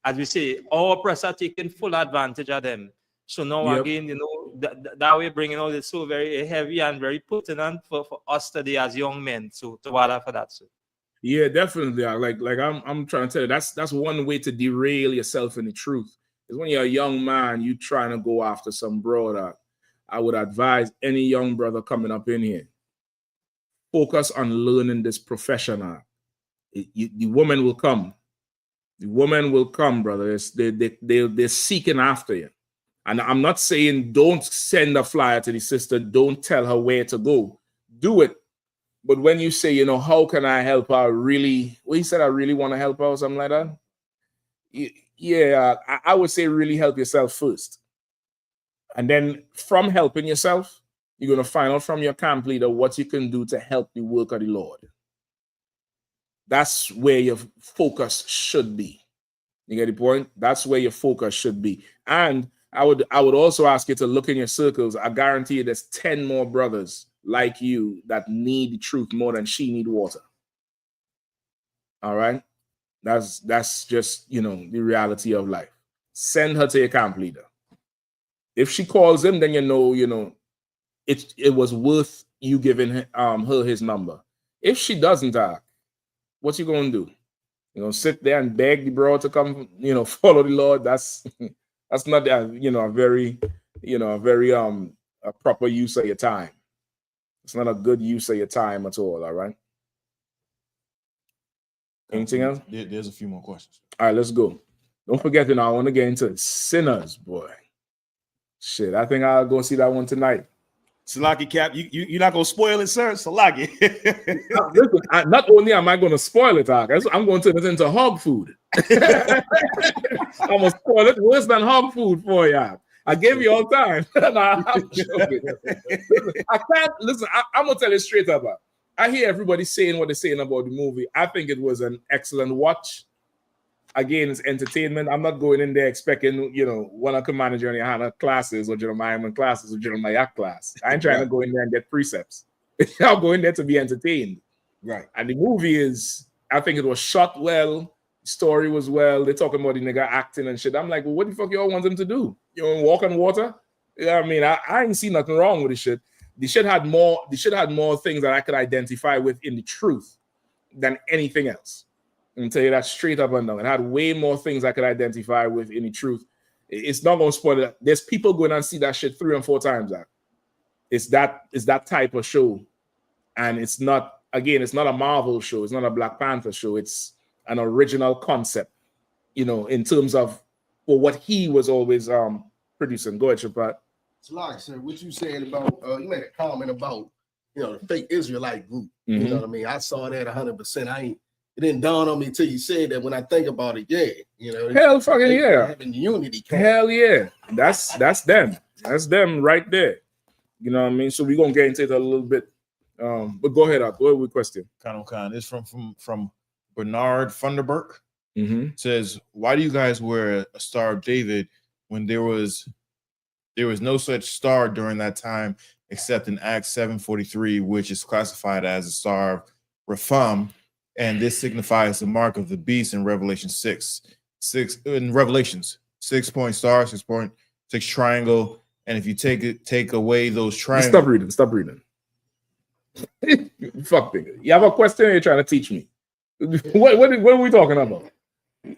as we say, our oppressors are taking full advantage of them. So now again, you know, that way bringing out is so very heavy and very pertinent for us today as young men. So to water for that. So. Yeah, definitely. Like I'm trying to tell you, that's one way to derail yourself in the truth. Because when you're a young man, you trying to go after some brother. I would advise any young brother coming up in here, focus on learning this profession. The woman will come. The woman will come, brother. They're seeking after you. And I'm not saying don't send a flyer to the sister. Don't tell her where to go. Do it. But when you say, you know, how can I help her? Really, well, he said, I really want to help her or something like that. Yeah, I would say really help yourself first. And then from helping yourself, you're going to find out from your camp leader what you can do to help the work of the Lord. That's where your focus should be. You get the point? That's where your focus should be. And I would also ask you to look in your circles. I guarantee you there's 10 more brothers like you that need the truth more than she need water. All right? That's just, you know, the reality of life. Send her to your camp leader. If she calls him, then you know, it was worth you giving her his number. If she doesn't, what you gonna do? You know, sit there and beg the bro to come, you know, follow the Lord. That's not a very a proper use of your time. It's not a good use of your time at all. All right. Anything else? There's a few more questions. All right, let's go. Don't forget, I want to get into sinners, boy. Shit, I think I'll go see that one tonight. Salaki Cap, you're not gonna spoil it, sir. Salaki. Listen, not only am I going to spoil it, I'm going to turn it into hog food. I'm gonna spoil it worse than hog food for you. I gave you all time. Nah, I'm joking. I can't listen. I'm gonna tell you straight up. I hear everybody saying what they're saying about the movie. I think it was an excellent watch. Again, it's entertainment. I'm not going in there expecting, you know, one of Commander Johnny Yahanna classes or Jeremiah classes or Jeremiah class. I ain't trying to go in there and get precepts. I'm going there to be entertained. Right. And the movie is, I think it was shot well. The story was well. They're talking about the nigga acting and shit. I'm like, well, what the fuck y'all want him to do? You know, walk on water? Yeah, I mean, I ain't see nothing wrong with this shit. The shit had more things that I could identify with in the truth than anything else. I'm tell you that straight up and down. It had way more things I could identify with in the truth. It's not gonna spoil it. There's people going and see that shit 3 and 4 times. It's that type of show, and it's not a Marvel show. It's not a Black Panther show. It's an original concept, you know, in terms of for what he was always producing. Go ahead, Shapat. It's like, sir, what you said about you made a comment about, you know, the fake Israelite group. You know what I mean? I saw that 100%. It didn't dawn on me till you said that. When I think about it, yeah, you know, hell fucking yeah, having unity. Hell yeah, that's them. That's them right there. You know what I mean? So we're gonna get into it a little bit. But go ahead, go ahead with question. Khan. It's from Bernard Funderburk. Says, why do you guys wear a Star of David when there was no such star during that time except in Acts 7:43, which is classified as a star of Rapham, and this signifies the mark of the beast in Revelation 6 in Revelations 6-point star, 6-point, 6 triangle, and if you take away those triangles, stop reading. Fuck nigga. You have a question? Or you're trying to teach me? What are we talking about?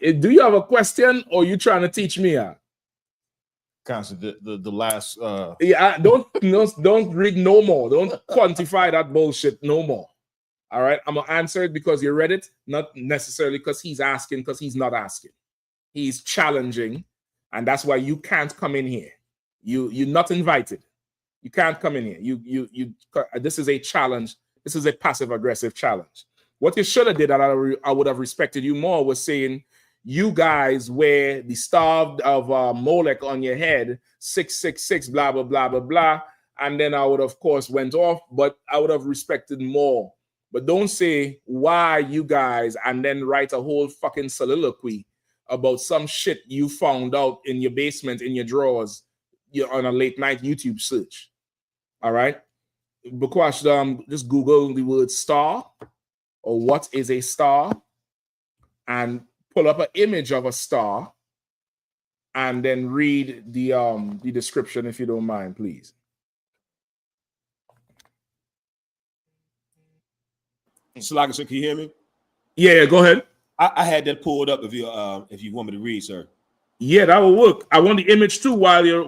Do you have a question or you trying to teach me? Constant the last don't read no more. Don't quantify that bullshit no more. All right, I'm gonna answer it because you read it, not necessarily because he's asking, because he's not asking. He's challenging, and that's why you can't come in here. You're not invited. You can't come in here. You this is a challenge. This is a passive aggressive challenge. What you should have did, and I would have respected you more, was saying you guys wear the star of Molech on your head, 666, blah blah blah blah blah, and then I would of course went off, but I would have respected more. But don't say why you guys and then write a whole fucking soliloquy about some shit you found out in your basement, in your drawers, on a late night YouTube search. All right? Because just Google the word star or what is a star and pull up an image of a star and then read the description if you don't mind, please. Salaki, sir, can you hear me? Yeah, go ahead. I had that pulled up if you want me to read, sir. Yeah, that will work. I want the image too while you're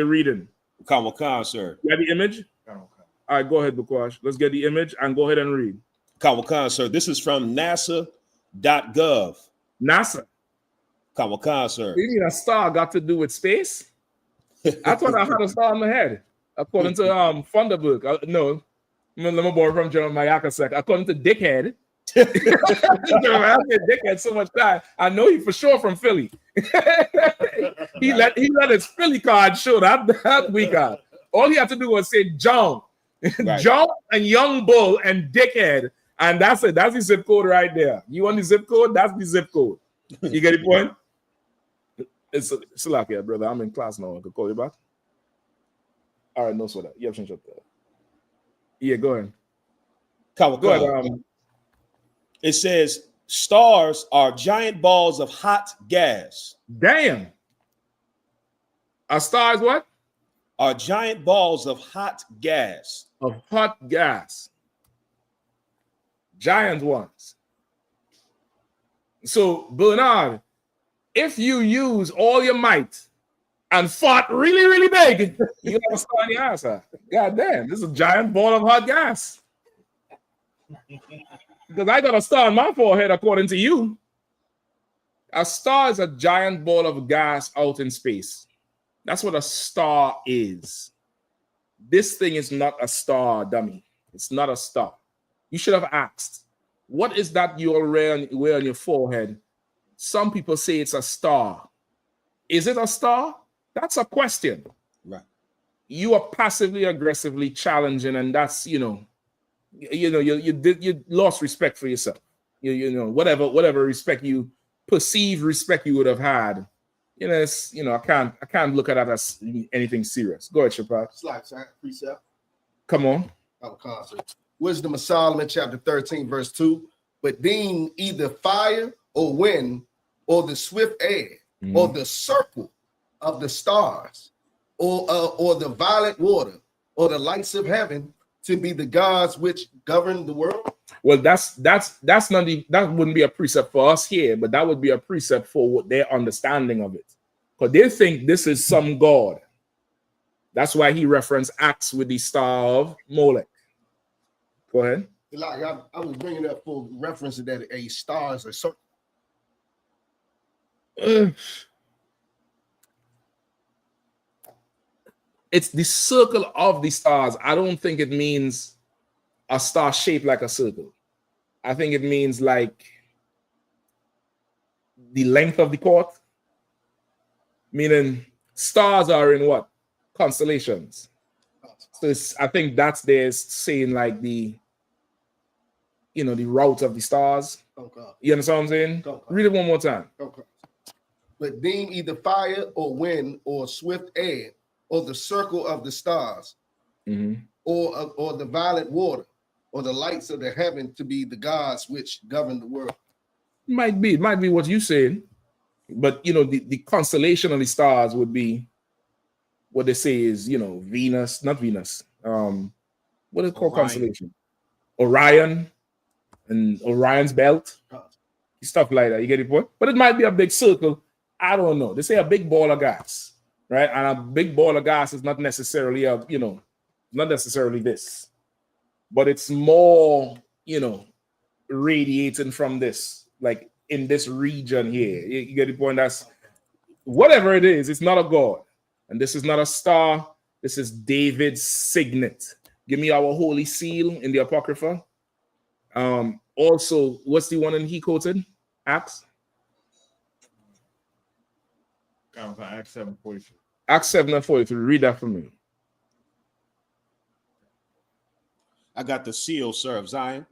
reading. Kawakan, sir. You got the image? All right, go ahead, Bukwash. Let's get the image and go ahead and read. Kawakan, sir. This is from NASA.gov. NASA. Kawakan, sir. You mean a star got to do with space? I thought I had a star on my head. According to Thunderbird. No. Let me borrow from Jeremiah a sec. According to Dickhead. Jeremiah Dickhead so much time. I know he for sure from Philly. he let his Philly card show that week out. All he had to do was say John. Right. John and Young Bull and Dickhead. And that's it. That's the zip code right there. You want the zip code? That's the zip code. You get the point? It's like, yeah, brother. I'm in class now. I could call you back. All right, no sweat. You have to change up there. Yeah, go ahead. Go ahead. It says stars are giant balls of hot gas. Damn. A star is what? Are giant balls of hot gas. Of hot gas. Giant ones. So, Bernard, if you use all your might and fought really, really big, you have a star in your ass. Huh? God damn, this is a giant ball of hot gas. Because I got a star on my forehead, according to you. A star is a giant ball of gas out in space. That's what a star is. This thing is not a star, dummy. It's not a star. You should have asked, what is that you wear on your forehead? Some people say it's a star. Is it a star? That's a question. Right. You are passively aggressively challenging, and that's you lost respect for yourself. Whatever respect you perceived respect you would have had. I can't look at that as anything serious. Go ahead, Shapat. Slide, precept. Come on. Wisdom of Solomon, chapter 13, verse 2. But being either fire or wind, or the swift air, or the circle of the stars, or the violet water, or the lights of heaven, to be the gods which govern the world. Well, that's not that wouldn't be a precept for us here, but that would be a precept for what their understanding of it, because they think this is some god. That's why he referenced Acts with the star of Molech. Go ahead. Like I was bringing up for reference that a star is a circle. It's the circle of the stars. I don't think it means a star shaped like a circle. I think it means like the length of the court. Meaning stars are in what? Constellations. So I think that's there saying like the route of the stars. Okay. You understand what I'm saying? Okay. Read it one more time. Okay. But being either fire or wind or swift air or the circle of the stars or the violet water or the lights of the heaven to be the gods which govern the world. It might be what you're saying, but the constellation of the stars would be what they say is Venus, not Venus. What is it called? Constellation? Orion and Orion's belt, stuff like that. You get the point? But it might be a big circle. I don't know. They say a big ball of gas, right? And a big ball of gas is not necessarily not necessarily this, but it's more, radiating from this, like in this region here. You get the point? That's whatever it is. It's not a god, and this is not a star. This is David's signet. Give me our holy seal in the Apocrypha. Also, what's the one he quoted? Acts? Acts 7:43. Acts 7:43. Read that for me. I got the seal, sir, of Zion.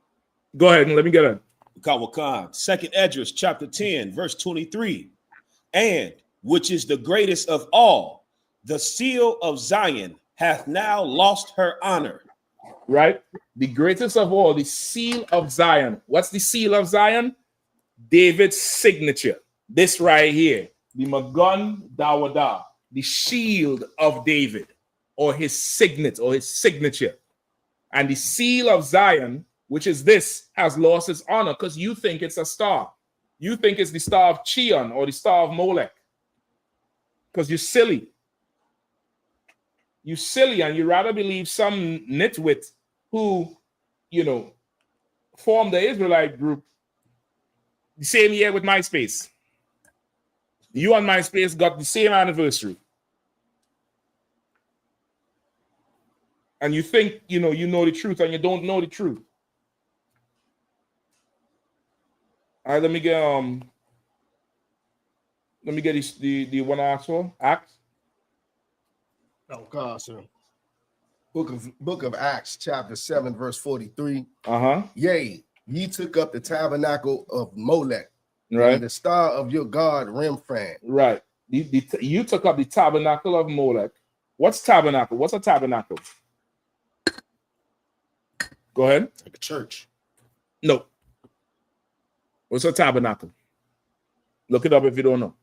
Go ahead and let me get it. Kawakan, 2nd Esdras, chapter 10, verse 23. And which is the greatest of all, the seal of Zion hath now lost her honor. Right? The greatest of all, the seal of Zion. What's the seal of Zion? David's signature. This right here. The Magun Dawada. The shield of David. Or his signet or his signature. And the seal of Zion, which is this, has lost its honor because you think it's a star. You think it's the star of Chion or the star of Molech. Because you're silly. You silly, and you rather believe some nitwit who, formed the Israelite group the same year with MySpace. You and MySpace got the same anniversary. And you think, you know the truth, and you don't know the truth. All right, let me get the one also Acts. Oh God, sir. Book of Acts, chapter 7, verse 43. Yea, ye took up the tabernacle of Molech, right, and the star of your god Remphan. Right. You took up the tabernacle of Molech. What's tabernacle? What's a tabernacle? Go ahead. Like a church. No. What's a tabernacle? Look it up if you don't know.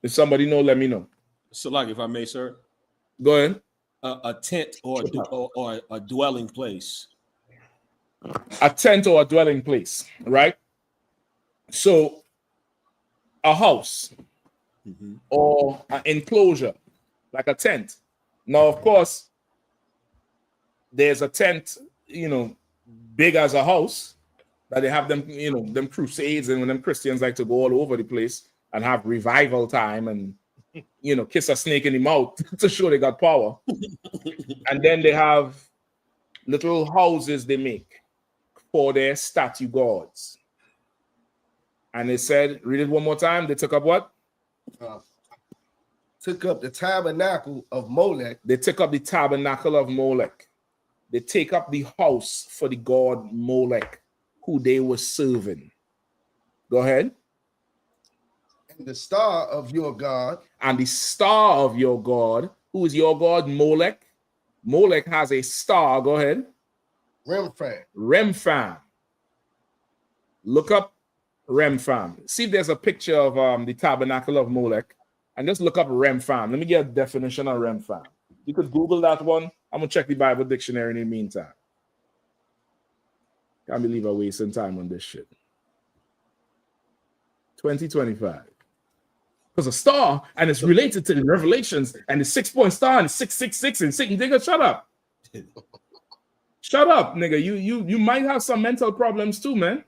If somebody know, let me know. So, like, if I may, sir. Go ahead. A tent or a dwelling place. A tent or a dwelling place, right? So, a house or an enclosure, like a tent. Now, of course, there's a tent, big as a house that they have them, them crusades, and when them Christians like to go all over the place and have revival time and, kiss a snake in the mouth to show they got power. And then they have little houses they make for their statue gods. And they said, read it one more time. They took up what? Took up the tabernacle of Molech. They took up the tabernacle of Molech. They take up the house for the god Molech, who they were serving. Go ahead. And the star of your god. And the star of your god. Who is your god? Molech. Molech has a star. Go ahead. Remphan. Remphan. Look up Remphan. See if there's a picture of the tabernacle of Molech. And just look up Remphan. Let me get a definition of Remphan. You could Google that one. I'm going to check the Bible dictionary in the meantime. Can't believe I'm wasting time on this shit. 2025. Because a star, and it's related to the Revelations, and the 6-point star, and the 666, and Satan, nigga, shut up. Shut up, nigga. You might have some mental problems too, man.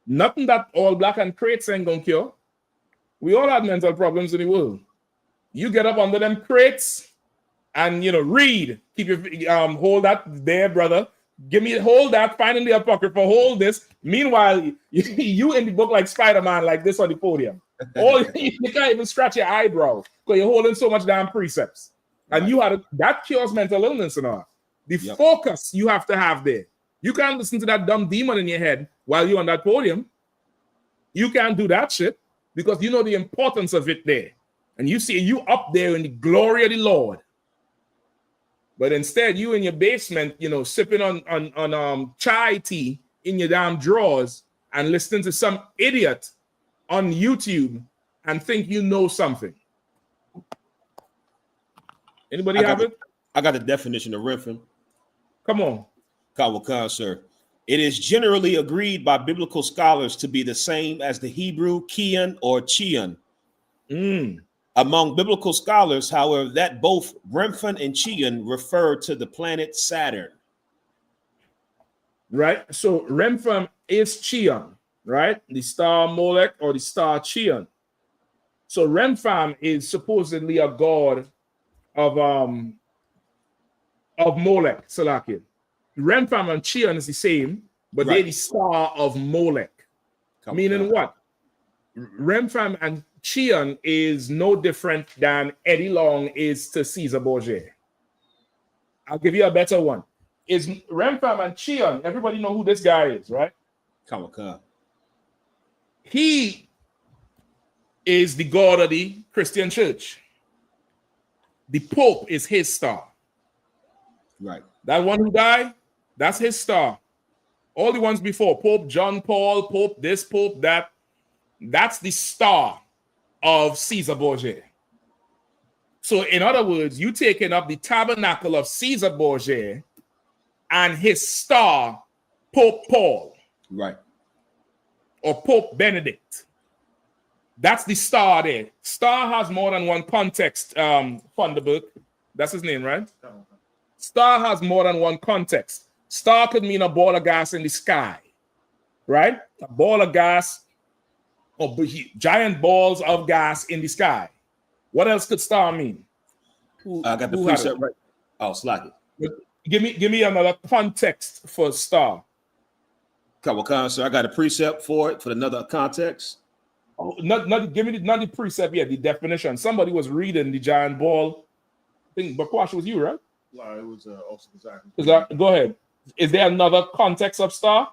Nothing that all black and crates ain't gonna cure. We all have mental problems in the world. You get up under them crates and read. Keep your hold that there, brother. Hold that, find in the apocrypha, hold this. Meanwhile, you in the book like Spider-Man, like this on the podium. You can't even scratch your eyebrows because you're holding so much damn precepts. And that cures mental illness and all. The focus you have to have there. You can't listen to that dumb demon in your head while you're on that podium. You can't do that shit because you know the importance of it there. And you see you up there in the glory of the Lord. But instead, you in your basement, sipping on chai tea in your damn drawers and listening to some idiot on YouTube and think you know something. Anybody have it? I got a definition of Remphan. Come on. Kawakan, sir. It is generally agreed by biblical scholars to be the same as the Hebrew Kian or Chian. Among biblical scholars, however, that both Remphan and Chian refer to the planet Saturn. Right? So Remphan is Chian, right? The star Molech or the star Chian. So Remphan is supposedly a god of Molech, Salakia. Remphan and Chian is the same, but they're the star of Molech. Meaning what? Remphan and Chian is no different than Eddie Long is to Caesar Borgia. I'll give you a better one. Is Remphan and Chian, everybody know who this guy is, right? Kawakan. He is the god of the Christian church. The Pope is his star. Right. That one who died, that's his star. All the ones before, Pope John Paul, Pope this, Pope that, that's the star of Caesar Borgia. So in other words, you taking up the tabernacle of Caesar Borgia and his star, Pope Paul. Right. or Pope Benedict. That's the star there. Star has more than one context, Thunderbird. That's his name, right? Star has more than one context. Star could mean a ball of gas in the sky, right? A ball of gas or giant balls of gas in the sky. What else could star mean? I got the preset right. Oh, slack it. Give me another context for star. Kawakan, sir, I got a precept for it for another context. Oh, not give me not the precept yet, the definition. Somebody was reading the giant ball. I think Bakwash was you, right? No, it was also exactly. Go ahead. Is there another context of star?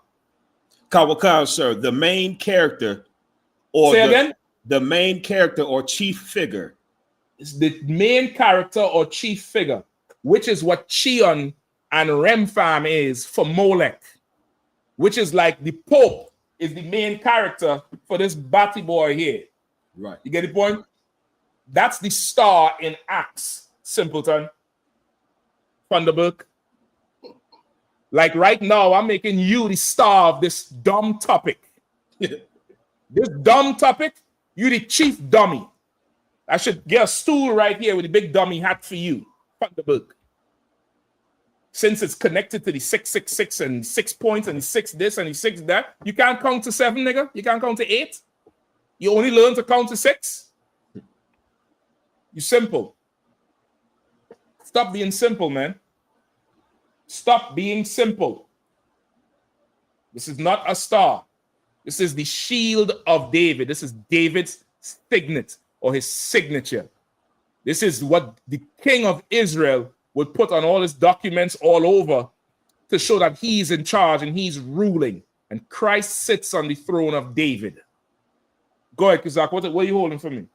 Kawakan, sir, the main character or the main character or chief figure. It's the main character or chief figure, which is what Chion and Remphan is for Molech, which is like the Pope is the main character for this batty boy here. Right. You get the point? That's the star in Acts, simpleton. Thunderbird. Like right now, I'm making you the star of this dumb topic. This dumb topic, you the chief dummy. I should get a stool right here with a big dummy hat for you. Thunderbird. Since it's connected to the 666 and 6 points and the 6 this and the 6 that, you can't count to 7, nigga. You can't count to 8. You only learn to count to 6. You simple. Stop being simple, man. Stop being simple. This is not a star. This is the shield of David. This is David's signet or his signature. This is what the king of Israel would put on all his documents all over to show that he's in charge and he's ruling. And Christ sits on the throne of David. Go ahead, Kazak. What are you holding for me?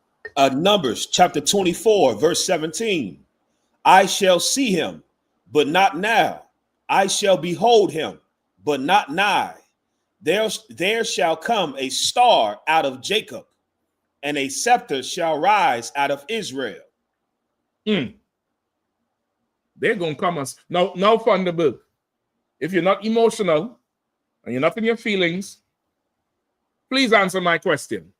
Numbers chapter 24, verse 17. I shall see him, but not now. I shall behold him, but not nigh. There shall come a star out of Jacob, and a scepter shall rise out of Israel. They're going to come us. Now, Thunderbird, if you're not emotional and you're not in your feelings, please answer my question.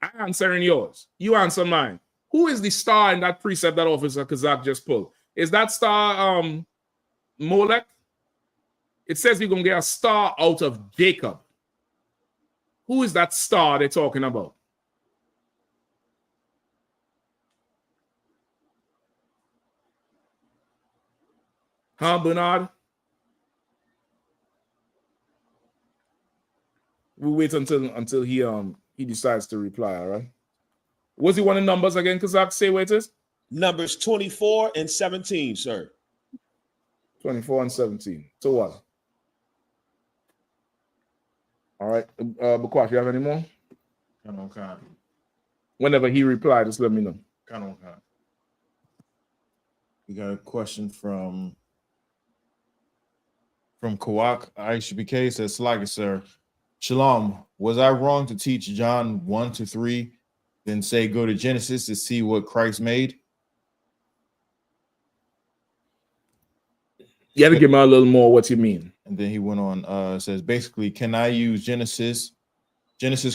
I'm answering yours. You answer mine. Who is the star in that precept that Officer Kazak just pulled? Is that star Molech? It says we're going to get a star out of Jacob. Who is that star they're talking about? Huh, Bernard? We'll wait until he decides to reply, all right? What's he want in numbers again, Kazak? Say what it is? Numbers 24 and 17, sir. 24 and 17. So what? All right. Bakwash, you have any more? Kind. Whenever he replied, just let me know. Kind. We got a question from Kawak, I.S.U.P.K. says, Slaggy, sir. Shalom, was I wrong to teach John 1-3, then say go to Genesis to see what Christ made? You have to give me a little more what you mean. And then he went on, says, basically, can I use Genesis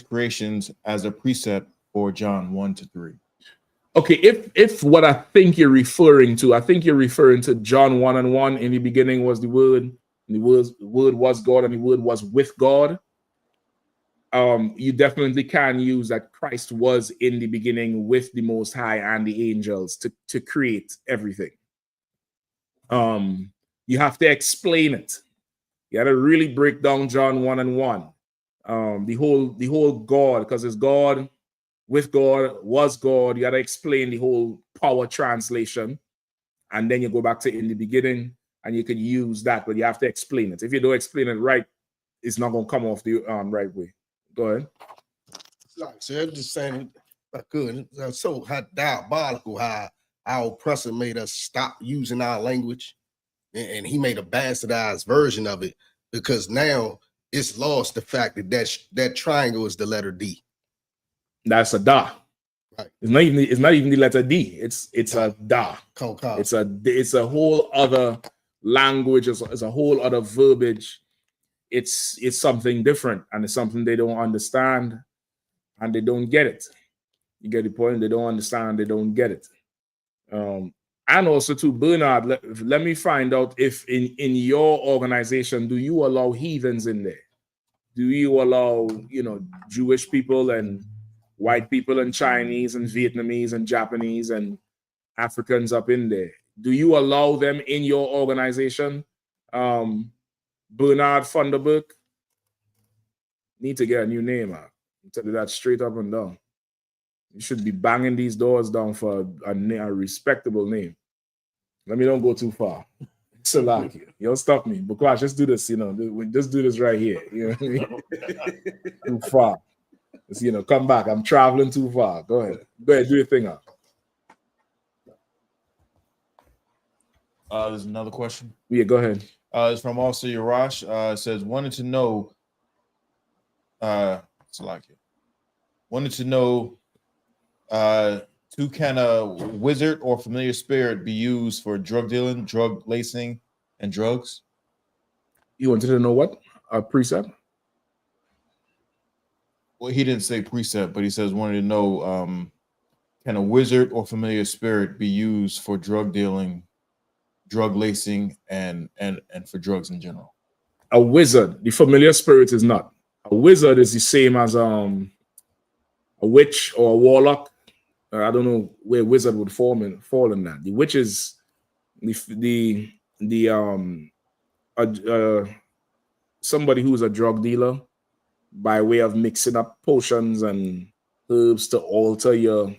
creations as a precept for John 1-3? Okay, if what I think you're referring to, I think you're referring to John 1:1. In the beginning was the Word, and the Word was God, and the Word was with God. You definitely can use that Christ was in the beginning with the Most High and the angels to create everything. You have to explain it. You got to really break down John 1:1. The whole God, because it's God, with God, was God. You got to explain the whole power translation. And then you go back to in the beginning and you can use that, but you have to explain it. If you don't explain it right, it's not going to come off the right way. Go ahead. Like, so I'm just saying, I could. It's so diabolical how our oppressor made us stop using our language, and he made a bastardized version of it because now it's lost the fact that triangle is the letter D. That's a da. Right. It's not even the letter D. It's a da. It's a whole other language. It's a whole other verbiage. it's something different, and it's something they don't understand, and they don't get it. You get the point? They don't understand, they don't get it. And also to Bernard, let me find out if in your organization, do you allow heathens in there? Do you allow, Jewish people and white people and Chinese and Vietnamese and Japanese and Africans up in there? Do you allow them in your organization? Bernard Funderburg, need to get a new name out. I'll tell you that straight up and down. You should be banging these doors down for a respectable name. Let me don't go too far. Salaki, you don't stop me. Because just do this, we just do this right here. You know what I mean? Too far. Just, come back. I'm traveling too far. Go ahead. Do your thing up. There's another question. Yeah, go ahead. It's from Officer Yarash. It says, wanted to know, can a wizard or familiar spirit be used for drug dealing, drug lacing, and drugs? You wanted to know what? A precept? Well, he didn't say precept, but he says wanted to know, can a wizard or familiar spirit be used for drug dealing, drug lacing, and for drugs in general? A wizard, the familiar spirit is not. A wizard is the same as a witch or a warlock. I don't know where wizard would fall in that. The witch is somebody who's a drug dealer by way of mixing up potions and herbs to alter your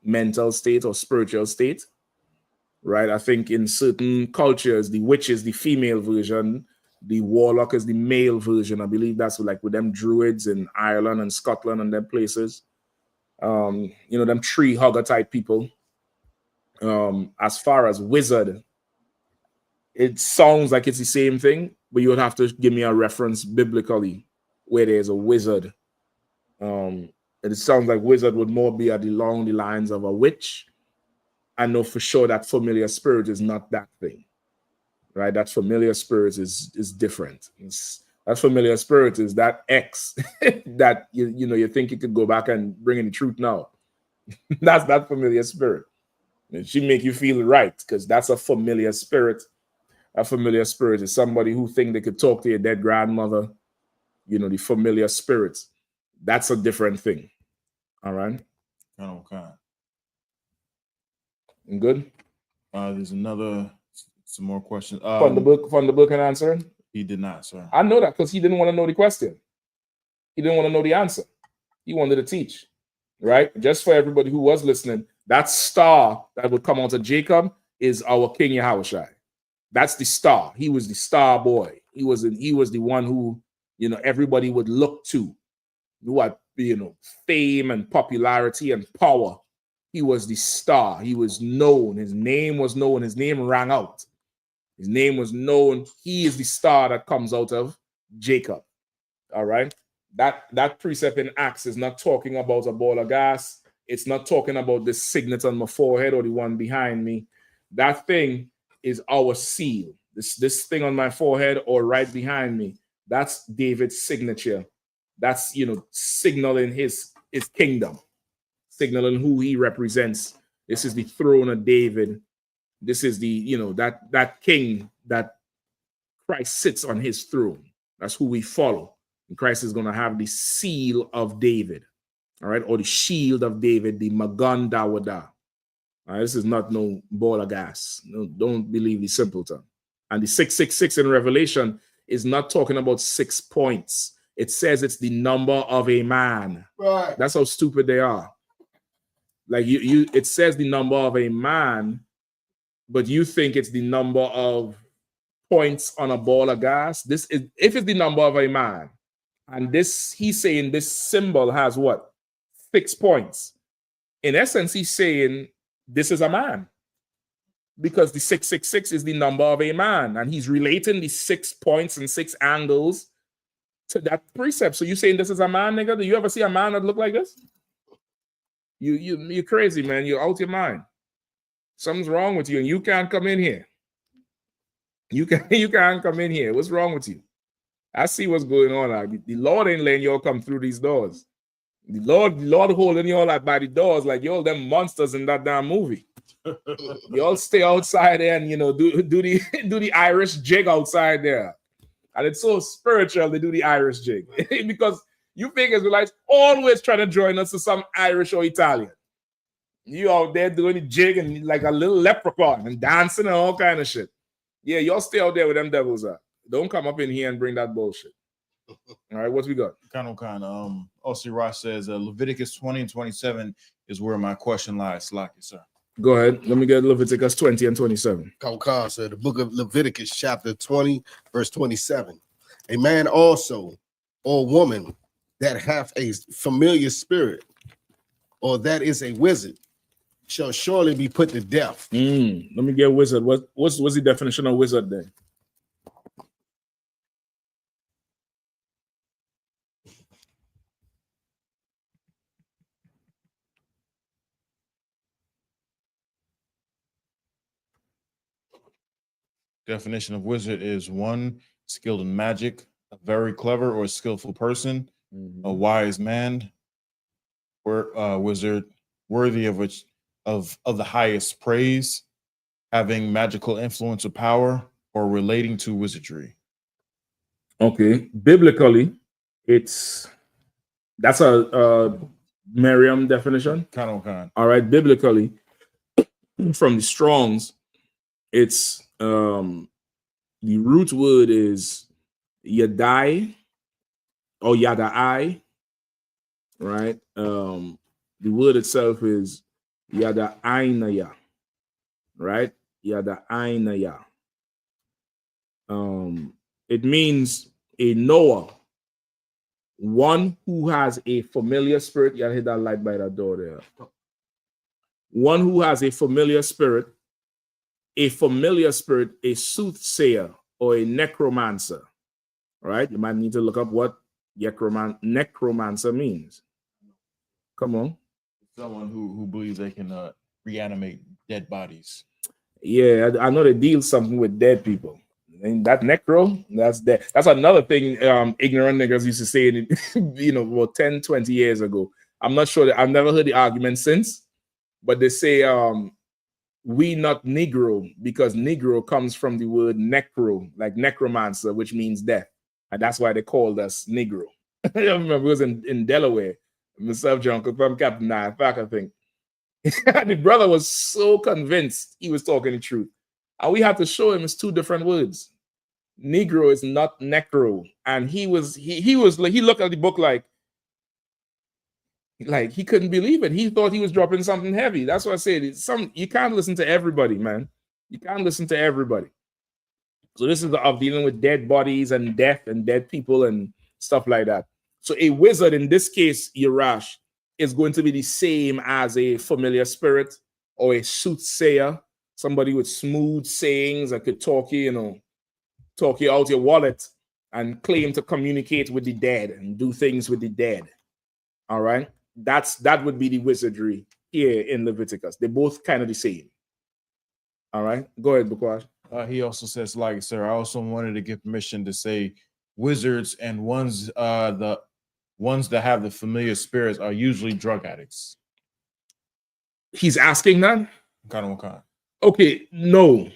mental state or spiritual state, right? I think in certain cultures, the witch is the female version, the warlock is the male version. I believe that's like with them druids in Ireland and Scotland and them places. Them tree hugger type people. As far as wizard, it sounds like it's the same thing, but you would have to give me a reference biblically where there's a wizard. It sounds like wizard would more be along the lines of a witch. I know for sure that familiar spirit is not that thing, right? That familiar spirit is different. That familiar spirit is that X that you think you could go back and bring in the truth now. That's that familiar spirit. It should make you feel right because that's a familiar spirit. A familiar spirit is somebody who think they could talk to your dead grandmother. The familiar spirits. That's a different thing. All right. Okay. And good. There's some more questions. From the book and answer. He did not, sir. I know that because he didn't want to know the question. He didn't want to know the answer. He wanted to teach, right? Just for everybody who was listening, that star that would come out of Jacob is our King Yahushua. That's the star. He was the star boy. He was the one who, everybody would look to, who had, fame and popularity and power. He was the star. He was known. His name was known. His name rang out. His name was known. He is the star that comes out of Jacob. All right. That precept in Acts is not talking about a ball of gas. It's not talking about this signet on my forehead or the one behind me. That thing is our seal. This thing on my forehead or right behind me. That's David's signature. That's signaling his kingdom, signaling who he represents. This is the throne of David. This is the that king that Christ sits on his throne. That's who we follow. And Christ is going to have the seal of David, all right, or the shield of David, the Magan Dawada. This is not no ball of gas. No, don't believe the simpleton. And the 666 in Revelation is not talking about 6 points. It says it's the number of a man. Right. That's how stupid they are. Like it says the number of a man, but you think it's the number of points on a ball of gas. This is if it's the number of a man, and this he's saying this symbol has what? 6 points. In essence, he's saying this is a man. Because the 666 is the number of a man, and he's relating the 6 points and 6 angles to that precept. So you saying this is a man, nigga? Do you ever see a man that look like this? You're crazy, man. You're out your mind. Something's wrong with you, and you can't come in here. You can't come in here. What's wrong with you? I see what's going on. Like, the Lord ain't letting y'all come through these doors. The Lord holding y'all like by the doors, like y'all them monsters in that damn movie. Y'all stay outside there and do the do the Irish jig outside there. And it's so spiritual they do the Irish jig. Because you think Israelites always try to join us to some Irish or Italian. You out there doing the jig and like a little leprechaun and dancing and all kind of shit. Yeah, y'all stay out there with them devils are. Don't come up in here and bring that bullshit. All right, what we got? Kind of. O.C. Ross says Leviticus 20 and 27 is where my question lies. Lock it, sir. Go ahead. Let me get Leviticus 20 and 27. Khan, sir, the book of Leviticus, chapter 20, verse 27. A man also, or woman, that hath a familiar spirit, or that is a wizard, shall surely be put to death. Let me get wizard. What's the definition of wizard then? Definition of wizard is one skilled in magic, a very clever or skillful person, a wise man, or wizard, worthy of which of the highest praise, having magical influence or power, or relating to wizardry. Okay, biblically, that's a Merriam definition. Kind. All right, biblically, from the Strongs, it's the root word is yadai or yadai, right? The word itself is yada'ainaya, right? Yada'ainaya. It means a knower, one who has a familiar spirit. You hit that light by that door there. One who has a familiar spirit, a soothsayer, or a necromancer. All right, you might need to look up what necromancer means. Come on. Someone who believes they can reanimate dead bodies. Yeah, I know they deal something with dead people. And that necro, that's dead. That's another thing ignorant niggas used to say, about 10, 20 years ago. I'm not sure I've never heard the argument since, but they say we not Negro, because Negro comes from the word necro, like necromancer, which means death. And that's why they called us Negro. I remember it was in Delaware. Myself, John, from Captain I think. The brother was so convinced he was talking the truth. And we had to show him it's two different words. Negro is not necro. And he looked at the book like he couldn't believe it. He thought he was dropping something heavy. That's what I said. You can't listen to everybody, man. You can't listen to everybody. So this is of dealing with dead bodies and death and dead people and stuff like that. So a wizard, in this case, Yerash, is going to be the same as a familiar spirit or a soothsayer, somebody with smooth sayings that could talk you out your wallet and claim to communicate with the dead and do things with the dead. All right. That would be the wizardry here in Leviticus. They're both kind of the same. All right. Go ahead, Bukwash. He also says, like, sir, I also wanted to give permission to say wizards and the ones that have the familiar spirits are usually drug addicts. He's asking that? Kind of. Okay, no.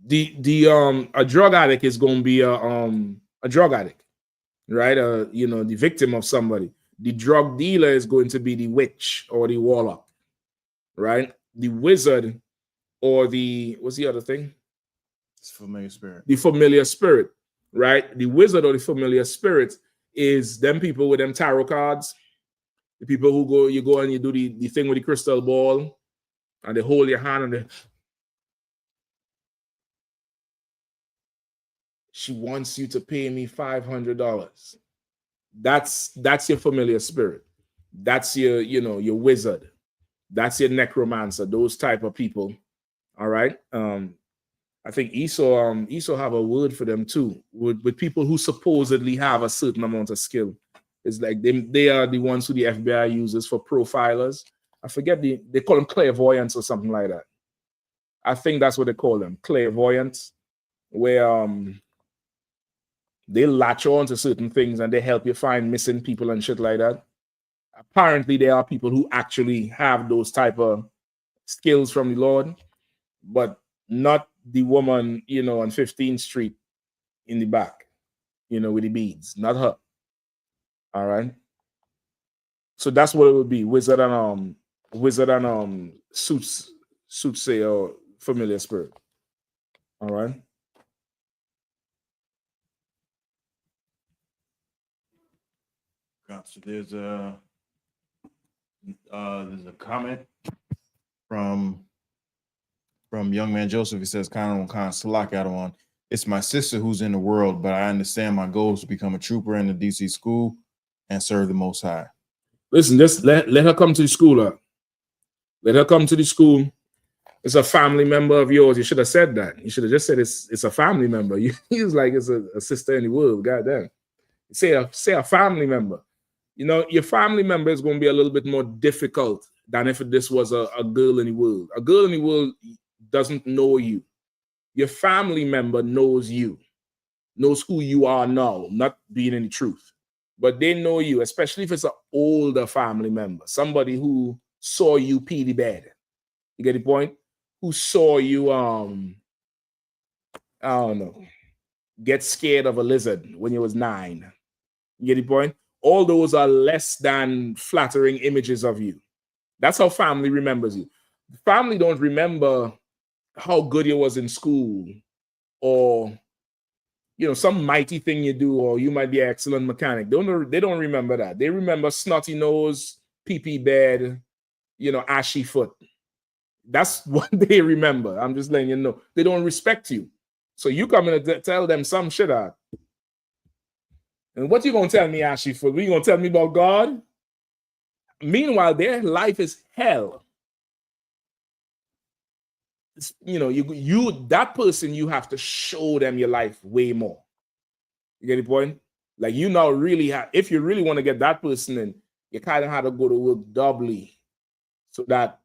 A drug addict is going to be a drug addict, right? The victim of somebody. The drug dealer is going to be the witch or the warlock, right? The wizard or what's the other thing? It's familiar spirit. The familiar spirit, right? The wizard or the familiar spirit is them people with them tarot cards. The people who you go and you do the thing with the crystal ball and they hold your hand and she wants you to pay me $500. That's your familiar spirit. That's your wizard. That's your necromancer. Those type of people. All right. I think I.S.U.P.K have a word for them too. With people who supposedly have a certain amount of skill. It's like they are the ones who the FBI uses for profilers. I forget they call them clairvoyants or something like that. I think that's what they call them, clairvoyants, where They latch on to certain things and they help you find missing people and shit like that. Apparently, there are people who actually have those type of skills from the Lord, but not the woman, on 15th Street in the back, with the beads. Not her. All right. So that's what it would be. Wizard and soothsayer or familiar spirit. All right. So there's a comment from young man Joseph. He says, kind of slack out on. It's my sister who's in the world, but I understand my goal is to become a trooper in the DC school and serve the Most High. Listen, just let her come to the school. Let her come to the school. It's a family member of yours. You should have said that. You should have just said it's a family member. He's like it's a sister in the world. Goddamn. Say a family member. Your family member is going to be a little bit more difficult than if this was a girl in the world. A girl in the world doesn't know you. Your family member knows you, knows who you are now, not being in the truth. But they know you, especially if it's an older family member, somebody who saw you pee the bed. You get the point? Who saw you, I don't know, get scared of a lizard when you was 9. You get the point? All those are less than flattering images of you. That's how family remembers you. The family don't remember how good you was in school or, some mighty thing you do, or you might be an excellent mechanic. They don't remember that. They remember snotty nose, pee-pee bed, ashy foot. That's what they remember. I'm just letting you know. They don't respect you. So you come in and tell them some shit out. And what you going to tell me, ashy foot? What you going to tell me about God? Meanwhile, their life is hell. That person, you have to show them your life way more. You get the point? Like really have, if you really want to get that person in, you kind of have to go to work doubly so that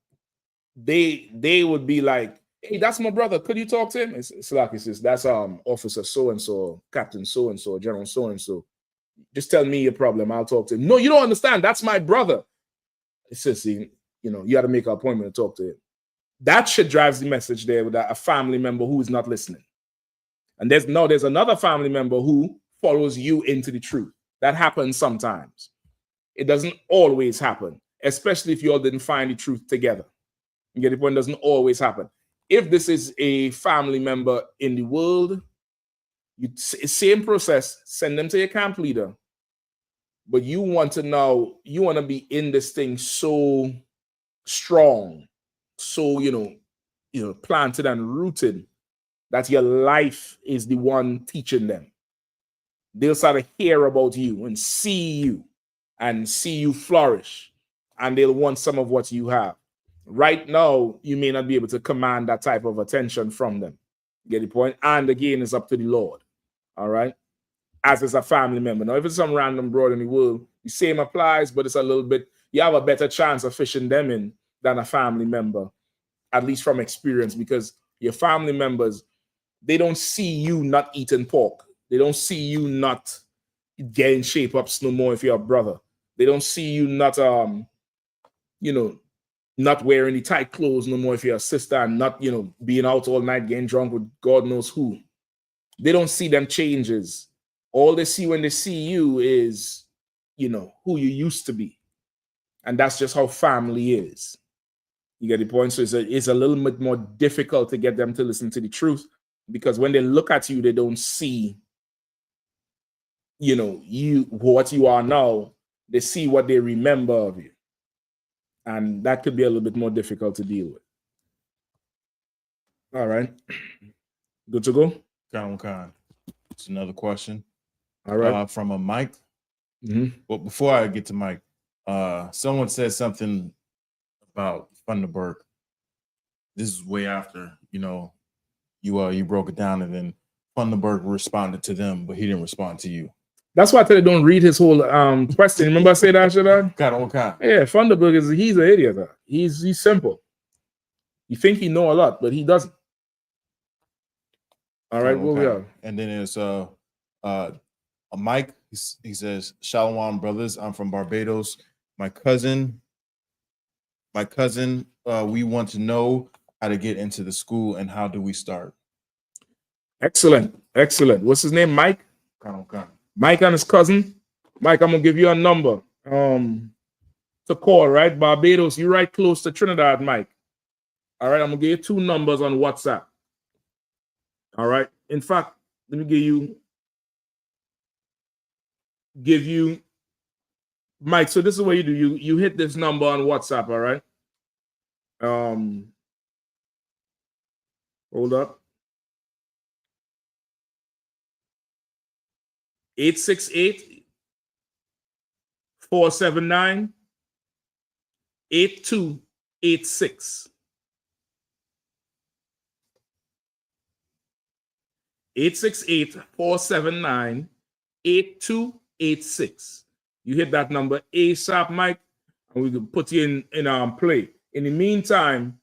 they would be like, hey, that's my brother. Could you talk to him? It's like it's just, that's officer so-and-so, captain so-and-so, general so-and-so. Just tell me your problem. I'll talk to him. No, you don't understand. That's my brother. It's just, you got to make an appointment to talk to him. That shit drives the message there with a family member who is not listening. And there's another family member who follows you into the truth. That happens sometimes. It doesn't always happen, especially if you all didn't find the truth together. You get the point? It doesn't always happen. If this is a family member in the world, same process, send them to your camp leader. But you want to be in this thing so strong, so planted and rooted that your life is the one teaching them. They'll start to hear about you and see you flourish, and they'll want some of what you have. Right now, you may not be able to command that type of attention from them. Get the point? And again, it's up to the Lord. All right? As is a family member. Now, if it's some random broad in the world, the same applies, but it's a little bit, you have a better chance of fishing them in than a family member, at least from experience, because your family members, they don't see you not eating pork. They don't see you not getting shape ups no more if you're a brother. They don't see you not, not wearing the tight clothes no more if you're a sister, and not, being out all night getting drunk with God knows who. They don't see them changes. All they see when they see you is, who you used to be. And that's just how family is. You get the point? So it's a little bit more difficult to get them to listen to the truth, because when they look at you, they don't see, what you are now. They see what they remember of you. And that could be a little bit more difficult to deal with. All right. Good to go? Khan. It's another question. All right. From a Mike. Mm-hmm. Well, before I get to Mike, someone said something about Thunderberg. This is way after, you broke it down, and then Thunderberg responded to them, but he didn't respond to you. That's why I tell you don't read his whole question. Remember I said that shit? Yeah, Thunderberg he's an idiot. He's simple. You think he know a lot, but he doesn't. All right, what we have? And then there's Mike, he says, Shalom, brothers. I'm from Barbados. My cousin, we want to know how to get into the school and how do we start? Excellent. What's his name? Mike? Mike and his cousin. Mike, I'm gonna give you a number. To call, right? Barbados, you right close to Trinidad, Mike. All right, I'm gonna give you 2 numbers on WhatsApp. All right. In fact, let me give you Mike. So this is what you do. You hit this number on WhatsApp, all right? Hold up. 868-479-8286. 868-479-8286. You hit that number ASAP, Mike, and we can put you in play. In the meantime,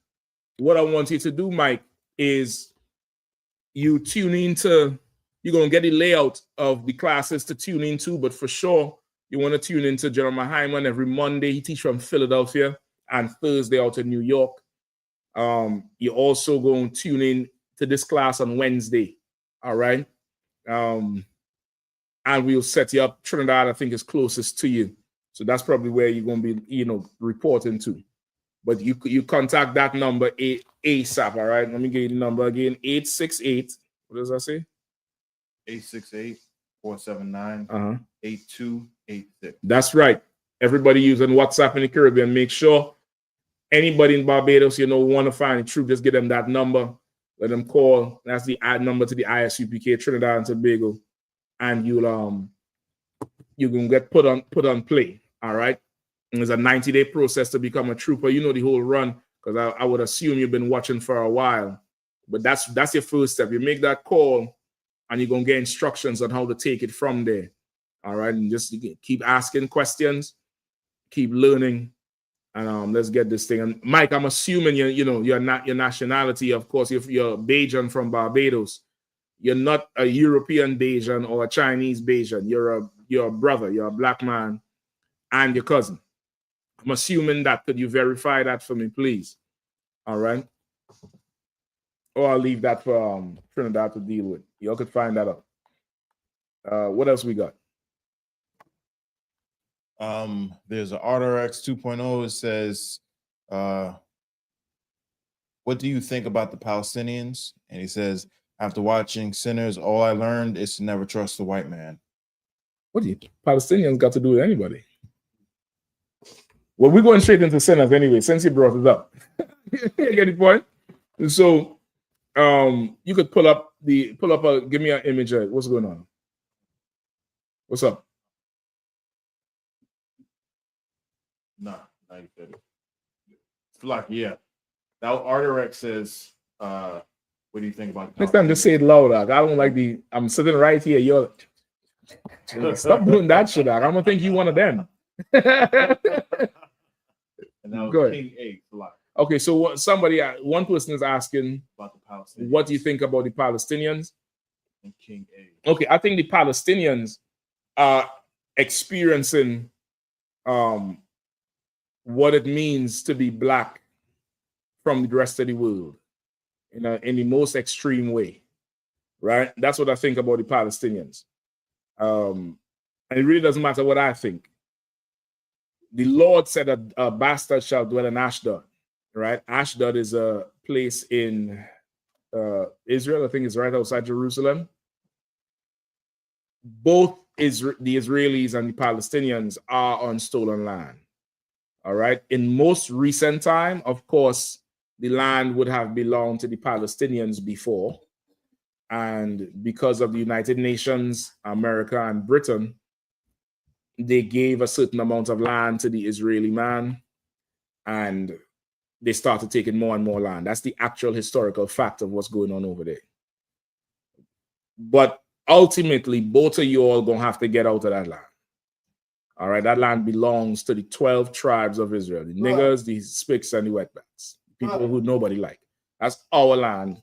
what I want you to do, Mike, is you tune into, you're going to get the layout of the classes to tune into, but for sure, you want to tune into Jeremiah Hyman every Monday. He teaches from Philadelphia, and Thursday out in New York. You're also going to tune in to this class on Wednesday. All right. And we'll set you up. Trinidad, I think, is closest to you. So that's probably where you're going to be, reporting to. But you contact that number ASAP, all right? Let me get you the number again. 868. What does that say? 868-479-8286. That's right. Everybody using WhatsApp in the Caribbean, make sure anybody in Barbados, want to find the truth, just get them that number. Let them call. That's the number to the I.S.U.P.K, Trinidad and Tobago. And you can get put on play. All right. And there's a 90-day process to become a trooper. You know the whole run, because I would assume you've been watching for a while. But that's your first step. You make that call, and you're gonna get instructions on how to take it from there. All right. And just keep asking questions, keep learning. And let's get this thing. And Mike, I'm assuming you're not your nationality. Of course, if you're Bajan from Barbados, you're not a European Bajan or a Chinese Bajan. You're a brother. You're a black man, and your cousin. I'm assuming that. Could you verify that for me, please? All right. Or I'll leave that for Trinidad to deal with. Y'all could find that out. What else we got? There's an RRX 2.0. It says, what do you think about the Palestinians? And he says, after watching Sinners, all I learned is to never trust the white man. What do you Palestinians got to do with anybody? Well, we're going straight into Sinners anyway, since you brought it up. You get the point? So you could give me an image of what's going on. What's up? No, not even. It's like, yeah. That RRX says, what do you think about Next time, just say it louder. I don't like I'm sitting right here. You're stop doing that shit. I'm gonna think you one of them. And that was Good. King A. Okay, so one person is asking about the Palestinians. What do you think about the Palestinians? And King A. Okay, I think the Palestinians are experiencing what it means to be black from the rest of the world in the most extreme way, right? That's what I think about the Palestinians. And it really doesn't matter what I think. The Lord said a bastard shall dwell in Ashdod, right? Ashdod is a place in Israel. I think it's right outside Jerusalem. Both the Israelis and the Palestinians are on stolen land. All right. In most recent time, of course, the land would have belonged to the Palestinians before. And because of the United Nations, America, and Britain, they gave a certain amount of land to the Israeli man, and they started taking more and more land. That's the actual historical fact of what's going on over there. But ultimately, both of you all going to have to get out of that land. All right, that land belongs to the 12 tribes of Israel, the niggers, the spicks, and the wetbacks, people who nobody like. That's our land.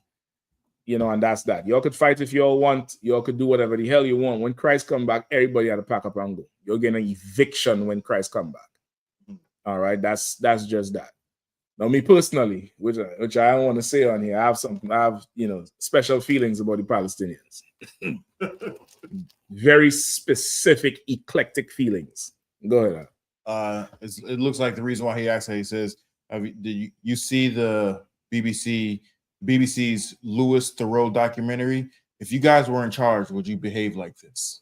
You know, and that's that. Y'all could fight if y'all want. Y'all could do whatever the hell you want. When Christ come back, everybody had to pack up and go. You're getting an eviction when Christ come back. All right, that's just that. Now, me personally, which I don't want to say on here, I have special feelings about the Palestinians. Very specific, eclectic feelings. Go ahead. It looks like the reason why he asked that, he says, did you see the BBC's Louis Theroux documentary? If you guys were in charge, would you behave like this?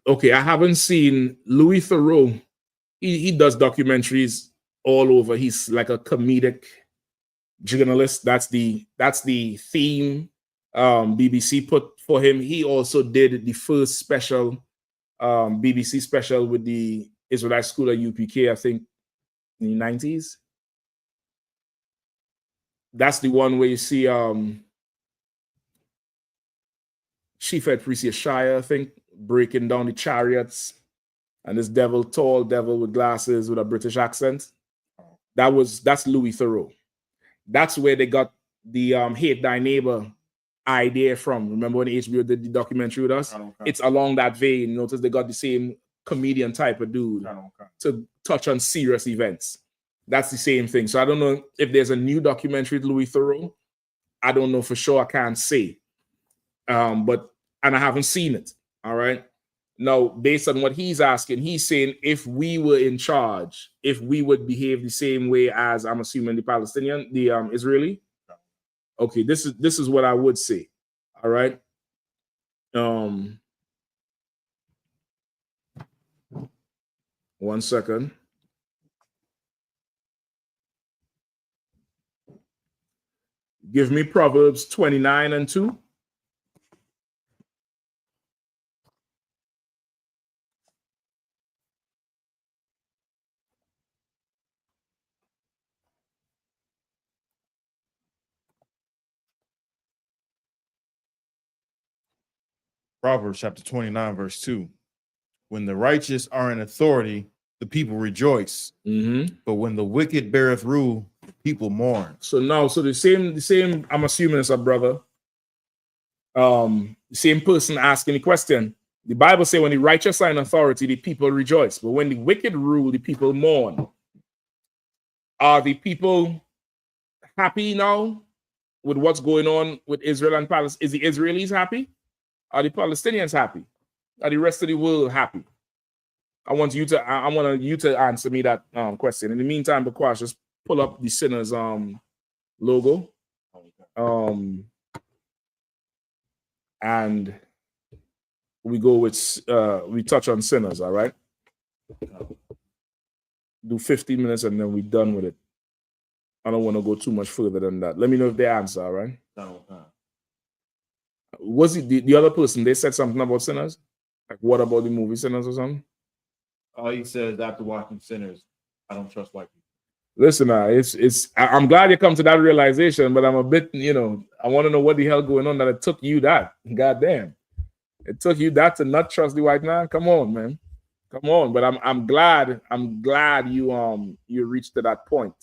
Okay, I haven't seen Louis Theroux. He does documentaries all over. He's like a comedic journalist. That's the theme BBC put for him. He also did the first special BBC special with the Israelite school at UPK, I think, in the 90s. That's the one where you see Chief Ed Priest Shire, I think, breaking down the chariots, and this tall devil with glasses with a British accent. That's Louis Theroux. That's where they got the Hate Thy Neighbor idea from. Remember when HBO did the documentary with us? It's along that vein. Notice they got the same comedian type of dude to touch on serious events. That's the same thing. So I don't know if there's a new documentary with Louis Theroux. I don't know for sure. I can't say. And I haven't seen it. All right. Now, based on what he's asking, he's saying if we were in charge, if we would behave the same way as, I'm assuming, the Israeli. Okay, this is what I would say. All right. 1 second. Give me Proverbs 29:2. Proverbs chapter 29, verse 2. When the righteous are in authority, the people rejoice. But when the wicked beareth rule, people mourn. So the same, I'm assuming it's a brother. The same person asking the question. The Bible says when the righteous are in authority, the people rejoice. But when the wicked rule, the people mourn. Are the people happy now with what's going on with Israel and Palestine? Is the Israelis happy? Are the Palestinians happy? Are the rest of the world happy? I want you to answer me that question. In the meantime, Bakwash, just pull up the Sinners logo. And we go with we touch on Sinners, all right? Do 15 minutes and then we're done with it. I don't want to go too much further than that. Let me know if they answer, all right? Was it the other person? They said something about Sinners? Like, what about the movie Sinners or something? All he says after watching Sinners, I don't trust white people. Listen, I'm glad you come to that realization, but I'm a bit, I want to know what the hell going on that it took you that. Goddamn. It took you that to not trust the white man? Come on, man. Come on. But I'm glad you reached to that point,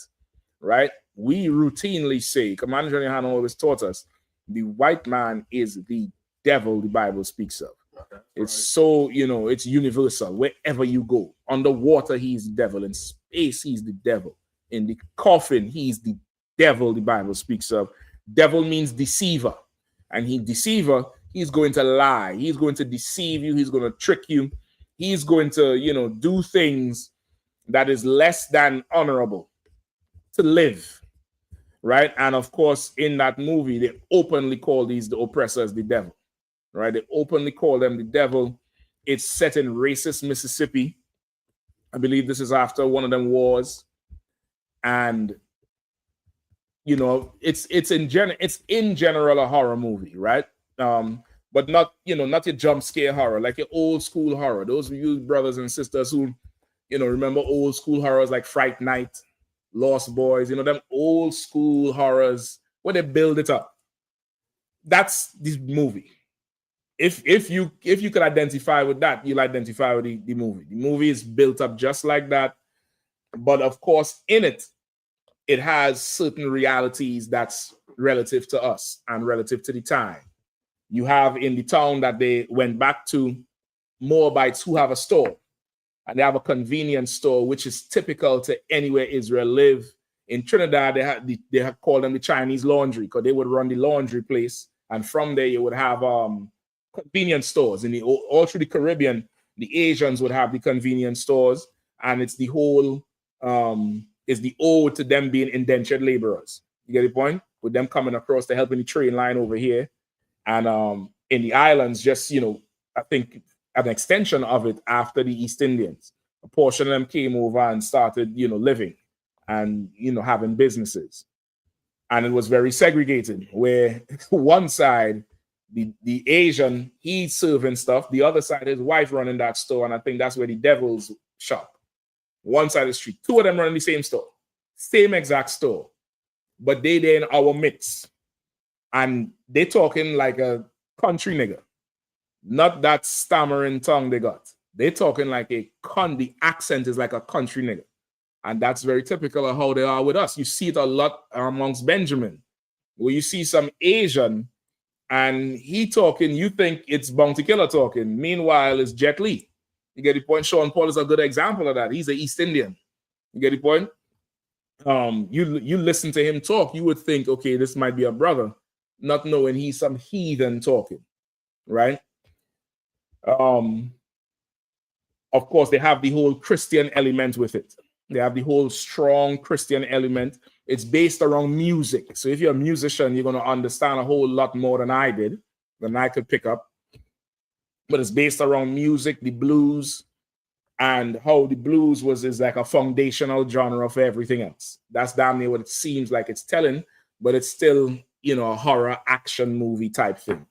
right? We routinely say, Commander Yahanna always taught us, the white man is the devil the Bible speaks of. Okay, it's so, it's universal. Wherever you go, underwater, he's the devil. In space, he's the devil. In the coffin, he's the devil the Bible speaks of. Devil means deceiver. And deceiver, he's going to lie. He's going to deceive you. He's going to trick you. He's going to, do things that is less than honorable to live. Right. And of course, in that movie, they openly call the oppressors the devil. Right. They openly call them the devil. It's set in racist Mississippi. I believe this is after one of them wars. And, it's in general a horror movie. Right. But not your jump scare horror, like your old school horror. Those of you brothers and sisters who, remember old school horrors like Fright Night, Lost Boys, them old school horrors where they build it up. That's this movie. If you could identify with that, you'll identify with the movie. The movie is built up just like that. But of course, in it has certain realities that's relative to us and relative to the time. You have in the town that they went back to Moabites who have a store, and they have a convenience store, which is typical to anywhere Israel live. In Trinidad, they have called them the Chinese laundry because they would run the laundry place, and from there you would have convenience stores. All through the Caribbean, the Asians would have the convenience stores, and it's the whole is the ode to them being indentured laborers. You get the point? With them coming across to helping the train line over here, and in the islands, just I think an extension of it after the East Indians. A portion of them came over and started, living and, having businesses. And it was very segregated, where one side, the Asian, he's serving stuff. The other side, his wife running that store. And I think that's where the devils shop. One side of the street. Two of them running the same store. Same exact store. But they in our midst. And they talking like a country nigga. Not that stammering tongue they got. They talking like the accent is like a country nigga. And that's very typical of how they are with us. You see it a lot amongst Benjamin, where you see some Asian and he talking, you think it's Bounty Killer talking. Meanwhile, it's Jet Li. You get the point? Sean Paul is a good example of that. He's an East Indian. You get the point? You listen to him talk, you would think, okay, this might be a brother, not knowing he's some heathen talking, right? Of course, they have the whole Christian element with it. They have the whole strong Christian element. It's based around music. So if you're a musician, you're going to understand a whole lot more than I did, than I could pick up. But it's based around music, the blues, and how the blues is like a foundational genre for everything else. That's damn near what it seems like it's telling, but it's still, a horror action movie type thing.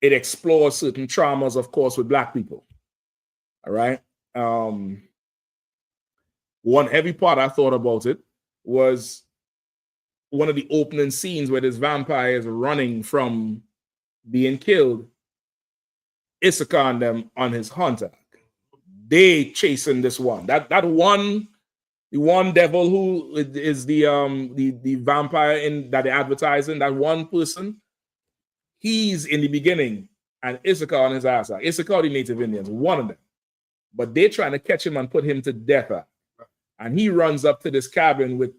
It explores certain traumas, of course, with Black people. All right. One heavy part I thought about it was one of the opening scenes where this vampire is running from being killed. I.S.U.P.K and them on his hunter. They chasing this one. The one devil who is the vampire that they're advertising, that one person. He's in the beginning, and I.S.U.P.K on his ass. I.S.U.P.K are the Native Indians, one of them. But they're trying to catch him and put him to death. And he runs up to this cabin with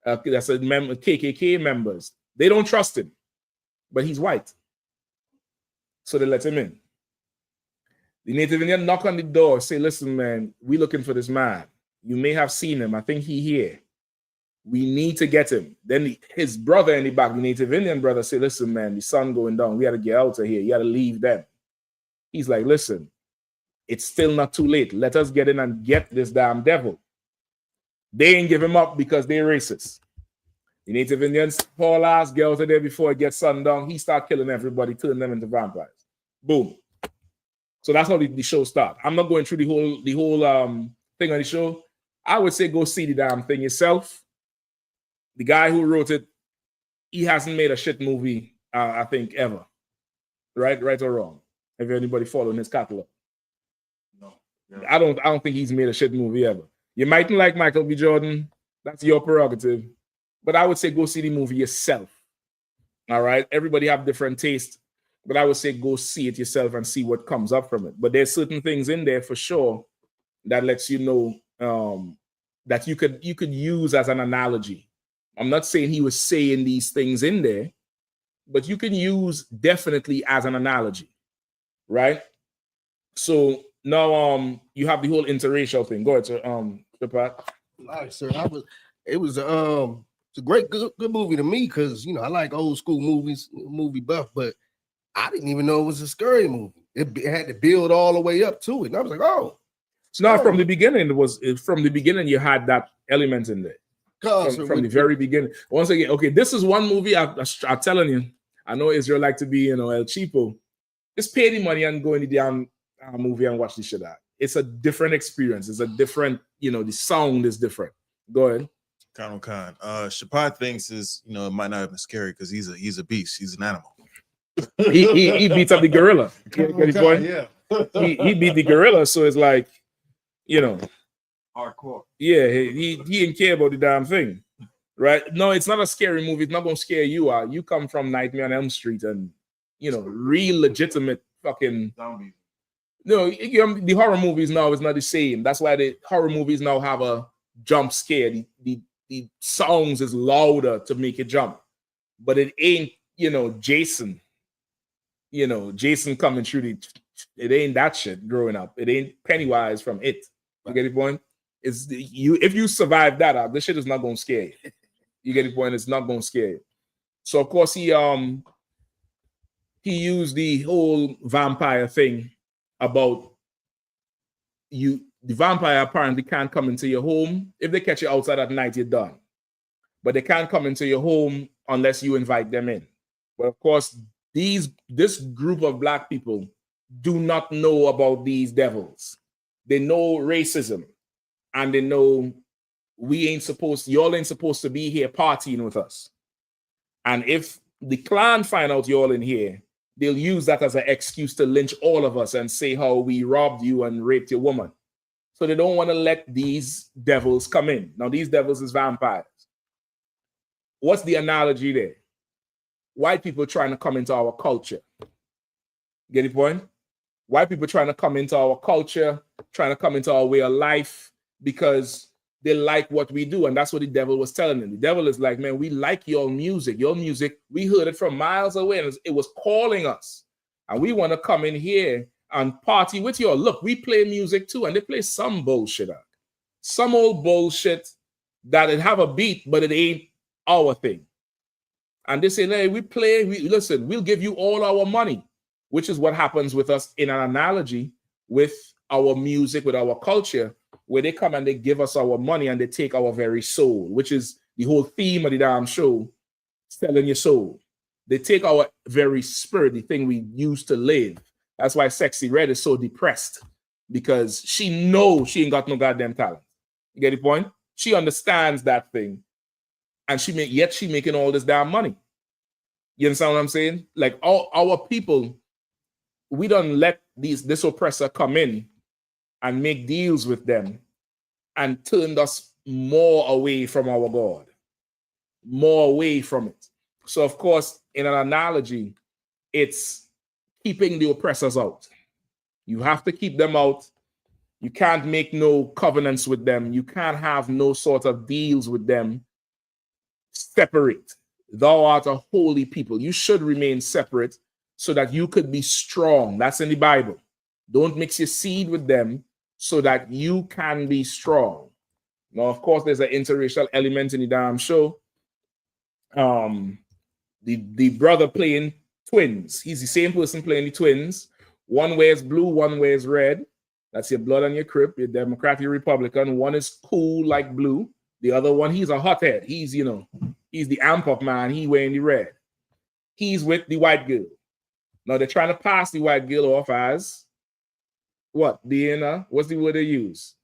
that's a KKK members. They don't trust him, but he's white. So they let him in. The Native Indian knock on the door, say, listen, man, we looking for this man. You may have seen him. I think he here. We need to get him. Then his brother in the back, the Native Indian brother, say, listen, man, the sun going down. We got to get out of here. You got to leave them. He's like, listen, it's still not too late. Let us get in and get this damn devil. They ain't give him up because they're racist. The Native Indians haul ass girls are there before it gets sundown. He start killing everybody, turning them into vampires. Boom. So that's how the show starts. I'm not going through the whole thing on the show. I would say go see the damn thing yourself. The guy who wrote it, he hasn't made a shit movie, I think, ever. Right or wrong? Have anybody following his catalog? No. I don't think he's made a shit movie ever. You mightn't like Michael B. Jordan. That's your prerogative. But I would say go see the movie yourself. All right? Everybody have different taste. But I would say go see it yourself and see what comes up from it. But there's certain things in there for sure that lets you know that you could use as an analogy. I'm not saying he was saying these things in there, but you can use definitely as an analogy, right? So now you have the whole interracial thing. Go ahead, sir. Pat. All right, sir. It was it's a great good movie to me because I like old school movies, movie buff, but I didn't even know it was a scary movie. It had to build all the way up to it, and I was like, oh. It's not from the beginning. From the beginning you had that element in there. From the very beginning. Once again, okay, this is one movie I'm telling you. I know Israelite to be, El Cheapo. Just pay the money and go in the damn movie and watch the shit out. It's a different experience. It's a different, the sound is different. Go ahead. Khan. Shapad thinks it might not have been scary because he's a beast. He's an animal. he beats up the gorilla. Yeah. He beat the gorilla, so it's like, hardcore. Yeah, he didn't care about the damn thing. right? No, it's not a scary movie. It's not going to scare you out. You come from Nightmare on Elm Street and, you know, real legitimate fucking Zombies. no, the horror movies now is not the same. That's why the horror movies now have a jump scare. The songs is louder to make it jump, but it ain't, you know, Jason coming through it ain't that shit growing up. It ain't Pennywise from It. You get the point? It's if you survive that, this shit is not going to scare you. You get the point? It's not going to scare you. So of course he used the whole vampire thing about the vampire apparently can't come into your home. If they catch you outside at night, you're done. But they can't come into your home unless you invite them in. But of course, this group of black people do not know about these devils. They know racism, and they know y'all ain't supposed to be here partying with us. And if the clan find out y'all in here, they'll use that as an excuse to lynch all of us and say how we robbed you and raped your woman. So they don't want to let these devils come in. Now, these devils is vampires. What's the analogy there? White people trying to come into our culture. Get the point? White people trying to come into our culture, trying to come into our way of life because they like what we do. And that's what the devil was telling them. The devil is like, man, we like your music. Your music, we heard it from miles away, and it was calling us. And we want to come in here and party with you. Look, we play music too, and they play some bullshit out. Some old bullshit that it have a beat, but it ain't our thing. And they say, hey, listen, we'll give you all our money, which is what happens with us in an analogy with our music, with our culture, where they come and they give us our money and they take our very soul, which is the whole theme of the damn show, selling your soul. They take our very spirit, the thing we used to live. That's why Sexy Red is so depressed, because she knows she ain't got no goddamn talent. You get the point? She understands that thing, and she making all this damn money. You understand what I'm saying? Like our people, we don't let this oppressor come in and make deals with them and turned us more away from our God, more away from it. So, of course, in an analogy, it's keeping the oppressors out. You have to keep them out. You can't make no covenants with them. You can't have no sort of deals with them. Separate. Thou art a holy people. You should remain separate so that you could be strong. That's in the Bible. Don't mix your seed with them so that you can be strong. Now, of course, there's an interracial element in the damn show. The brother playing twins. He's the same person playing the twins. One wears blue, one wears red. That's your blood and your crip, your Democrat, your Republican. One is cool like blue. The other one, he's a hothead. He's the amp up man. He wearing the red. He's with the white girl. Now they're trying to pass the white girl off as what? Deanna? What's the word they use?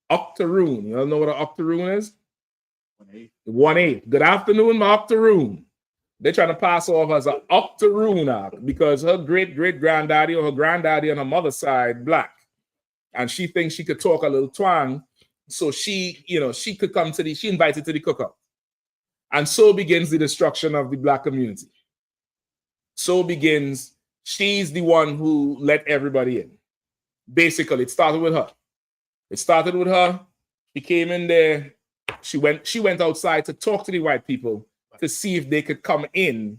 Octoroon. You all know what an octoroon is? 1/8. Good afternoon, my octoroon. They're trying to pass off as an octoroon because her great-great-granddaddy or her granddaddy on her mother's side black. And she thinks she could talk a little twang. So she could come she invited to the cookout. And so begins the destruction of the black community. So begins, she's the one who let everybody in. Basically, it started with her. She came in there. She went outside to talk to the white people to see if they could come in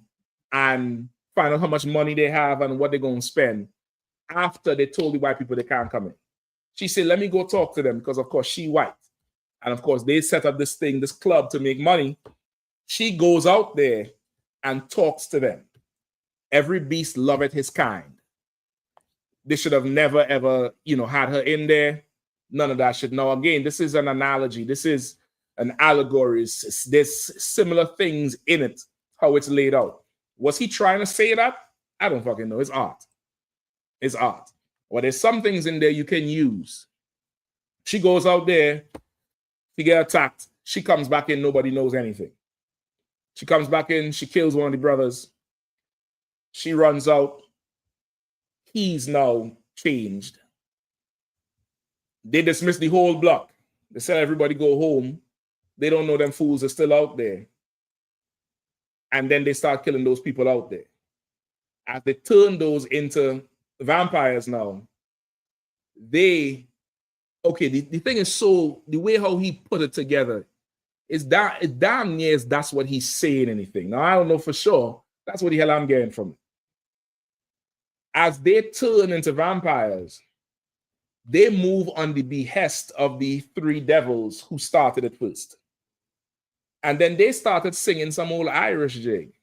and find out how much money they have and what they're going to spend after they told the white people they can't come in. She said, let me go talk to them because, of course, she white. And, of course, they set up this club to make money. She goes out there and talks to them. Every beast loveth his kind. They should have never, ever, had her in there. None of that shit. Now, again, this is an analogy. This is an allegory. There's similar things in it, how it's laid out. Was he trying to say that? I don't fucking know. It's art. It's art. Well, there's some things in there you can use. She goes out there. She gets attacked. She comes back in. Nobody knows anything. She comes back in. She kills one of the brothers. She runs out. He's now changed. They dismiss the whole block. They said everybody go home. They don't know them fools are still out there. And then they start killing those people out there. As they turn those into vampires now, the thing is, so the way how he put it together is that it damn near that's what he's saying anything. Now, I don't know for sure. That's what the hell I'm getting from it. As they turn into vampires, they move on the behest of the three devils who started it first. And then they started singing some old Irish jig.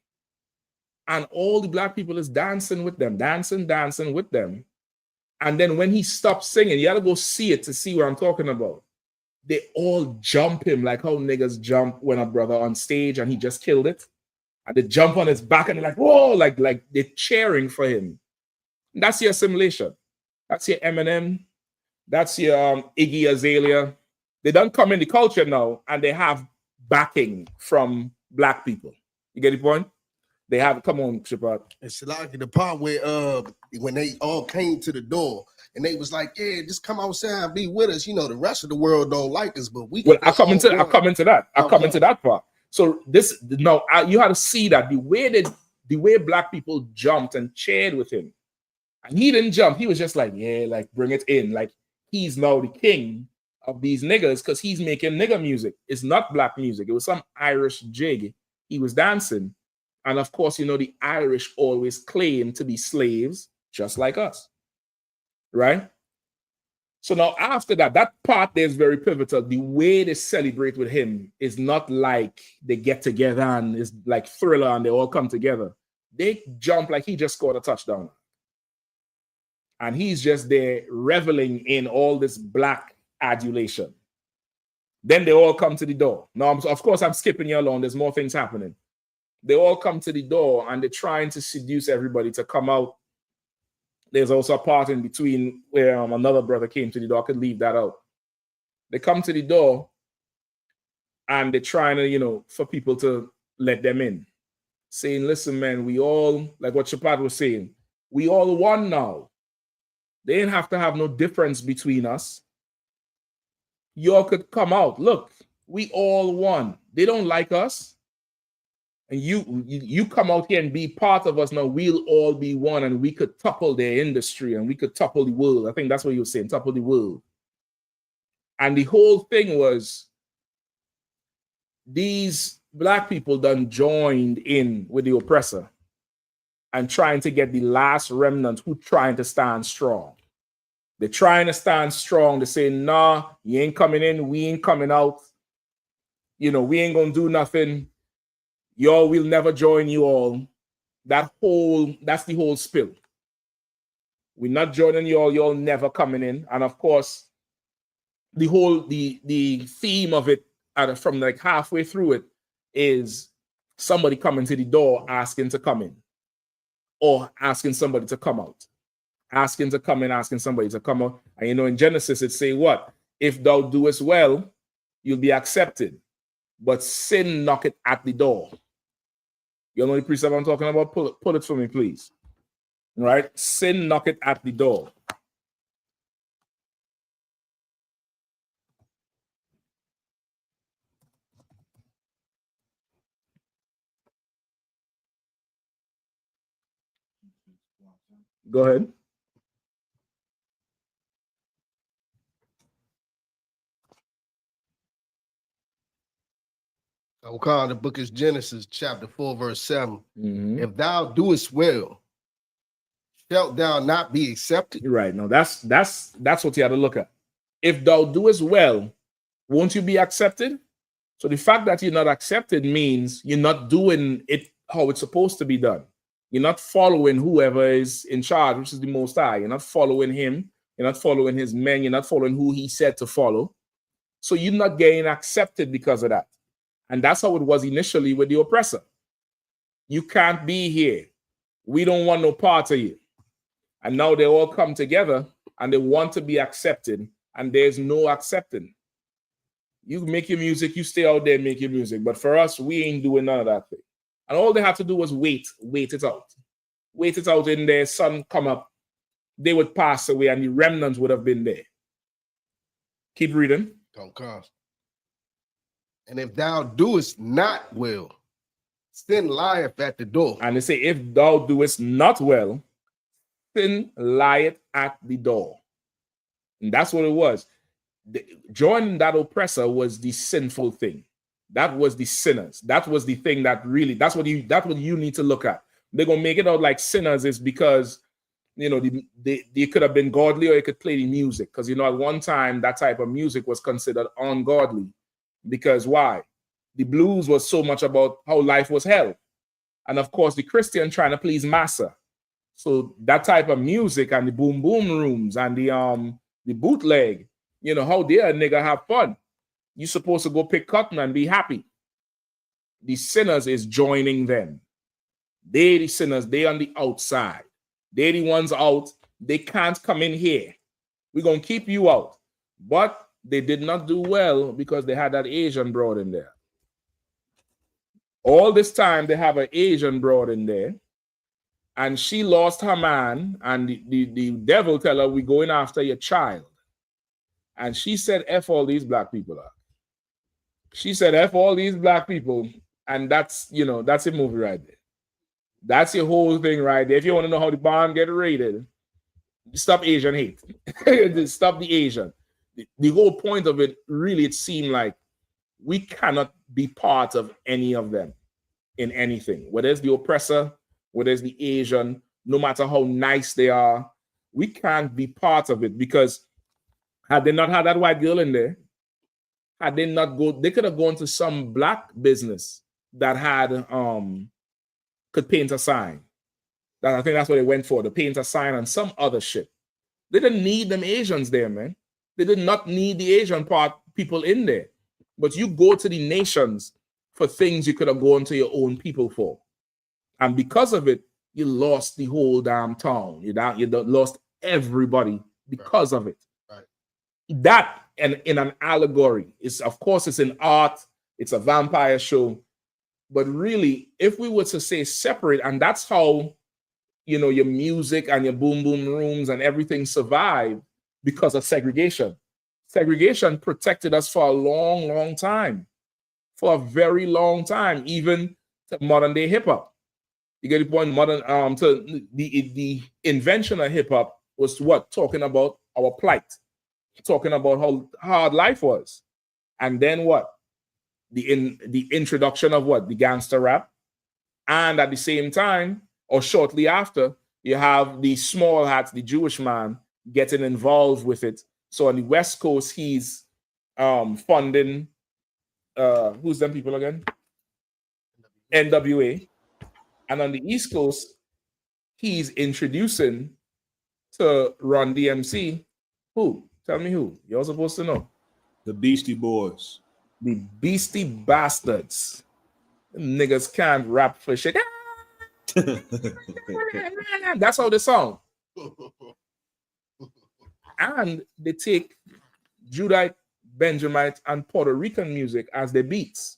And all the black people is dancing with them, dancing with them. And then when he stopped singing, you got to go see it to see what I'm talking about. They all jump him like how niggas jump when a brother on stage and he just killed it. And they jump on his back and they're like, whoa, like they're cheering for him. That's your assimilation. That's your Eminem. That's your Iggy Azalea. They don't come in the culture now and they have backing from black people. You get the point? They have, come on, Shepard. It's like the part where when they all came to the door and they was like, yeah, just come outside and be with us. You know, the rest of the world don't like us, but we well, I come into that part. So this no, you had to see that the way black people jumped and cheered with him. And he didn't jump, he was just like, yeah, like bring it in. Like he's now the king of these niggas because he's making nigger music. It's not black music, it was some Irish jig he was dancing. And of course, you know, the Irish always claim to be slaves, just like us, right? So now after that, that part there is very pivotal. The way they celebrate with him is not like they get together and it's like Thriller and they all come together. They jump like he just scored a touchdown. And he's just there reveling in all this black adulation. Then they all come to the door. Now, of course, I'm skipping you along. There's more things happening. They all come to the door and they're trying to seduce everybody to come out. There's also a part in between where another brother came to the door. I could leave that out. They come to the door and they're trying to, you know, for people to let them in. Saying, listen, man, we all, like what Shepard was saying, we all one now. They didn't have to have no difference between us. Y'all could come out. Look, we all one. They don't like us. And you come out here and be part of us now. We'll all be one and we could topple their industry and we could topple the world. I think that's what you were saying, topple the world. And the whole thing was these black people done joined in with the oppressor and trying to get the last remnant who trying to stand strong. They're trying to stand strong. They say, nah, you ain't coming in. We ain't coming out. You know, we ain't going to do nothing. Y'all will never join you all. That's the whole spill. We're not joining y'all never coming in. And of course, the theme of it from like halfway through it is somebody coming to the door asking to come in. Or asking somebody to come out. Asking to come in, asking somebody to come out. And you know, in Genesis, it say what? If thou doest well, you'll be accepted. But sin knocketh at the door. You know the precept I'm talking about? Pull it for me, please. Right? Sin knocketh at the door. Go ahead. I'll call the book is Genesis, chapter 4, verse 7. Mm-hmm. If thou doest well, shalt thou not be accepted? You're right. No, that's what you have to look at. If thou doest well, won't you be accepted? So the fact that you're not accepted means you're not doing it how it's supposed to be done. You're not following whoever is in charge, which is the Most High. You're not following him. You're not following his men. You're not following who he said to follow. So you're not getting accepted because of that. And that's how it was initially with the oppressor. You can't be here. We don't want no part of you. And now they all come together and they want to be accepted. And there's no accepting. You make your music, you stay out there and make your music. But for us, we ain't doing none of that thing. And all they had to do was wait it out. Wait it out in their sun come up. They would pass away and the remnants would have been there. Keep reading. Don't cost. And if thou doest not well, sin lieth at the door. And they say, if thou doest not well, sin lieth at the door. And that's what it was. Joining that oppressor was the sinful thing. That was the sinners. That was the thing that really, that's what you need to look at. They're gonna make it out like sinners is because, you know, they could have been godly or they could play the music. Because, you know, at one time that type of music was considered ungodly. Because why? The blues was so much about how life was hell. And of course, the Christian trying to please massa. So that type of music and the boom boom rooms and the bootleg, you know, how dare a nigga have fun? You're supposed to go pick cotton and be happy. The sinners is joining them. They the sinners, they on the outside. They the ones out. They can't come in here. We're gonna keep you out. But they did not do well because they had that Asian broad in there. All this time they have an Asian broad in there, and she lost her man, and the devil tell her, we're going after your child. And she said, F all these black people are. She said, F all these black people, and that's, you know, that's a movie right there. That's your whole thing right there. If you want to know how the bond get rated, stop Asian hate. Stop the Asian. The whole point of it, really, it seemed like we cannot be part of any of them in anything. Whether it's the oppressor, whether it's the Asian, no matter how nice they are, we can't be part of it because had they not had that white girl in there, had they not go, they could have gone to some black business that had could paint a sign. I think that's what they went for, to paint a sign and some other shit. They didn't need them Asians there, man. They did not need the Asian people in there. But you go to the nations for things you could have gone to your own people for. And because of it, you lost the whole damn town. You lost everybody because of it. Right. That, and in an allegory, is, of course, it's an art, it's a vampire show. But really, if we were to say separate, and that's how, you know, your music and your boom boom rooms and everything survived because of segregation. Segregation protected us for a long, long time. For a very long time, even to modern day hip hop. You get the point. Modern to the invention of hip hop was what? Talking about our plight, talking about how hard life was, and then what? The introduction of what? The gangster rap, and at the same time or shortly after, you have the small hats, the Jewish man getting involved with it. So on the West Coast, he's funding who's them people again? NWA. And on the East Coast, he's introducing to Run DMC. Who? Tell me who. You're supposed to know. The Beastie Boys. The Beastie Bastards. Niggas can't rap for shit. That's how they sound. And they take Judite, Benjamite, and Puerto Rican music as their beats.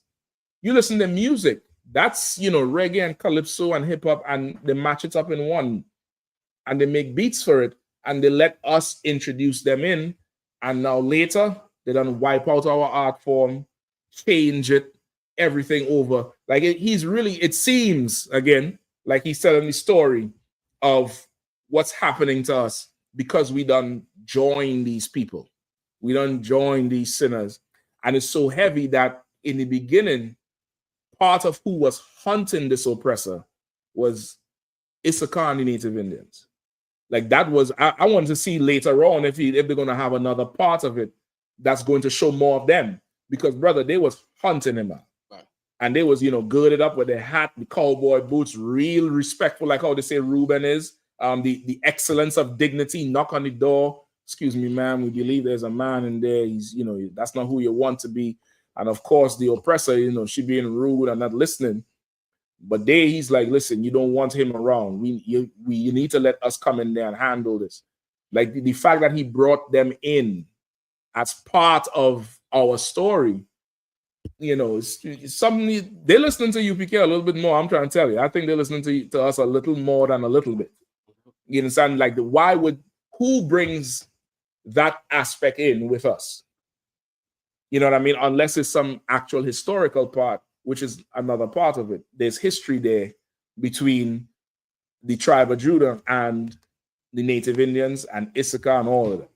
You listen to music, that's, you know, reggae and calypso and hip hop, and they match it up in one, and they make beats for it, and they let us introduce them in. And now later, they don't wipe out our art form, change it, everything over. Like he's really, it seems again, like he's telling the story of what's happening to us because we done join these people. We don't join these sinners. And it's so heavy that in the beginning, part of who was hunting this oppressor was I.S.U.P.K and the Native Indians. Like that was, I wanted to see later on if they're going to have another part of it that's going to show more of them. Because, brother, they was hunting him out. Right. And they was, you know, girded up with their hat, the cowboy boots, real respectful, like how they say Reuben is. The excellence of dignity, knock on the door. Excuse me, ma'am, we believe there's a man in there. He's, you know, that's not who you want to be. And of course, the oppressor, you know, she being rude and not listening. But he's like, listen, you don't want him around. You need to let us come in there and handle this. Like the fact that he brought them in as part of our story, you know, it's something they're listening to UPK a little bit more. I'm trying to tell you, I think they're listening to us a little more than a little bit. You understand? Like who brings that aspect in with us? You know what I mean? Unless it's some actual historical part, which is another part of it. There's history there between the tribe of Judah and the native Indians and I.S.U.P.K and all of that.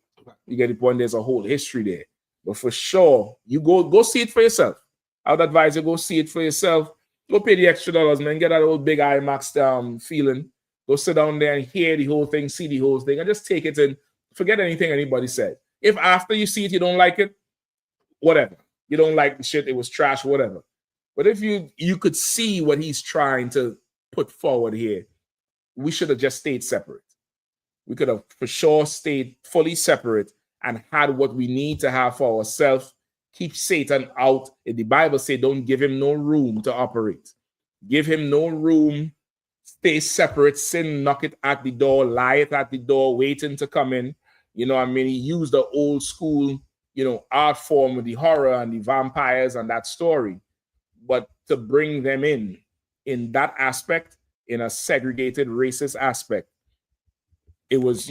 You get the point? There's a whole history there. But for sure, you go see it for yourself. I would advise you go see it for yourself. Go pay the extra dollars, man. Get that old big IMAX feeling. Go sit down there and hear the whole thing, see the whole thing, and just take it in. Forget anything anybody said. If after you see it, you don't like it, whatever. You don't like the shit, it was trash, whatever. But if you could see what he's trying to put forward here, we should have just stayed separate. We could have for sure stayed fully separate and had what we need to have for ourselves. Keep Satan out. The Bible says don't give him no room to operate. Give him no room. Stay separate. Sin, knock it at the door, lie it at the door, waiting to come in. You know what I mean? He used the old school, art form with the horror and the vampires and that story. But to bring them in that aspect, in a segregated racist aspect, it was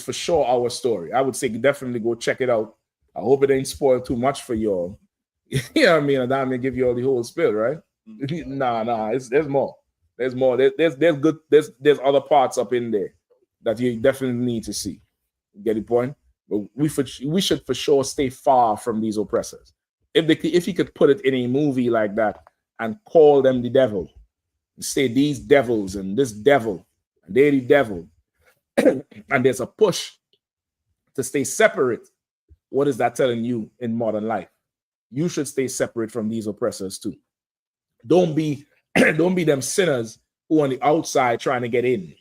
for sure our story. I would say definitely go check it out. I hope it ain't spoiled too much for y'all. You know what I mean? And I'm gonna give you all the whole spill, right? Nah, there's more. There's more. There's other parts up in there that you definitely need to see. Get the point? But we should for sure stay far from these oppressors. If he could put it in a movie like that and call them the devil, say these devils and this devil, and they're the devil, and there's a push to stay separate, what is that telling you in modern life? You should stay separate from these oppressors too. Don't be them sinners who are on the outside trying to get in.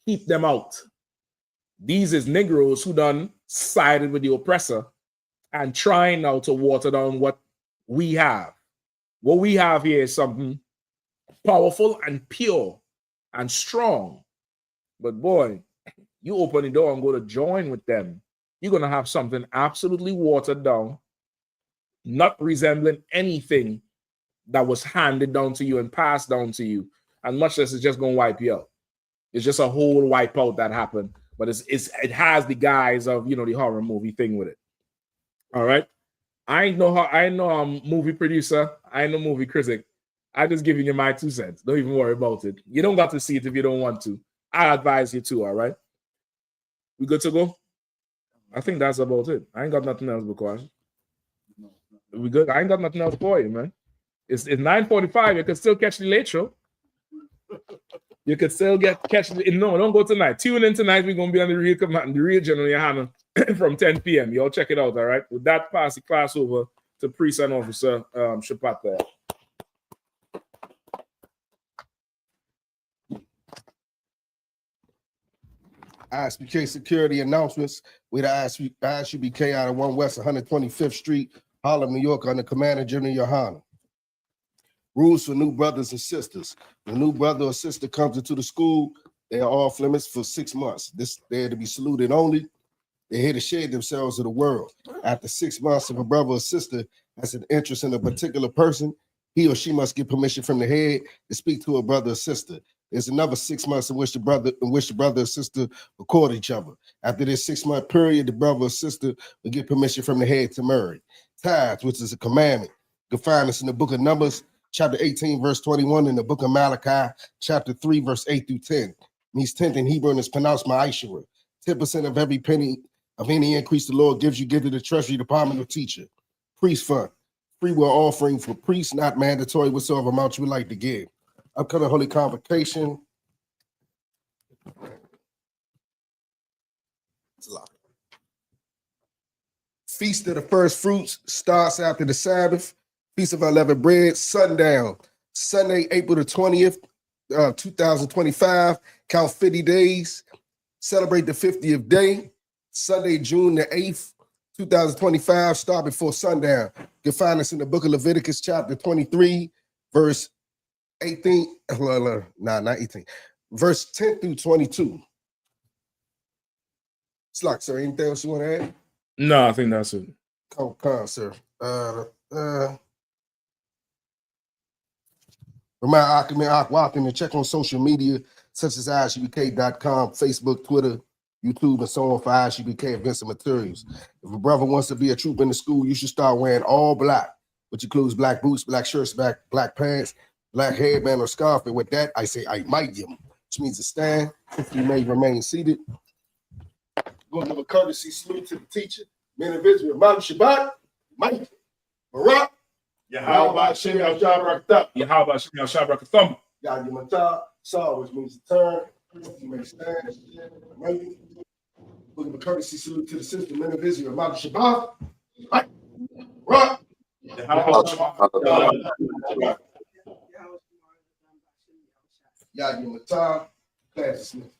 Keep them out. These is Negroes who done sided with the oppressor and trying now to water down what we have. What we have here is something powerful and pure and strong. But boy, you open the door and go to join with them, you're going to have something absolutely watered down, not resembling anything that was handed down to you and passed down to you, and much less it's just going to wipe you out. It's just a whole wipeout that happened, but it has the guise of the horror movie thing with it. All right, I know I'm movie producer, I ain't no movie critic. I just giving you my 2 cents. Don't even worry about it. You don't got to see it if you don't want to. I advise you to. All right, we good to go? I think that's about it. I ain't got nothing else, because we good. I ain't got nothing else for you, man. It's 9:45. You can still catch the late show. You can still catch the. No, don't go tonight. Tune in tonight. We're gonna be on the real command, the real General Yahanna from 10 p.m. Y'all check it out. All right. With that, pass the class over to Priest and Officer Shapat there. I.S.U.P.K security announcements with I.S.U.P.K out of 1 West 125th Street, Harlem, New York, under Commander General Yahanna. Rules for new brothers and sisters. When a new brother or sister comes into the school, they are off limits for 6 months. They're to be saluted only. They're here to share themselves with the world. After 6 months, if a brother or sister has an interest in a particular person, he or she must get permission from the head to speak to a brother or sister. There's another 6 months in which the brother or sister will court each other. After this 6-month period, the brother or sister will get permission from the head to marry. Tithes, which is a commandment. You can find this in the book of Numbers, chapter 18, verse 21, in the book of Malachi, chapter 3, verse 8 through 10. Means 10th in Hebrew and is pronounced ma'ashera. 10% of every penny of any increase the Lord gives you, give to the treasury department or teacher. Priest fund. Free will offering for priests, not mandatory, whatsoever amount you would like to give. Upcoming Holy Convocation. It's a lot. Feast of the First Fruits starts after the Sabbath. Feast of Unleavened Bread, sundown. Sunday, April the 20th, 2025. Count 50 days. Celebrate the 50th day. Sunday, June the 8th, 2025. Start before sundown. You can find us in the book of Leviticus, chapter 23, verse 18. Not 18. Verse 10 through 22. It's like, sir, anything else you want to add? No, I think that's it. Come, sir. Remind Ackman and check on social media such as ISUPK.com, Facebook, Twitter, YouTube and so on for I.S.U.P.K events and materials. If a brother wants to be a troop in the school, you should start wearing all black, which includes black boots, black shirts, black pants, black headband or scarf. And with that, I say I might give them, which means to stand. If you may remain seated. We'll give a courtesy salute to the teacher, men of Israel, Mount Shabbat, Mike, Barak, Yahanna, Yahanna, Yahanna, Saw, which means to turn. You may stand. We'll give a courtesy salute to the sister, men of Israel, Mount Shabbat, Mike, Barak, Yahanna, class dismissed.